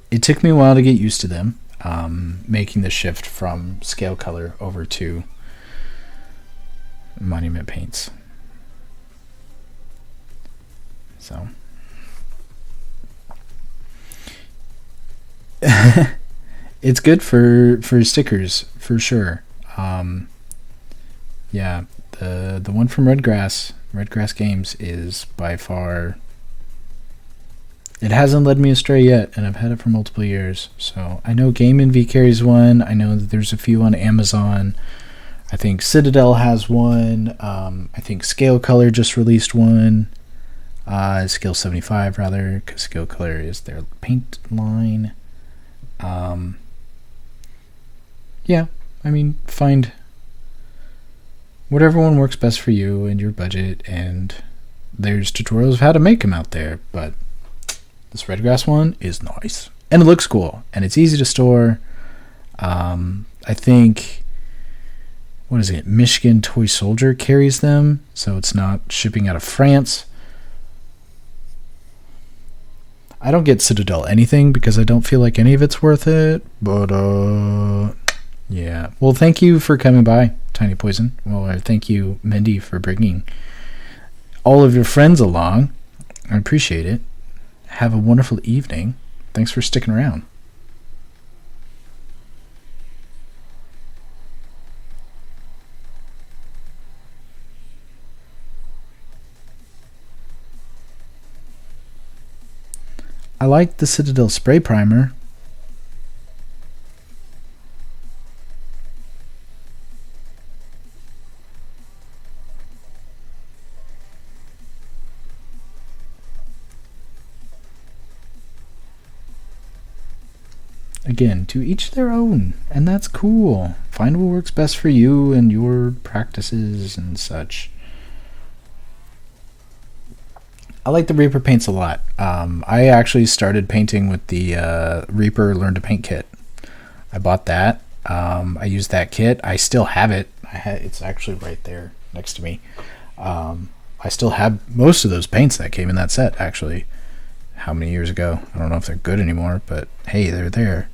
Speaker 1: It took me a while to get used to them, making the shift from scale color over to monument paints. So it's good for stickers for sure. Yeah, the one from Redgrass Games is by far. It hasn't led me astray yet, and I've had it for multiple years. So I know Game Envy carries one. I know that there's a few on Amazon. I think Citadel has one. I think Scale Color just released one. Scale 75 rather, because Scale Color is their paint line. Yeah, I mean, find whatever one works best for you and your budget, and there's tutorials of how to make them out there, but this Redgrass one is nice, and it looks cool, and it's easy to store. I think, what is it, Michigan Toy Soldier carries them, so it's not shipping out of France. I don't get Citadel anything because I don't feel like any of it's worth it, but yeah. Well, thank you for coming by, Tiny Poison. Well, thank you, Mindy, for bringing all of your friends along. I appreciate it. Have a wonderful evening. Thanks for sticking around. I like the Citadel spray primer. Again, to each their own, and that's cool. Find what works best for you and your practices and such. I like the Reaper paints a lot. I actually started painting with the Reaper Learn to Paint kit. I bought that. I used that kit. I still have it. It's actually right there next to me. I still have most of those paints that came in that set, actually. How many years ago? I don't know if they're good anymore, but hey, they're there.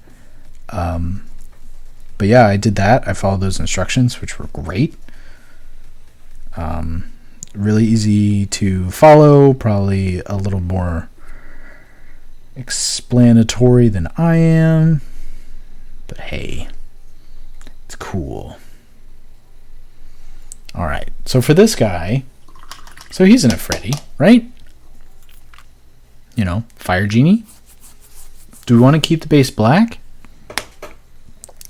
Speaker 1: But yeah, I did that. I followed those instructions, which were great. Really easy to follow, probably a little more explanatory than I am, but hey, it's cool. Alright, so for this guy, so he's an Efreeti, right? You know, Fire Genie. Do we want to keep the base black?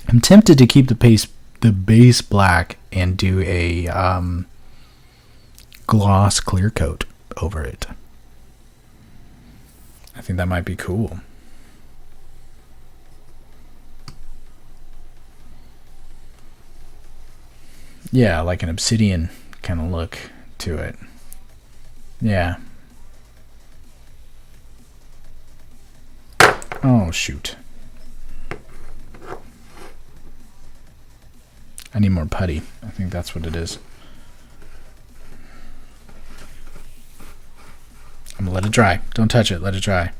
Speaker 1: I'm tempted to keep the base black and do a gloss clear coat over it. I think that might be cool. Yeah, like an obsidian kind of look to it. Yeah. Oh, shoot. I need more putty. I think that's what it is. I'm gonna let it dry. Don't touch it. Let it dry.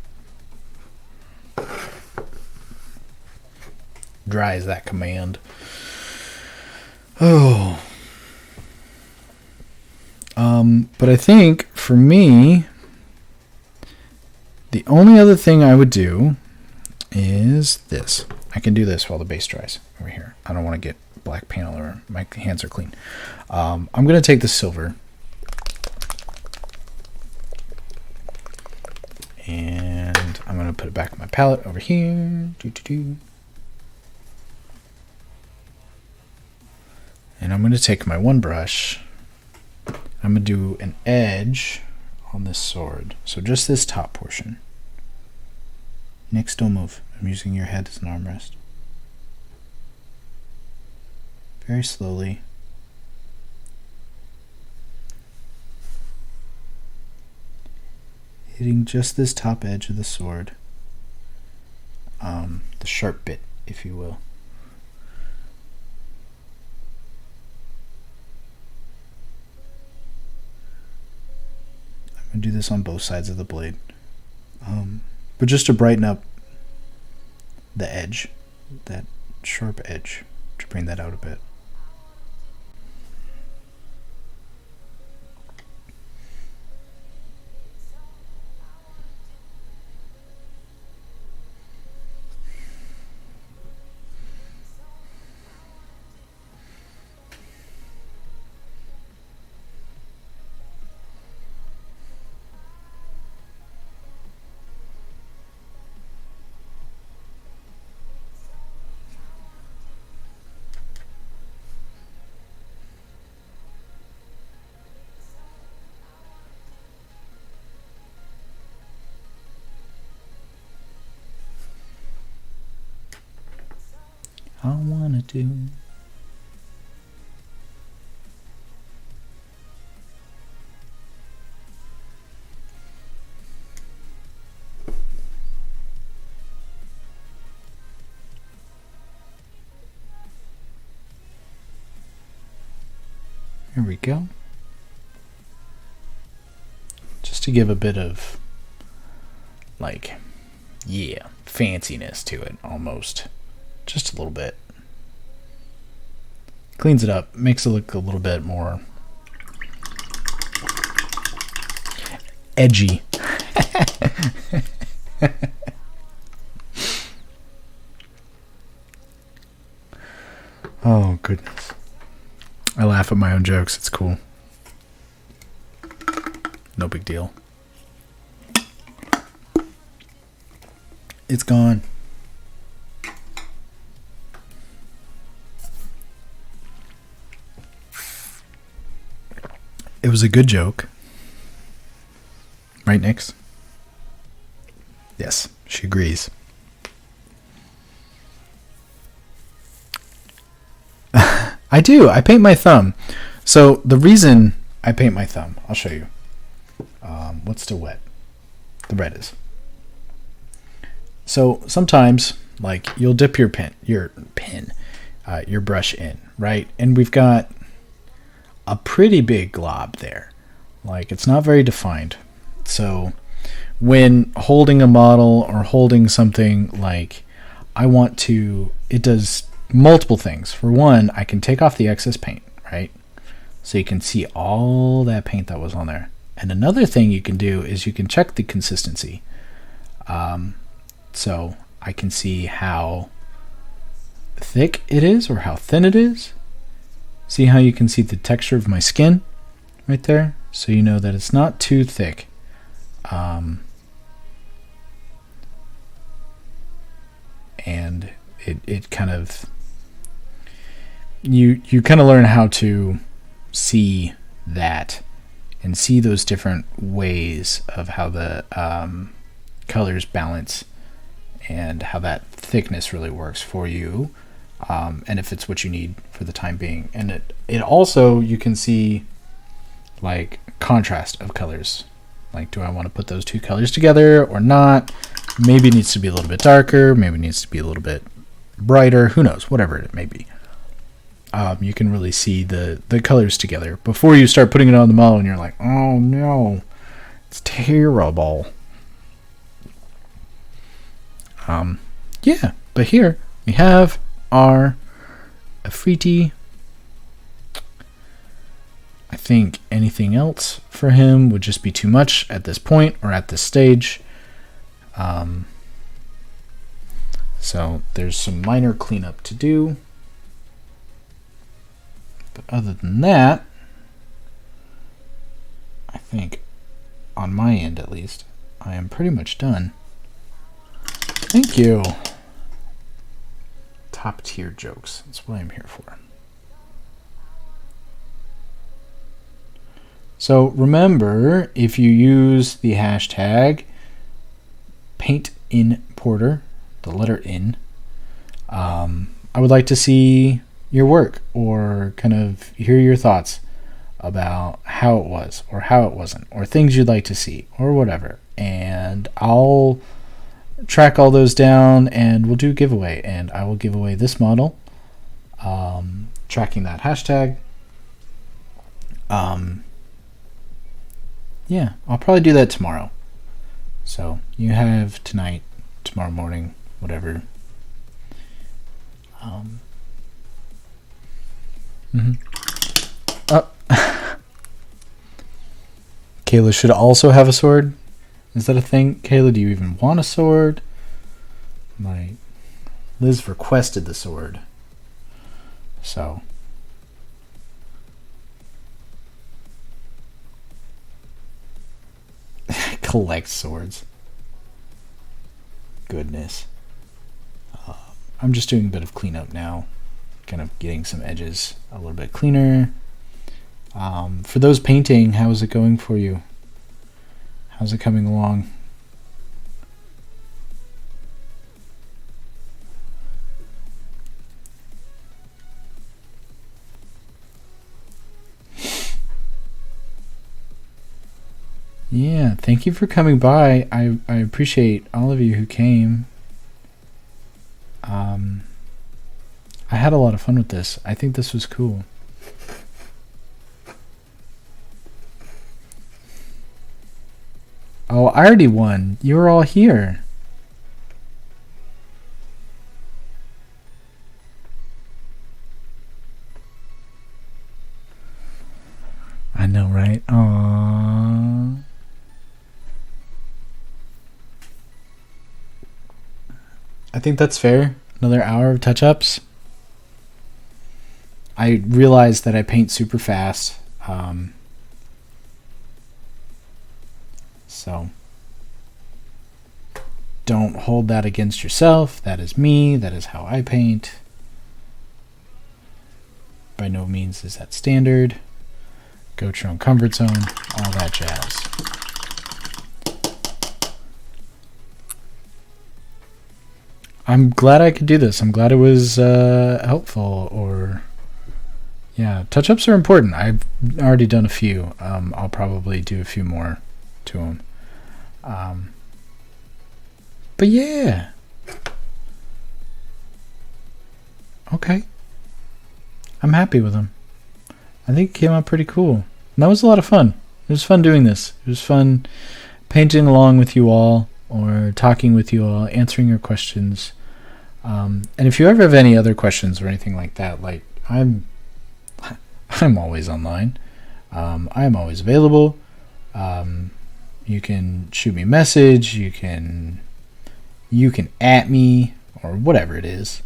Speaker 1: Dry is that command. Oh. But I think for me, the only other thing I would do is this. I can do this while the base dries over here. I don't want to get black paint all over. My hands are clean. I'm going to take the silver and I'm going to put it back on my palette over here. And I'm going to take my one brush. I'm going to do an edge on this sword. So just this top portion. Nick, don't move. I'm using your head as an armrest. Very slowly. Hitting just this top edge of the sword. The sharp bit, if you will. I'm going to do this on both sides of the blade. But just to brighten up the edge, that sharp edge, to bring that out a bit. I wanna do. Here we go. Just to give a bit of, like, yeah, fanciness to it, almost. Just a little bit. Cleans it up, makes it look a little bit more edgy. Oh, goodness. I laugh at my own jokes. It's cool. No big deal. It's gone. It was a good joke. Right, Nix? Yes, she agrees. I do. I paint my thumb. So the reason I paint my thumb, I'll show you. What's still wet? The red is. So sometimes, like, you'll dip your brush in, right? And we've got a pretty big glob there. Like, it's not very defined. So when holding a model or holding something, like, it does multiple things. For one, I can take off the excess paint, right? So you can see all that paint that was on there. And another thing you can do is you can check the consistency. So I can see how thick it is or how thin it is. See how you can see the texture of my skin right there? So you know that it's not too thick. And it kind of, you kind of learn how to see that and see those different ways of how the colors balance and how that thickness really works for you and if it's what you need for the time being. And it also, you can see like contrast of colors. Like, do I want to put those two colors together or not? Maybe it needs to be a little bit darker, maybe it needs to be a little bit brighter, who knows, whatever it may be. You can really see the colors together before you start putting it on the model and you're like, oh no, it's terrible. Yeah, but here we have our Efreeti. I think anything else for him would just be too much at this point or at this stage. So there's some minor cleanup to do. But other than that, I think on my end at least, I am pretty much done. Thank you. Top tier jokes. That's what I'm here for. So remember, if you use the hashtag paintinporter, the letter in, I would like to see your work or kind of hear your thoughts about how it was or how it wasn't, or things you'd like to see or whatever. And I'll track all those down and we'll do a giveaway, and I will give away this model, tracking that hashtag. Yeah, I'll probably do that tomorrow. So you have tonight, tomorrow morning, whatever. Kayla should also have a sword. Is that a thing? Kayla, do you even want a sword? Liz requested the sword. So. Collect swords. Goodness. I'm just doing a bit of cleanup now. Kind of getting some edges a little bit cleaner. For those painting, how is it going for you? How's it coming along? Yeah, thank you for coming by. I appreciate all of you who came. I had a lot of fun with this. I think this was cool. Oh, I already won. You were all here. I know, right? Aww. I think that's fair. Another hour of touch-ups. I realized that I paint super fast. So don't hold that against yourself. That is me. That is how I paint. By no means is that standard. Go to your own comfort zone. All that jazz. I'm glad I could do this. I'm glad it was helpful. Or yeah, touch-ups are important. I've already done a few. I'll probably do a few more to them. But yeah. Okay. I'm happy with them. I think it came out pretty cool. And that was a lot of fun. It was fun doing this. It was fun painting along with you all, or talking with you all, answering your questions. And if you ever have any other questions or anything like that, like I'm always online. I'm always available. You can shoot me a message. You can at me or whatever it is,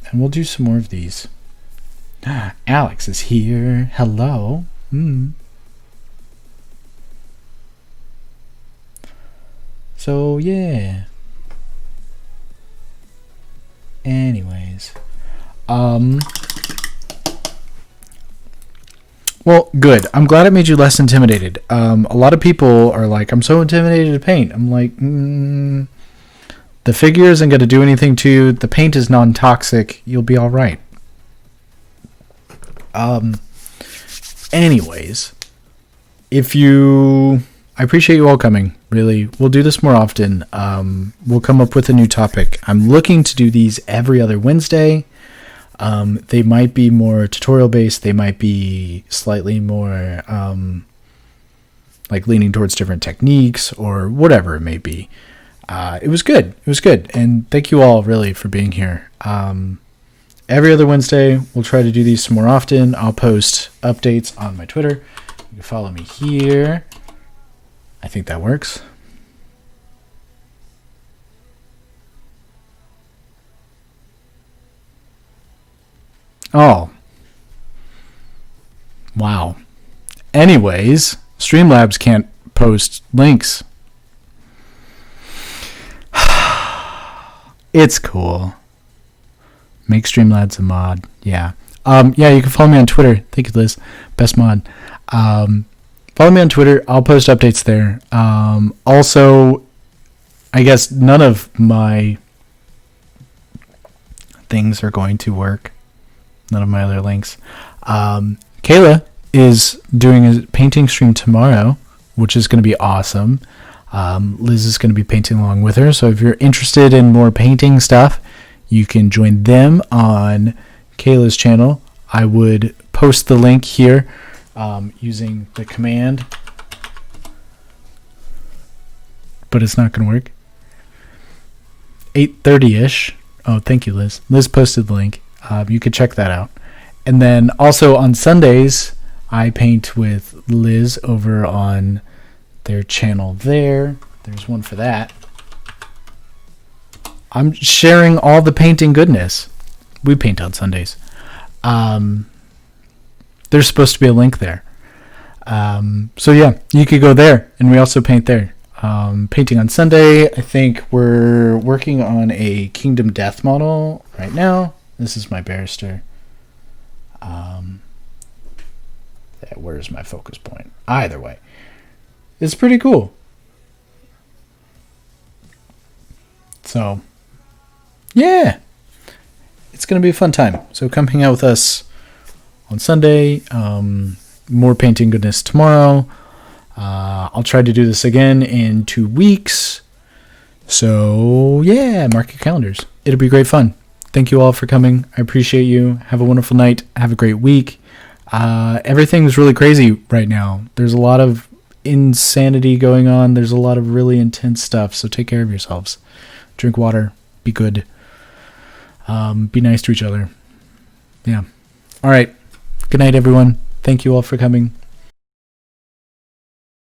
Speaker 1: and we'll do some more of these. Alex is here. Hello. So yeah. Anyways, well, good. I'm glad it made you less intimidated. A lot of people are like, I'm so intimidated to paint. I'm like, The figure isn't going to do anything to you. The paint is non-toxic. You'll be all right. Anyways, I appreciate you all coming. Really, we'll do this more often. We'll come up with a new topic. I'm looking to do these every other Wednesday. They might be more tutorial based. They might be slightly more like leaning towards different techniques or whatever it may be. It was good. And thank you all really for being here. Every other Wednesday, we'll try to do these some more often. I'll post updates on my Twitter. You can follow me here. I think that works. Oh. Wow. Anyways, Streamlabs can't post links. It's cool. Make Streamlabs a mod. Yeah. Yeah, you can follow me on Twitter. Thank you, Liz. Best mod. Follow me on Twitter. I'll post updates there. Also, I guess none of my things are going to work. None of my other links. Kayla is doing a painting stream tomorrow, which is going to be awesome. Liz is going to be painting along with her. So if you're interested in more painting stuff, you can join them on Kayla's channel. I would post the link here using the command, but it's not going to work. 8:30ish. Oh, thank you, Liz. Liz posted the link. You could check that out. And then also on Sundays, I paint with Liz over on their channel there. There's one for that. I'm sharing all the painting goodness. We paint on Sundays. There's supposed to be a link there. So yeah, you could go there, and we also paint there. Painting on Sunday. I think we're working on a Kingdom Death model right now. This is my barrister. Where's my focus point? Either way, it's pretty cool. So yeah, it's going to be a fun time. So come hang out with us on Sunday. More painting goodness tomorrow. I'll try to do this again in 2 weeks. So yeah, mark your calendars. It'll be great fun. Thank you all for coming. I appreciate you. Have a wonderful night. Have a great week. Everything's really crazy right now. There's a lot of insanity going on. There's a lot of really intense stuff. So take care of yourselves. Drink water. Be good. Be nice to each other. Yeah. All right. Good night, everyone. Thank you all for coming.